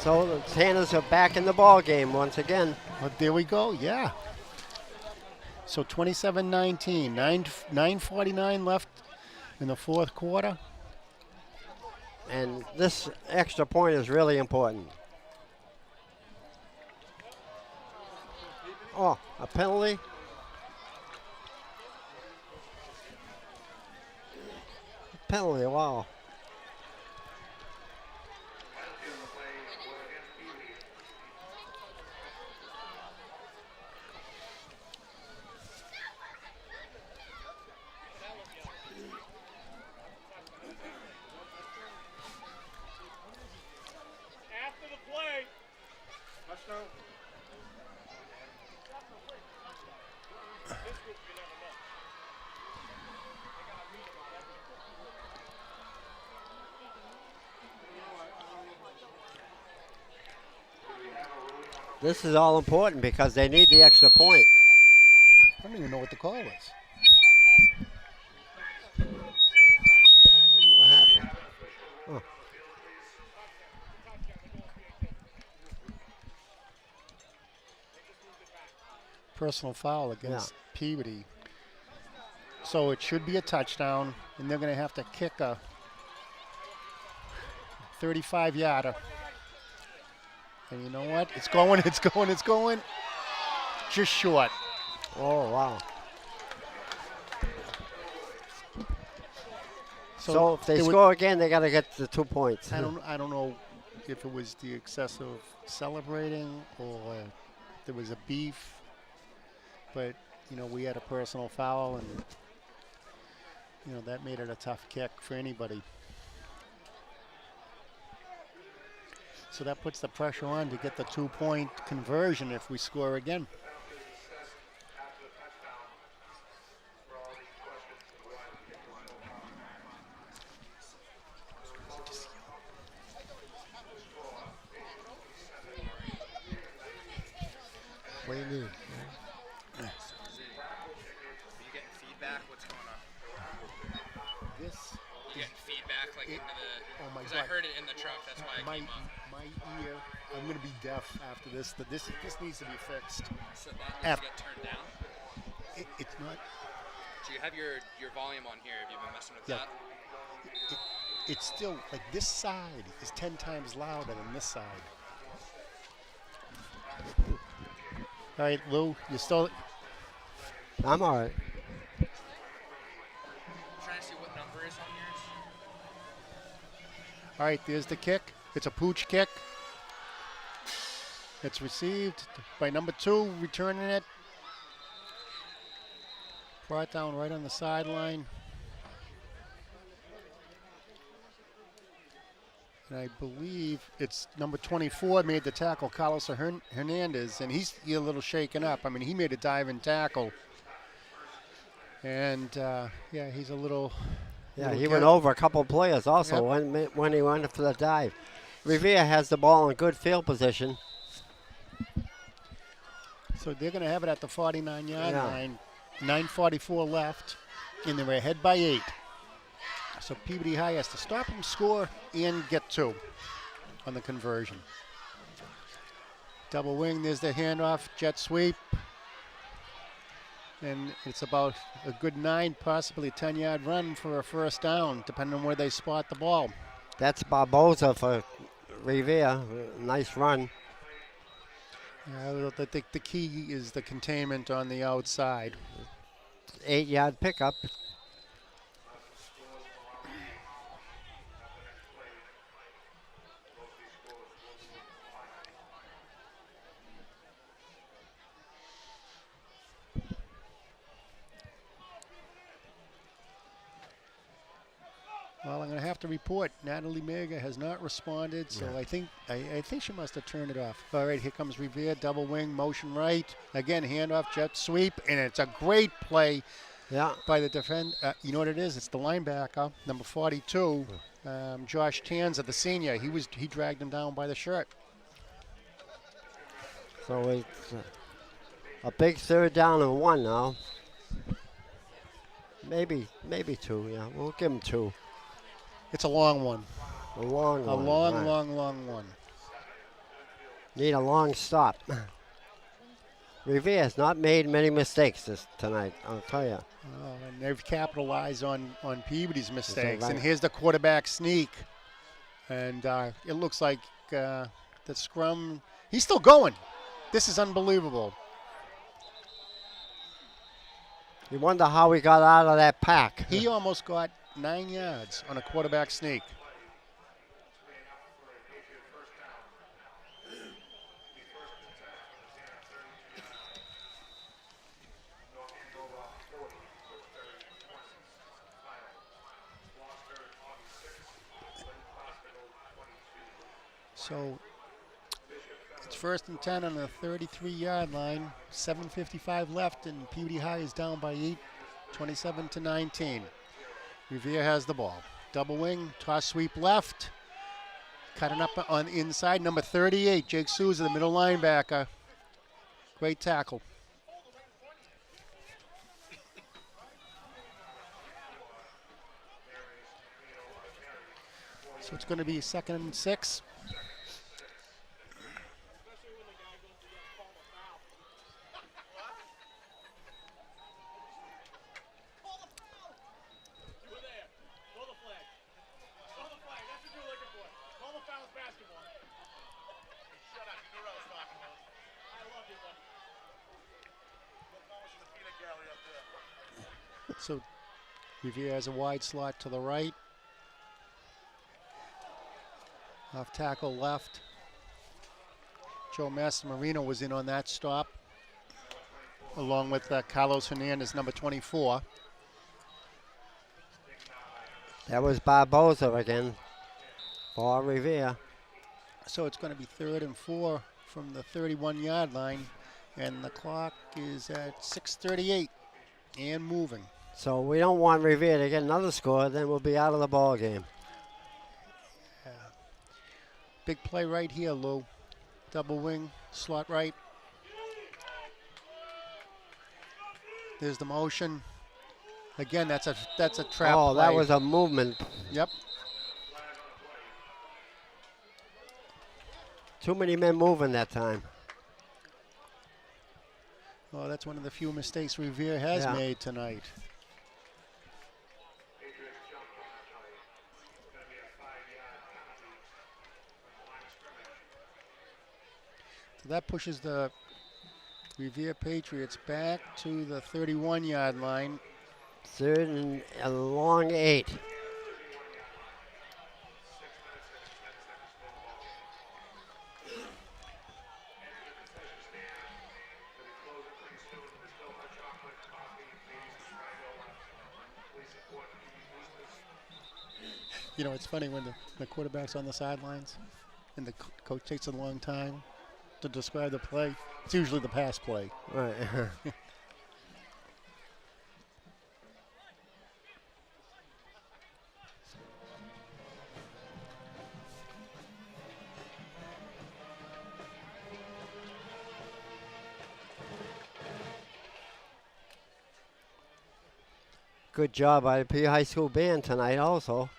So the Tanners are back in the ball game once again. Well, there we go, yeah. So 27-19, 9:49 left in the fourth quarter. And this extra point is really important. Oh, a penalty. Penalty, wow. This is all important because they need the extra point. I don't even know what the call was. What happened? Oh. Personal foul against Peabody. So it should be a touchdown, and they're going to have to kick a 35-yarder. And you know what? It's going. Just short. Oh, wow. So if they score again, they got to get the 2 points. I don't know if it was the excessive celebrating or there was a beef. But, you know, we had a personal foul, and, you know, that made it a tough kick for anybody. So that puts the pressure on to get the 2-point conversion if we score again. What do you need? Are you getting feedback? What's going on? This. You getting feedback like into the? Oh my Because God! I heard it in the truck. That's why I came up. My ear. I'm gonna be deaf after this. This needs to be fixed. So that needs to get turned down. It's not. Do you have your volume on here? Have you been messing with that? It's still like this side is 10 times louder than this side. All right, Lou, you still. I'm all right. I'm trying to see what number is on yours. All right, there's the kick. It's a pooch kick. It's received by number 2, returning it. Brought down right on the sideline. And I believe it's number 24 made the tackle, Carlos Hernandez, and he's a little shaken up. I mean, he made a diving tackle. And, yeah, he's a little... Yeah, he went over a couple of players also when he went for the dive. Revere has the ball in good field position. So they're going to have it at the 49-yard line. 9:44 left, and they're ahead by 8. So Peabody High has to stop them, score, and get 2 on the conversion. Double wing, there's the handoff, jet sweep. And it's about a good 9, possibly a 10-yard run for a first down, depending on where they spot the ball. That's Barboza for Revere. Nice run. I think the key is the containment on the outside. 8-yard pickup. Well, I'm going to have to report Natalie Mega has not responded, so I think she must have turned it off. All right, here comes Revere, double wing, motion right. Again, handoff, jet sweep, and it's a great play by the defender. You know what it is? It's the linebacker, number 42, Josh Tanza, the senior. He dragged him down by the shirt. So it's a big 3rd down and 1 now. Maybe 2, yeah. We'll give him 2. It's a long one. A long one. A long one. Need a long stop. Revere has not made many mistakes tonight, I'll tell you. Oh, and they've capitalized on Peabody's mistakes. And here's the quarterback sneak. And it looks like the scrum, he's still going. This is unbelievable. You wonder how he got out of that pack. He almost got 9 yards on a quarterback sneak. So it's 1st and 10 on the 33-yard line. 7:55 left, and Peabody High is down by 8, 27-19. Revere has the ball. Double wing, toss sweep left. Cutting up on the inside, number 38, Jake Souza, the middle linebacker. Great tackle. So it's going to be 2nd and 6. So Revere has a wide slot to the right. Off tackle left. Joe Massamarino was in on that stop, along with Carlos Hernandez, number 24. That was Barboza again for Revere. So it's going to be 3rd and 4 from the 31-yard line, and the clock is at 6:38 and moving. So we don't want Revere to get another score, then we'll be out of the ball game. Yeah. Big play right here, Lou. Double wing, slot right. There's the motion. Again, that's a trap Oh, play. that was a movement. Yep. Too many men moving that time. Well, that's one of the few mistakes Revere has made tonight. So that pushes the Revere Patriots back to the 31-yard line. 3rd and a long 8. You know, it's funny when the quarterback's on the sidelines and the coach takes a long time to describe the play. It's usually the pass play. Right. Good job by the P High School band tonight also,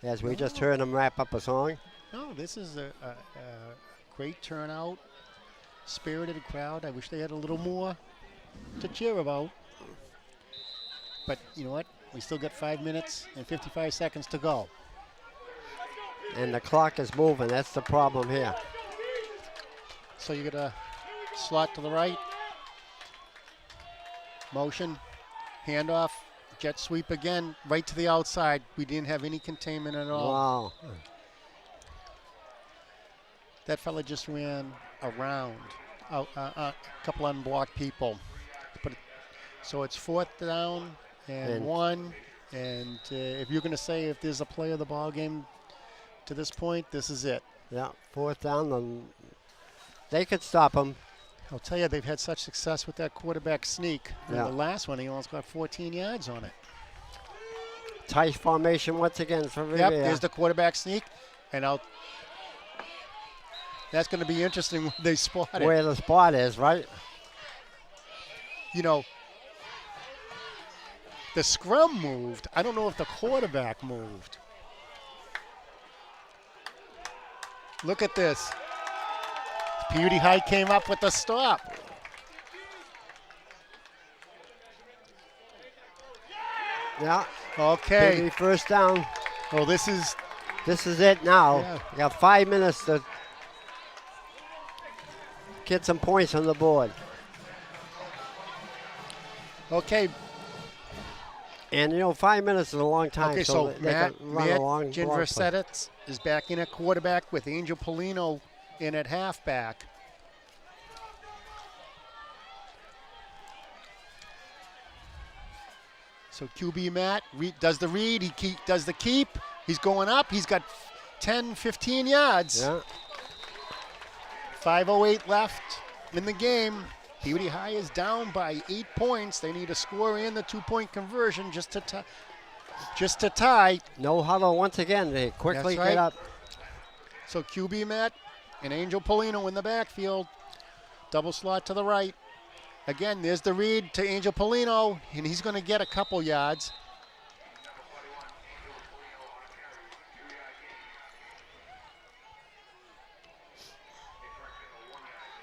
as we just heard them wrap up a song. No, this is a great turnout, spirited crowd. I wish they had a little more to cheer about. But you know what? We still got 5 minutes and 55 seconds to go. And the clock is moving. That's the problem here. So you got a slot to the right. Motion, handoff, jet sweep again, right to the outside. We didn't have any containment at all. Wow. That fella just ran around a couple unblocked people. But so it's 4th down and 1. And if you're going to say if there's a play of the ball game to this point, this is it. Yeah, 4th down. And they could stop them. I'll tell you, they've had such success with that quarterback sneak. And the last one, he almost got 14 yards on it. Tight formation once again for Revere. Yep, there's the quarterback sneak. And that's going to be interesting when they spot it. Where the spot is, right? You know, the scrum moved. I don't know if the quarterback moved. Look at this. Peabody High came up with the stop. Yeah. Okay. Peabody 1st down. Oh, this is it now. Yeah. We got 5 minutes to get some points on the board. Okay. And, you know, 5 minutes is a long time. Okay, so they Matt can run a long Ginversetitz is back in at quarterback with Angel Polino in at halfback. So QB Matt does the read. He does the keep. He's going up. He's got 10, 15 yards. Yeah. 5:08 left in the game. Peabody High is down by 8 points. They need to score in the 2-point conversion just to tie. No huddle once again. They quickly That's right. get up. So QB Matt and Angel Polino in the backfield. Double slot to the right. Again, there's the read to Angel Polino, and he's going to get a couple yards.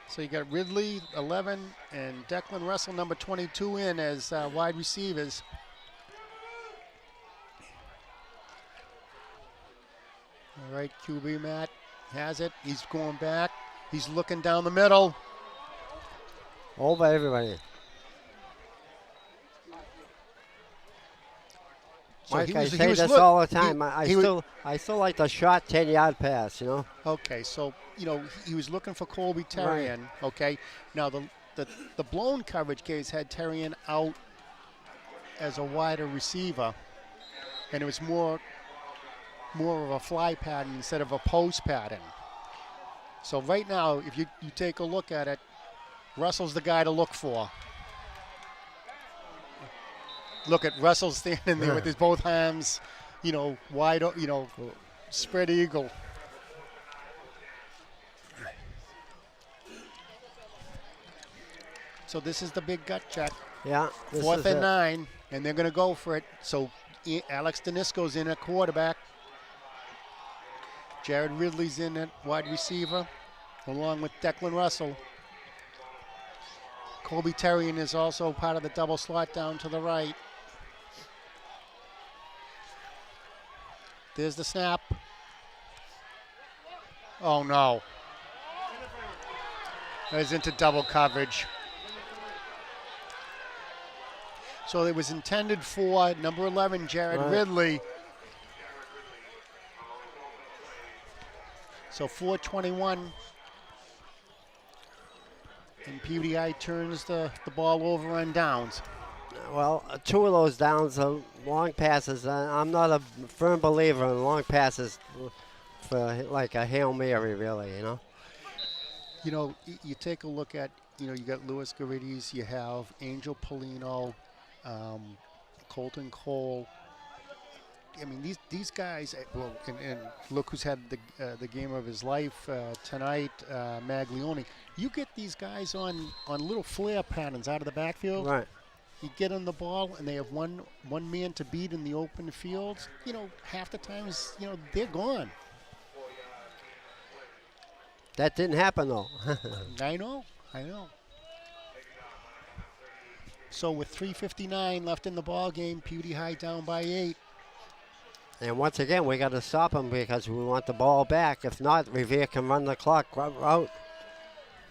So you got Ridley, 11, and Declan Russell, number 22, in as wide receivers. All right, QB Matt has it. He's going back. He's looking down the middle. Over everybody. So Mike, I say this all the time. I still like the short 10-yard pass, you know. Okay, so, you know, he was looking for Colby Terrian, okay? Now, the blown coverage case had Terrian out as a wider receiver, and it was more of a fly pattern instead of a post pattern. So right now, if you take a look at it, Russell's the guy to look for. Look at Russell standing there with his both hands, you know, wide, you know, spread eagle. So this is the big gut check. Yeah. 4th and 9, and they're going to go for it. So Alex Danisco's in at quarterback. Jared Ridley's in at wide receiver, along with Declan Russell. Colby Terrian is also part of the double slot down to the right. There's the snap. Oh, no. That was into double coverage. So it was intended for number 11, Jared Ridley. So 4:21. And Peabody High turns the ball over on downs. Well, two of those downs are long passes. I'm not a firm believer in long passes for like a Hail Mary, really, you know. You know, you take a look at, you know, you got Louis Garides, you have Angel Polino, Colton Cole. I mean, these guys, well, and look who's had the game of his life tonight, Maglione. You get these guys on little flare patterns out of the backfield. Right. You get on the ball, and they have one man to beat in the open fields. You know, half the times, you know, they're gone. That didn't happen, though. I know. So with 3:59 left in the ball game, Peabody High down by 8. And once again, we got to stop them because we want the ball back. If not, Revere can run the clock out.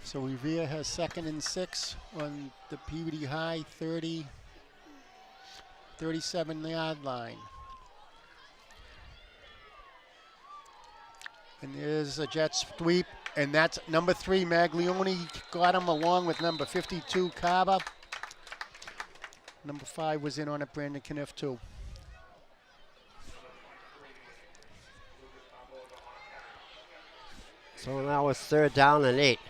So Revere has 2nd and 6 on the Peabody High 37-yard line. And there's a jet sweep, and that's number 3, Maglione. Got him along with number 52, Kaba. Number 5 was in on it, Brandon Kniff, too. So now it's 3rd down and 8.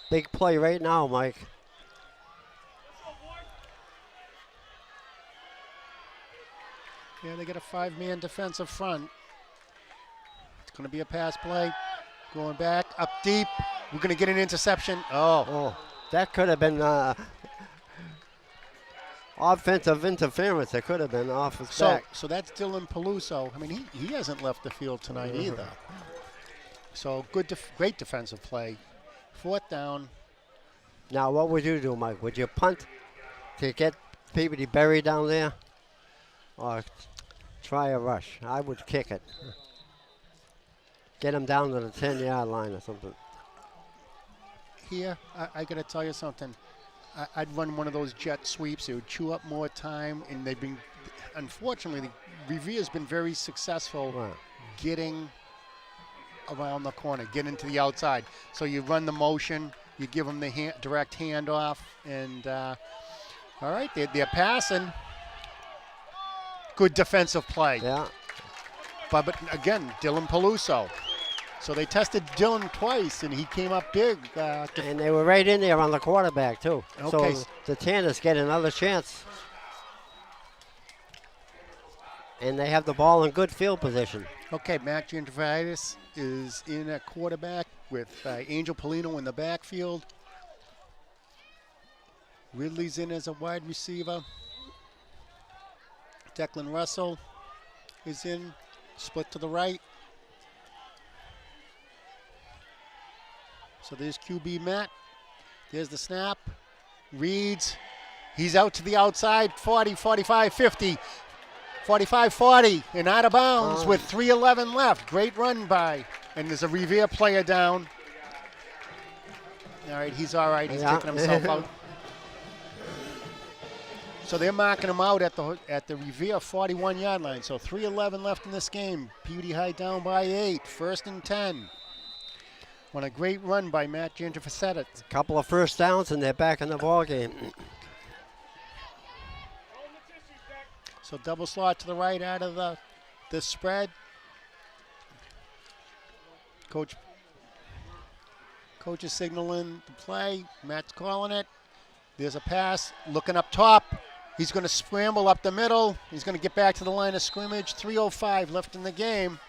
Big play right now, Mike. Yeah, they got a 5-man defensive front. It's going to be a pass play. Going back, up deep. We're going to get an interception. Oh, that could have been offensive interference. It could have been off his back. So that's Dylan Peluso. I mean, he hasn't left the field tonight either. So great defensive play. 4th down. Now, what would you do, Mike? Would you punt to get Peabody buried down there? Or try a rush? I would kick it. Get him down to the 10-yard line or something. Here, I got to tell you something. I'd run one of those jet sweeps. It would chew up more time, and they've been, unfortunately, Revere's been very successful getting around the corner, getting to the outside. So you run the motion, you give them the direct handoff, and all right, they're passing. Good defensive play. Yeah. But again, Dylan Peluso. So they tested Dylan twice, and he came up big. And they were right in there on the quarterback, too. Okay. So the Tanners get another chance. And they have the ball in good field position. Okay, Matt Gendrivitis is in at quarterback with Angel Polino in the backfield. Ridley's in as a wide receiver. Declan Russell is in, split to the right. So there's QB Matt. There's the snap. Reads. He's out to the outside, 40, 45, 50. 45-40 and out of bounds with 3:11 left. Great run by. And there's a Revere player down. All right, he's all right. He's taking himself out. So they're marking him out at the Revere 41-yard line. So 3:11 left in this game. Peabody High down by 8. 1st and 10. On a great run by Matt Gendrivitis. A couple of first downs and they're back in the ball game. So double slot to the right out of the spread. Coach is signaling the play. Matt's calling it. There's a pass. Looking up top. He's going to scramble up the middle. He's going to get back to the line of scrimmage. 3:05 left in the game.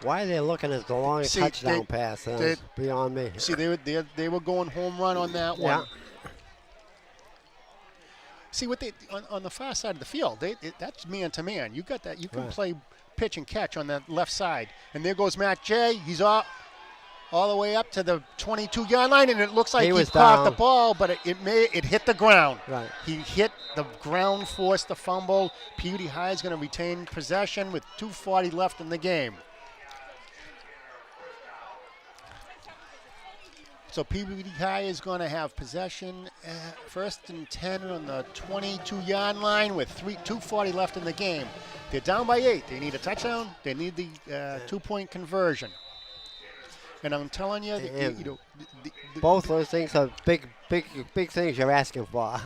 Why are they looking at the long touchdown pass? That's beyond me. See, they were going home run on that one. Yeah. See what they on the far side of the field. That's man to man. You got that. You can play pitch and catch on that left side. And there goes Matt J. He's off all the way up to the 22-yard line, and it looks like He he was caught the down. ball, but it hit the ground. Right. He hit the ground, forced the fumble. Peabody High is going to retain possession with 2:40 left in the game. So Peabody High is going to have possession, 1st and 10 on the 22-yard line with 2:40 left in the game. They're down by 8. They need a touchdown. They need the 2-point conversion. And I'm telling you, Both those things are big things you're asking for.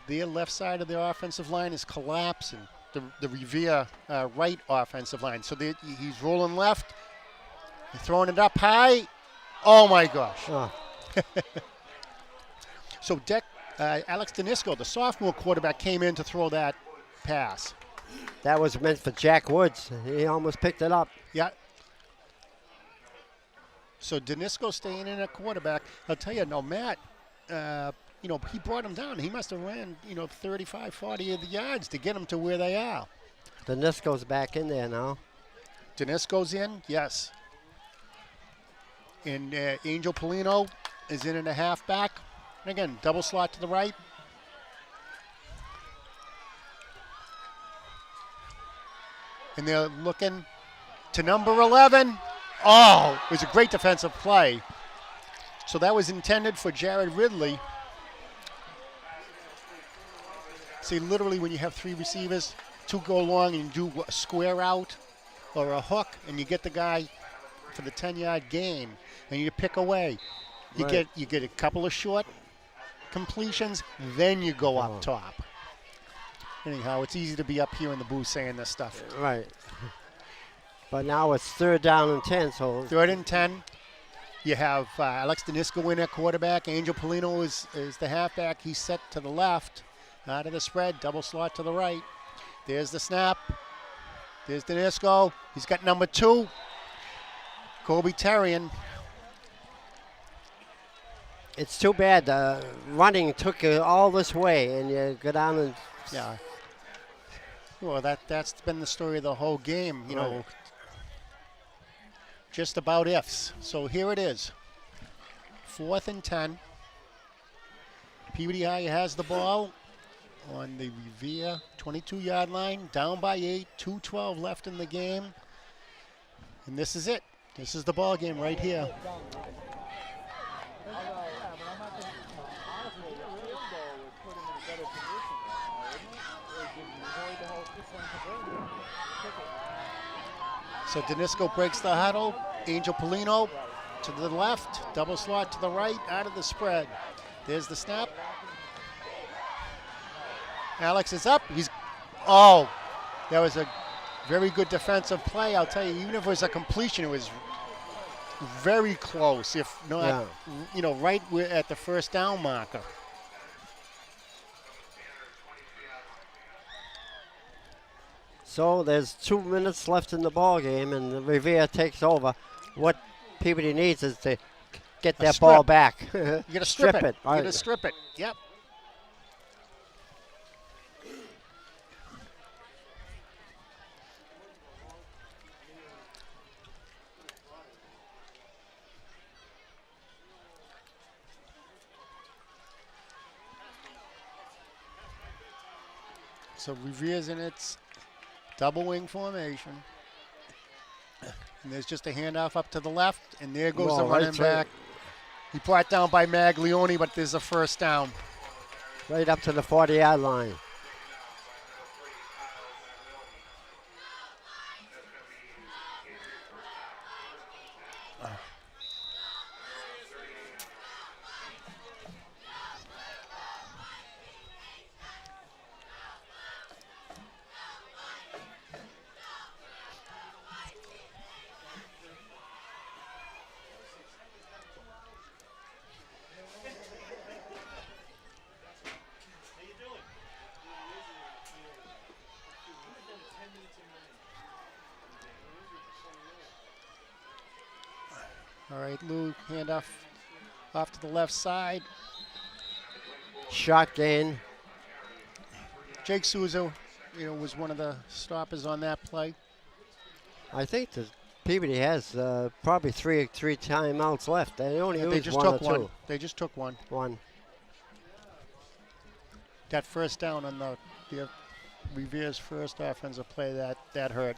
their left side of their offensive line is collapsing. The Revere right offensive line. So he's rolling left. He's throwing it up high. Oh, my gosh. Oh. So Alex Danisco, the sophomore quarterback, came in to throw that pass. That was meant for Jack Woods. He almost picked it up. Yeah. So Danisco staying in at quarterback. I'll tell you, no, Matt, he brought him down. He must have ran, 35, 40 of the yards to get him to where they are. Danisco's back in there now. Danisco's in, yes. And Angel Polino is in a halfback. And again, double slot to the right. And they're looking to number 11. Oh, it was a great defensive play. So that was intended for Jared Ridley. See, literally when you have 3 receivers, 2 go long and you do a square out or a hook, and you get the guy for the 10-yard gain, and you pick away. You get a couple of short completions, then you go up top. Anyhow, it's easy to be up here in the booth saying this stuff. Right. But now it's 3rd down and 10. So 3rd and 10. You have Alex Danisco in at quarterback. Angel Polino is the halfback. He's set to the left. Out of the spread, double slot to the right. There's the snap. There's Danisco. He's got number 2. Kobe Terrian. it's too bad running took you all this way, and you go down and... Yeah. Well, that's been the story of the whole game, you know. Just about ifs. So here it is. 4th and 10. Peabody High has the ball on the Revere 22-yard line, down by 8, 2:12 left in the game. And this is it. This is the ball game right here. So Danisco breaks the huddle. Angel Polino to the left, double slot to the right, out of the spread. There's the snap. Alex is up. That was a very good defensive play. I'll tell you, even if it was a completion, it was very close, if not, right at the first down marker. So there's 2 minutes left in the ball game, and the Revere takes over. What Peabody needs is to get that ball back. You got to strip it. You Right. got to strip it. Yep. So Revere's in its double wing formation. And there's just a handoff up to the left, and there goes the running back. He brought down by Maglione, but there's a first down. Right up to the 40-yard line. All right, Lou, handoff off to the left side. Shot gain. Jake Souza, was one of the stoppers on that play. I think the Peabody has probably three timeouts left. They only They used just one took or one. two. They just took one. One. That first down on the Revere's first offensive play, that hurt.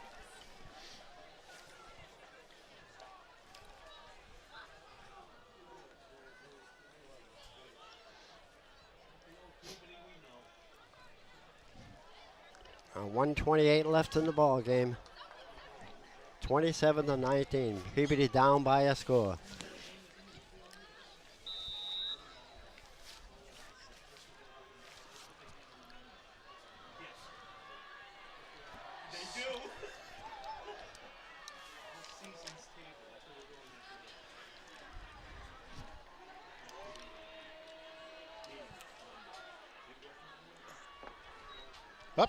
1:28 left in the ball game. 27-19. Peabody down by a score.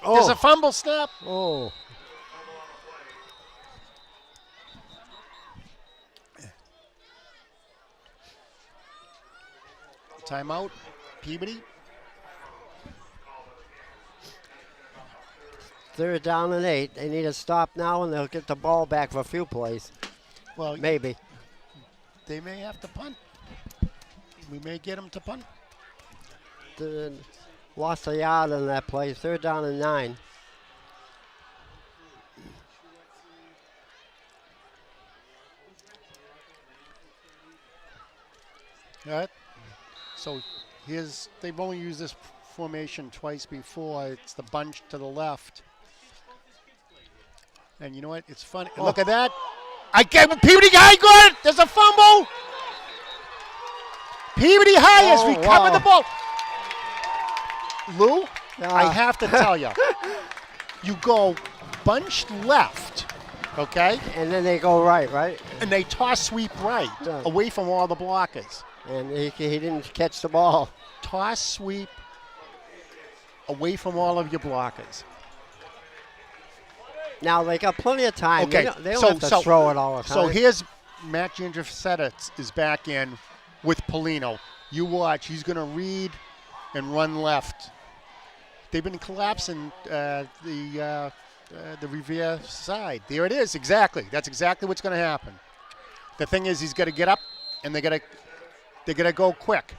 There's a fumble snap. Oh. Timeout, Peabody. 3rd down and 8. They need to stop now, and they'll get the ball back for a few plays. Well, maybe. They may have to punt. We may get them to punt. Lost a yard on that play. 3rd down and 9. All right. So they've only used this formation twice before. It's the bunch to the left. And you know what? It's funny. Oh. Look at that. I gave Peabody High got it. There's a fumble. Peabody High has recovered the ball. Lou, I have to tell you, you go bunched left, okay? And then they go right? And they toss sweep right, away from all the blockers. And he didn't catch the ball. Toss sweep away from all of your blockers. Now they got plenty of time. Okay, They don't have to throw it all the time. So here's Matt Gendrifsetta is back in with Polino. You watch. He's going to read and run left. They've been collapsing the Revere side. There it is, exactly. That's exactly what's going to happen. The thing is, he's got to get up, and they're going to go quick.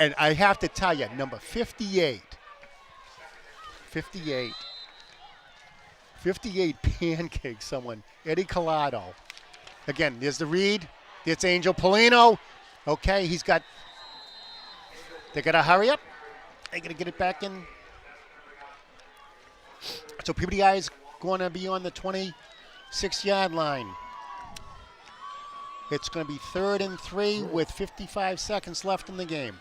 And I have to tell you, number 58 pancakes someone. Eddie Collado. Again, there's the read. It's Angel Polino. Okay, they got to hurry up. They got to get it back in. So Peabody High is going to be on the 26-yard line. It's going to be 3rd and 3 with 55 seconds left in the game.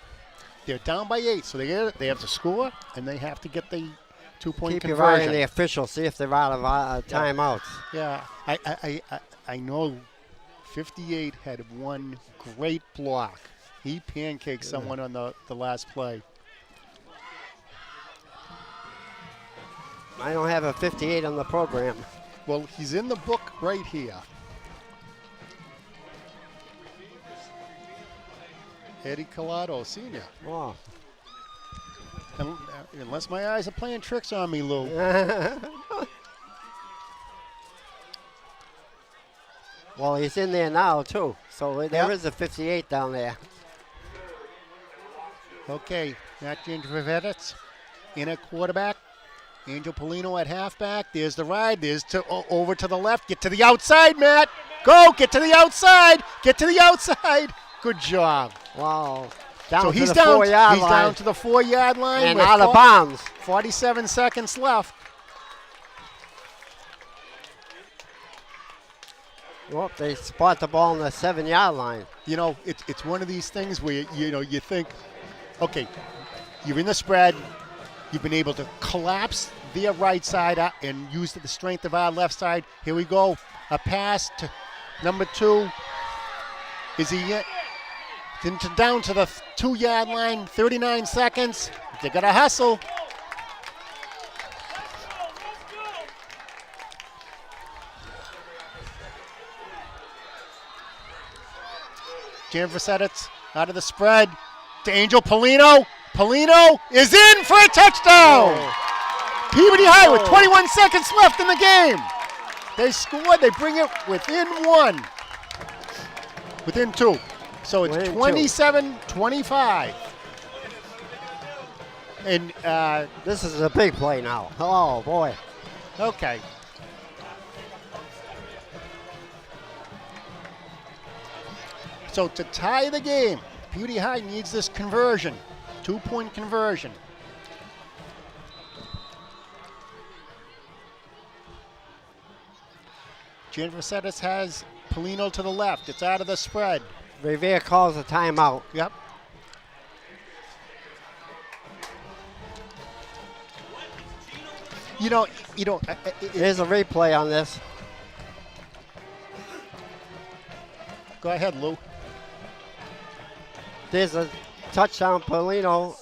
They're down by 8, so they have to score, and they have to get the 2-point conversion. Keep your eye on the officials, see if they're out of timeouts. Yeah, I know 58 had one great block. He pancaked someone on the last play. I don't have a 58 on the program. Well, he's in the book right here. Eddie Collado, Sr. Wow. Unless my eyes are playing tricks on me, Lou. Well, he's in there now, too. So there is a 58 down there. Okay, Matt Gendrifsetta in at quarterback. Angel Polino at halfback. There's the ride. There's over to the left. Get to the outside, Matt. Go. Get to the outside. Get to the outside. Good job. Wow. So he's down to the 4-yard line. And out of bounds. 47 seconds left. Well, they spot the ball on the 7-yard line. You know, it's one of these things where, you think, okay, you're in the spread. You've been able to collapse their right side and use the strength of our left side. Here we go. A pass to number 2. Is he down to the 2-yard line? 39 seconds. They got to hustle. Gendrifsetta out of the spread to Angel Polino. Polino is in for a touchdown. Peabody High with 21 seconds left in the game. They scored. They bring it within one. Within two. So it's 27-25. And this is a big play now. Oh, boy. Okay. So to tie the game, Peabody High needs this conversion, 2-point conversion. Janversetis has Polino to the left. It's out of the spread. Revere calls a timeout. Yep. You know. Here's a replay on this. Go ahead, Lou. There's a touchdown, Polino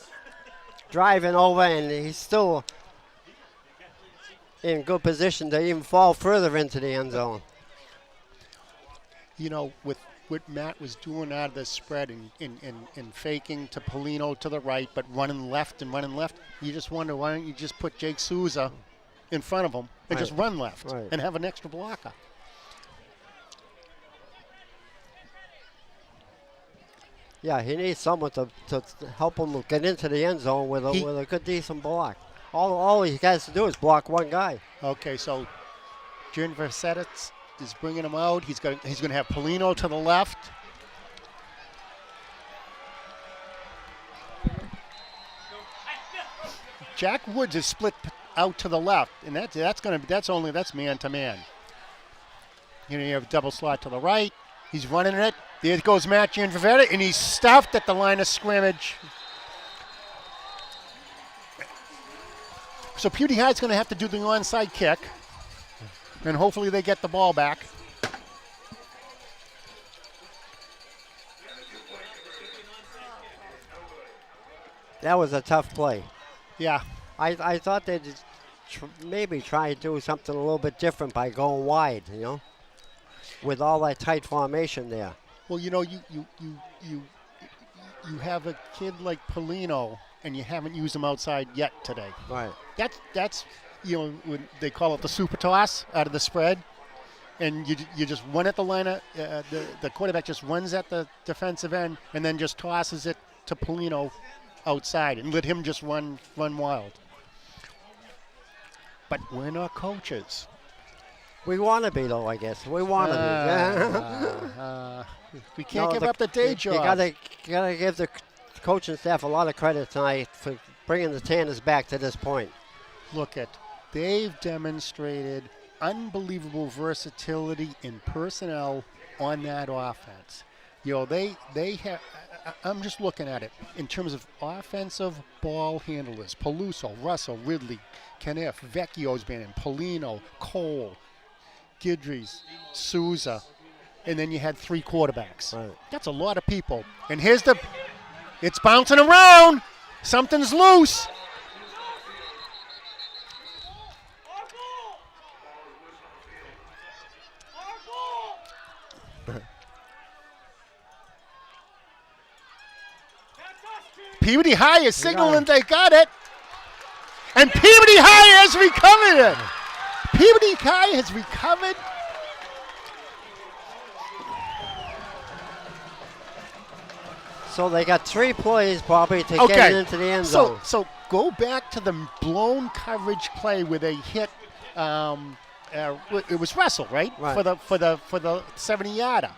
driving over, and he's still in good position to even fall further into the end zone. You know, with what Matt was doing out of the spread and faking to Polino to the right, but running left, you just wonder, why don't you just put Jake Souza in front of him and just run left and have an extra blocker? Yeah, he needs someone to help him get into the end zone with a good, decent block. All he has to do is block one guy. Okay, so Janversetis is bringing him out. He's going to have Polino to the left. Jack Woods is split out to the left, and that's man to man. You know, you have a double slot to the right. He's running it. There goes Matt Janversetis, and he's stuffed at the line of scrimmage. So Peabody High's going to have to do the onside kick, and hopefully they get the ball back. That was a tough play. Yeah. I thought they'd maybe try to do something a little bit different by going wide, you know, with all that tight formation there. Well, you know, you have a kid like Polino, and you haven't used him outside yet today. Right. That's you know, when they call it the super toss out of the spread, and you just run at the line of the quarterback just runs at the defensive end and then just tosses it to Polino outside and let him just run wild. But we're not coaches. We want to be, though, I guess. We want to be. We can't give up the day job. You gotta give the coaching staff a lot of credit tonight for bringing the Tanners back to this point. Look they've demonstrated unbelievable versatility in personnel on that offense. You know, they have. I'm just looking at it in terms of offensive ball handlers. Peluso, Russell, Ridley, Kniff, Vecchio's been in, Polino, Cole, Gidries, Souza, and then you had three quarterbacks. Right. That's a lot of people. And it's bouncing around. Something's loose. Peabody High is signaling they got it. And Peabody High has recovered it. Peabody High has recovered. So they got 3 plays probably to get it into the end zone. So go back to the blown coverage play where they hit. It was Russell, right? For the 70-yarder.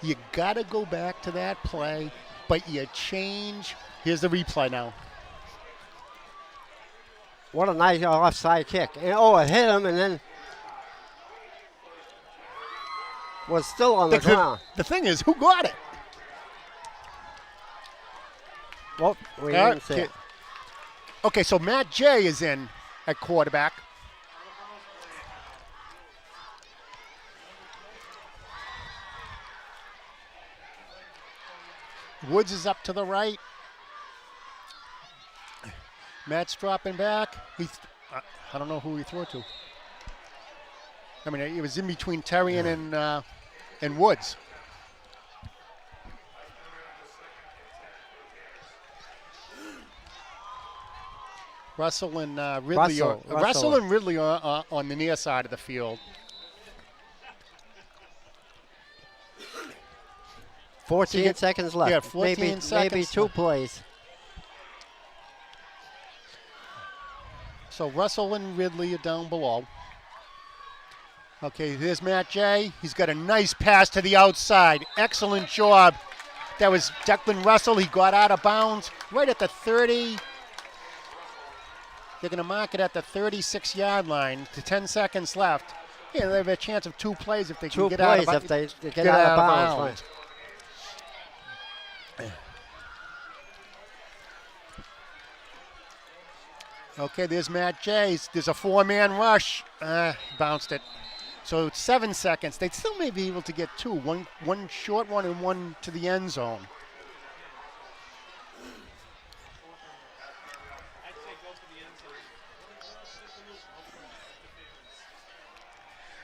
You got to go back to that play, but you change. Here's the replay now. What a nice offside kick. And, it hit him and then was still on the ground. The thing is, who got it? Well, we didn't see it. Okay, so Matt J is in at quarterback. Woods is up to the right. Matt's dropping back. I don't know who he threw it to. I mean, it was in between Terrian and Woods. Russell and Ridley. Russell and Ridley are on the near side of the field. 14 seconds left. Yeah, 14 seconds. Maybe 2 plays. So Russell and Ridley are down below. Okay, here's Matt J. He's got a nice pass to the outside. Excellent job. That was Declan Russell. He got out of bounds right at the 30. They're going to mark it at the 36-yard line. To 10 seconds left. Yeah, they have a chance of 2 plays if they can get out of bounds. 2 plays if they get out of bounds. Right. Okay, there's Matt J. There's a 4-man rush. Bounced it. So it's 7 seconds. They still may be able to get 2. One short one and one to the end zone.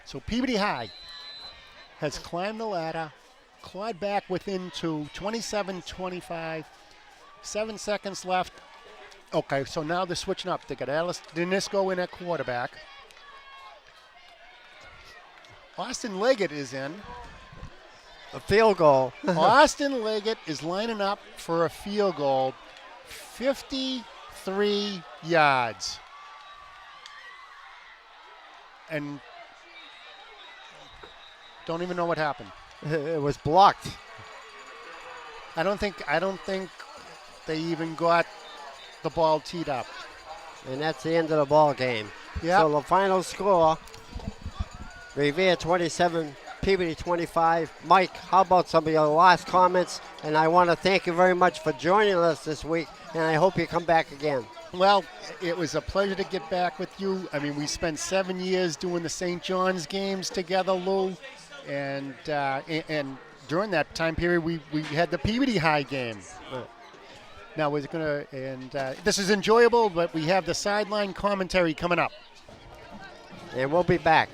So Peabody High has climbed the ladder, clawed back within 2, 27-25, 7 seconds left. Okay, so now they're switching up. They got Alice Denisco in at quarterback. Austin Leggett is in. A field goal. Austin Leggett is lining up for a field goal. 53 yards. And don't even know what happened. It was blocked. I don't think they even got the ball teed up. And that's the end of the ball game. Yeah. So the final score, Revere 27, Peabody 25. Mike, how about some of your last comments? And I want to thank you very much for joining us this week, and I hope you come back again. Well, it was a pleasure to get back with you. I mean, we spent 7 years doing the St. John's games together, Lou. And during that time period, we had the Peabody High game. Right. Now we're gonna, and this is enjoyable, but we have the sideline commentary coming up. And we'll be back.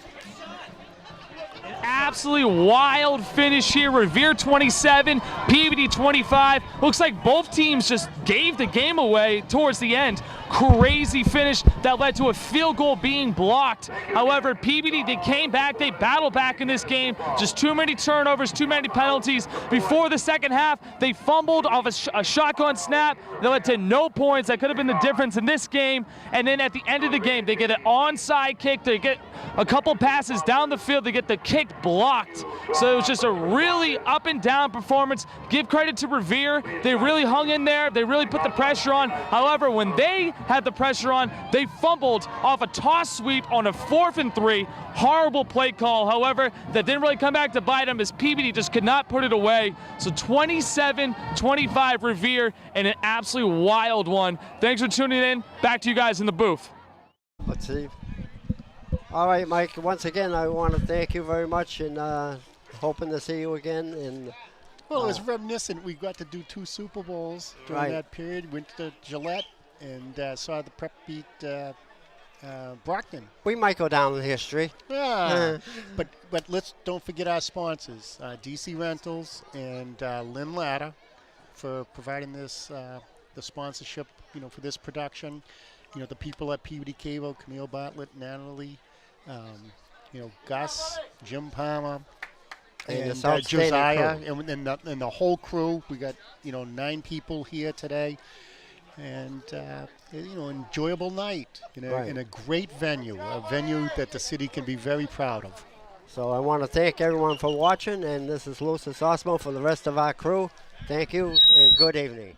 Absolutely wild finish here. Revere 27, Peabody 25. Looks like both teams just gave the game away towards the end. Crazy finish that led to a field goal being blocked. However, Peabody, they came back, they battled back in this game. Just too many turnovers, too many penalties. Before the second half, they fumbled off a shotgun snap that led to no points. That could have been the difference in this game. And then at the end of the game, they get an onside kick. They get a couple passes down the field. They get the kick blocked. So it was just a really up and down performance. Give credit to Revere. They really hung in there. They really put the pressure on. However, when they had the pressure on, they fumbled off a toss sweep on a 4th and 3. Horrible play call. However, that didn't really come back to bite them as Peabody just could not put it away. So 27-25 Revere, and an absolutely wild one. Thanks for tuning in. Back to you guys in the booth. Let's see. All right, Mike, once again, I want to thank you very much, and hoping to see you again. And well, it was reminiscent. We got to do 2 Super Bowls during that period. Went to Gillette and saw the Prep beat Brockton. We might go down in history. Yeah, but don't forget our sponsors, DC Rentals and Lynn Ladder, for providing this the sponsorship, for this production. The people at Peabody Cable, Camille Bartlett, Natalie, Gus, Jim Palmer, and Josiah, and the whole crew. We got 9 people here today, and enjoyable night in a great venue, a venue that the city can be very proud of. So I want to thank everyone for watching, and this is Lucis Osmo for the rest of our crew. Thank you and good evening.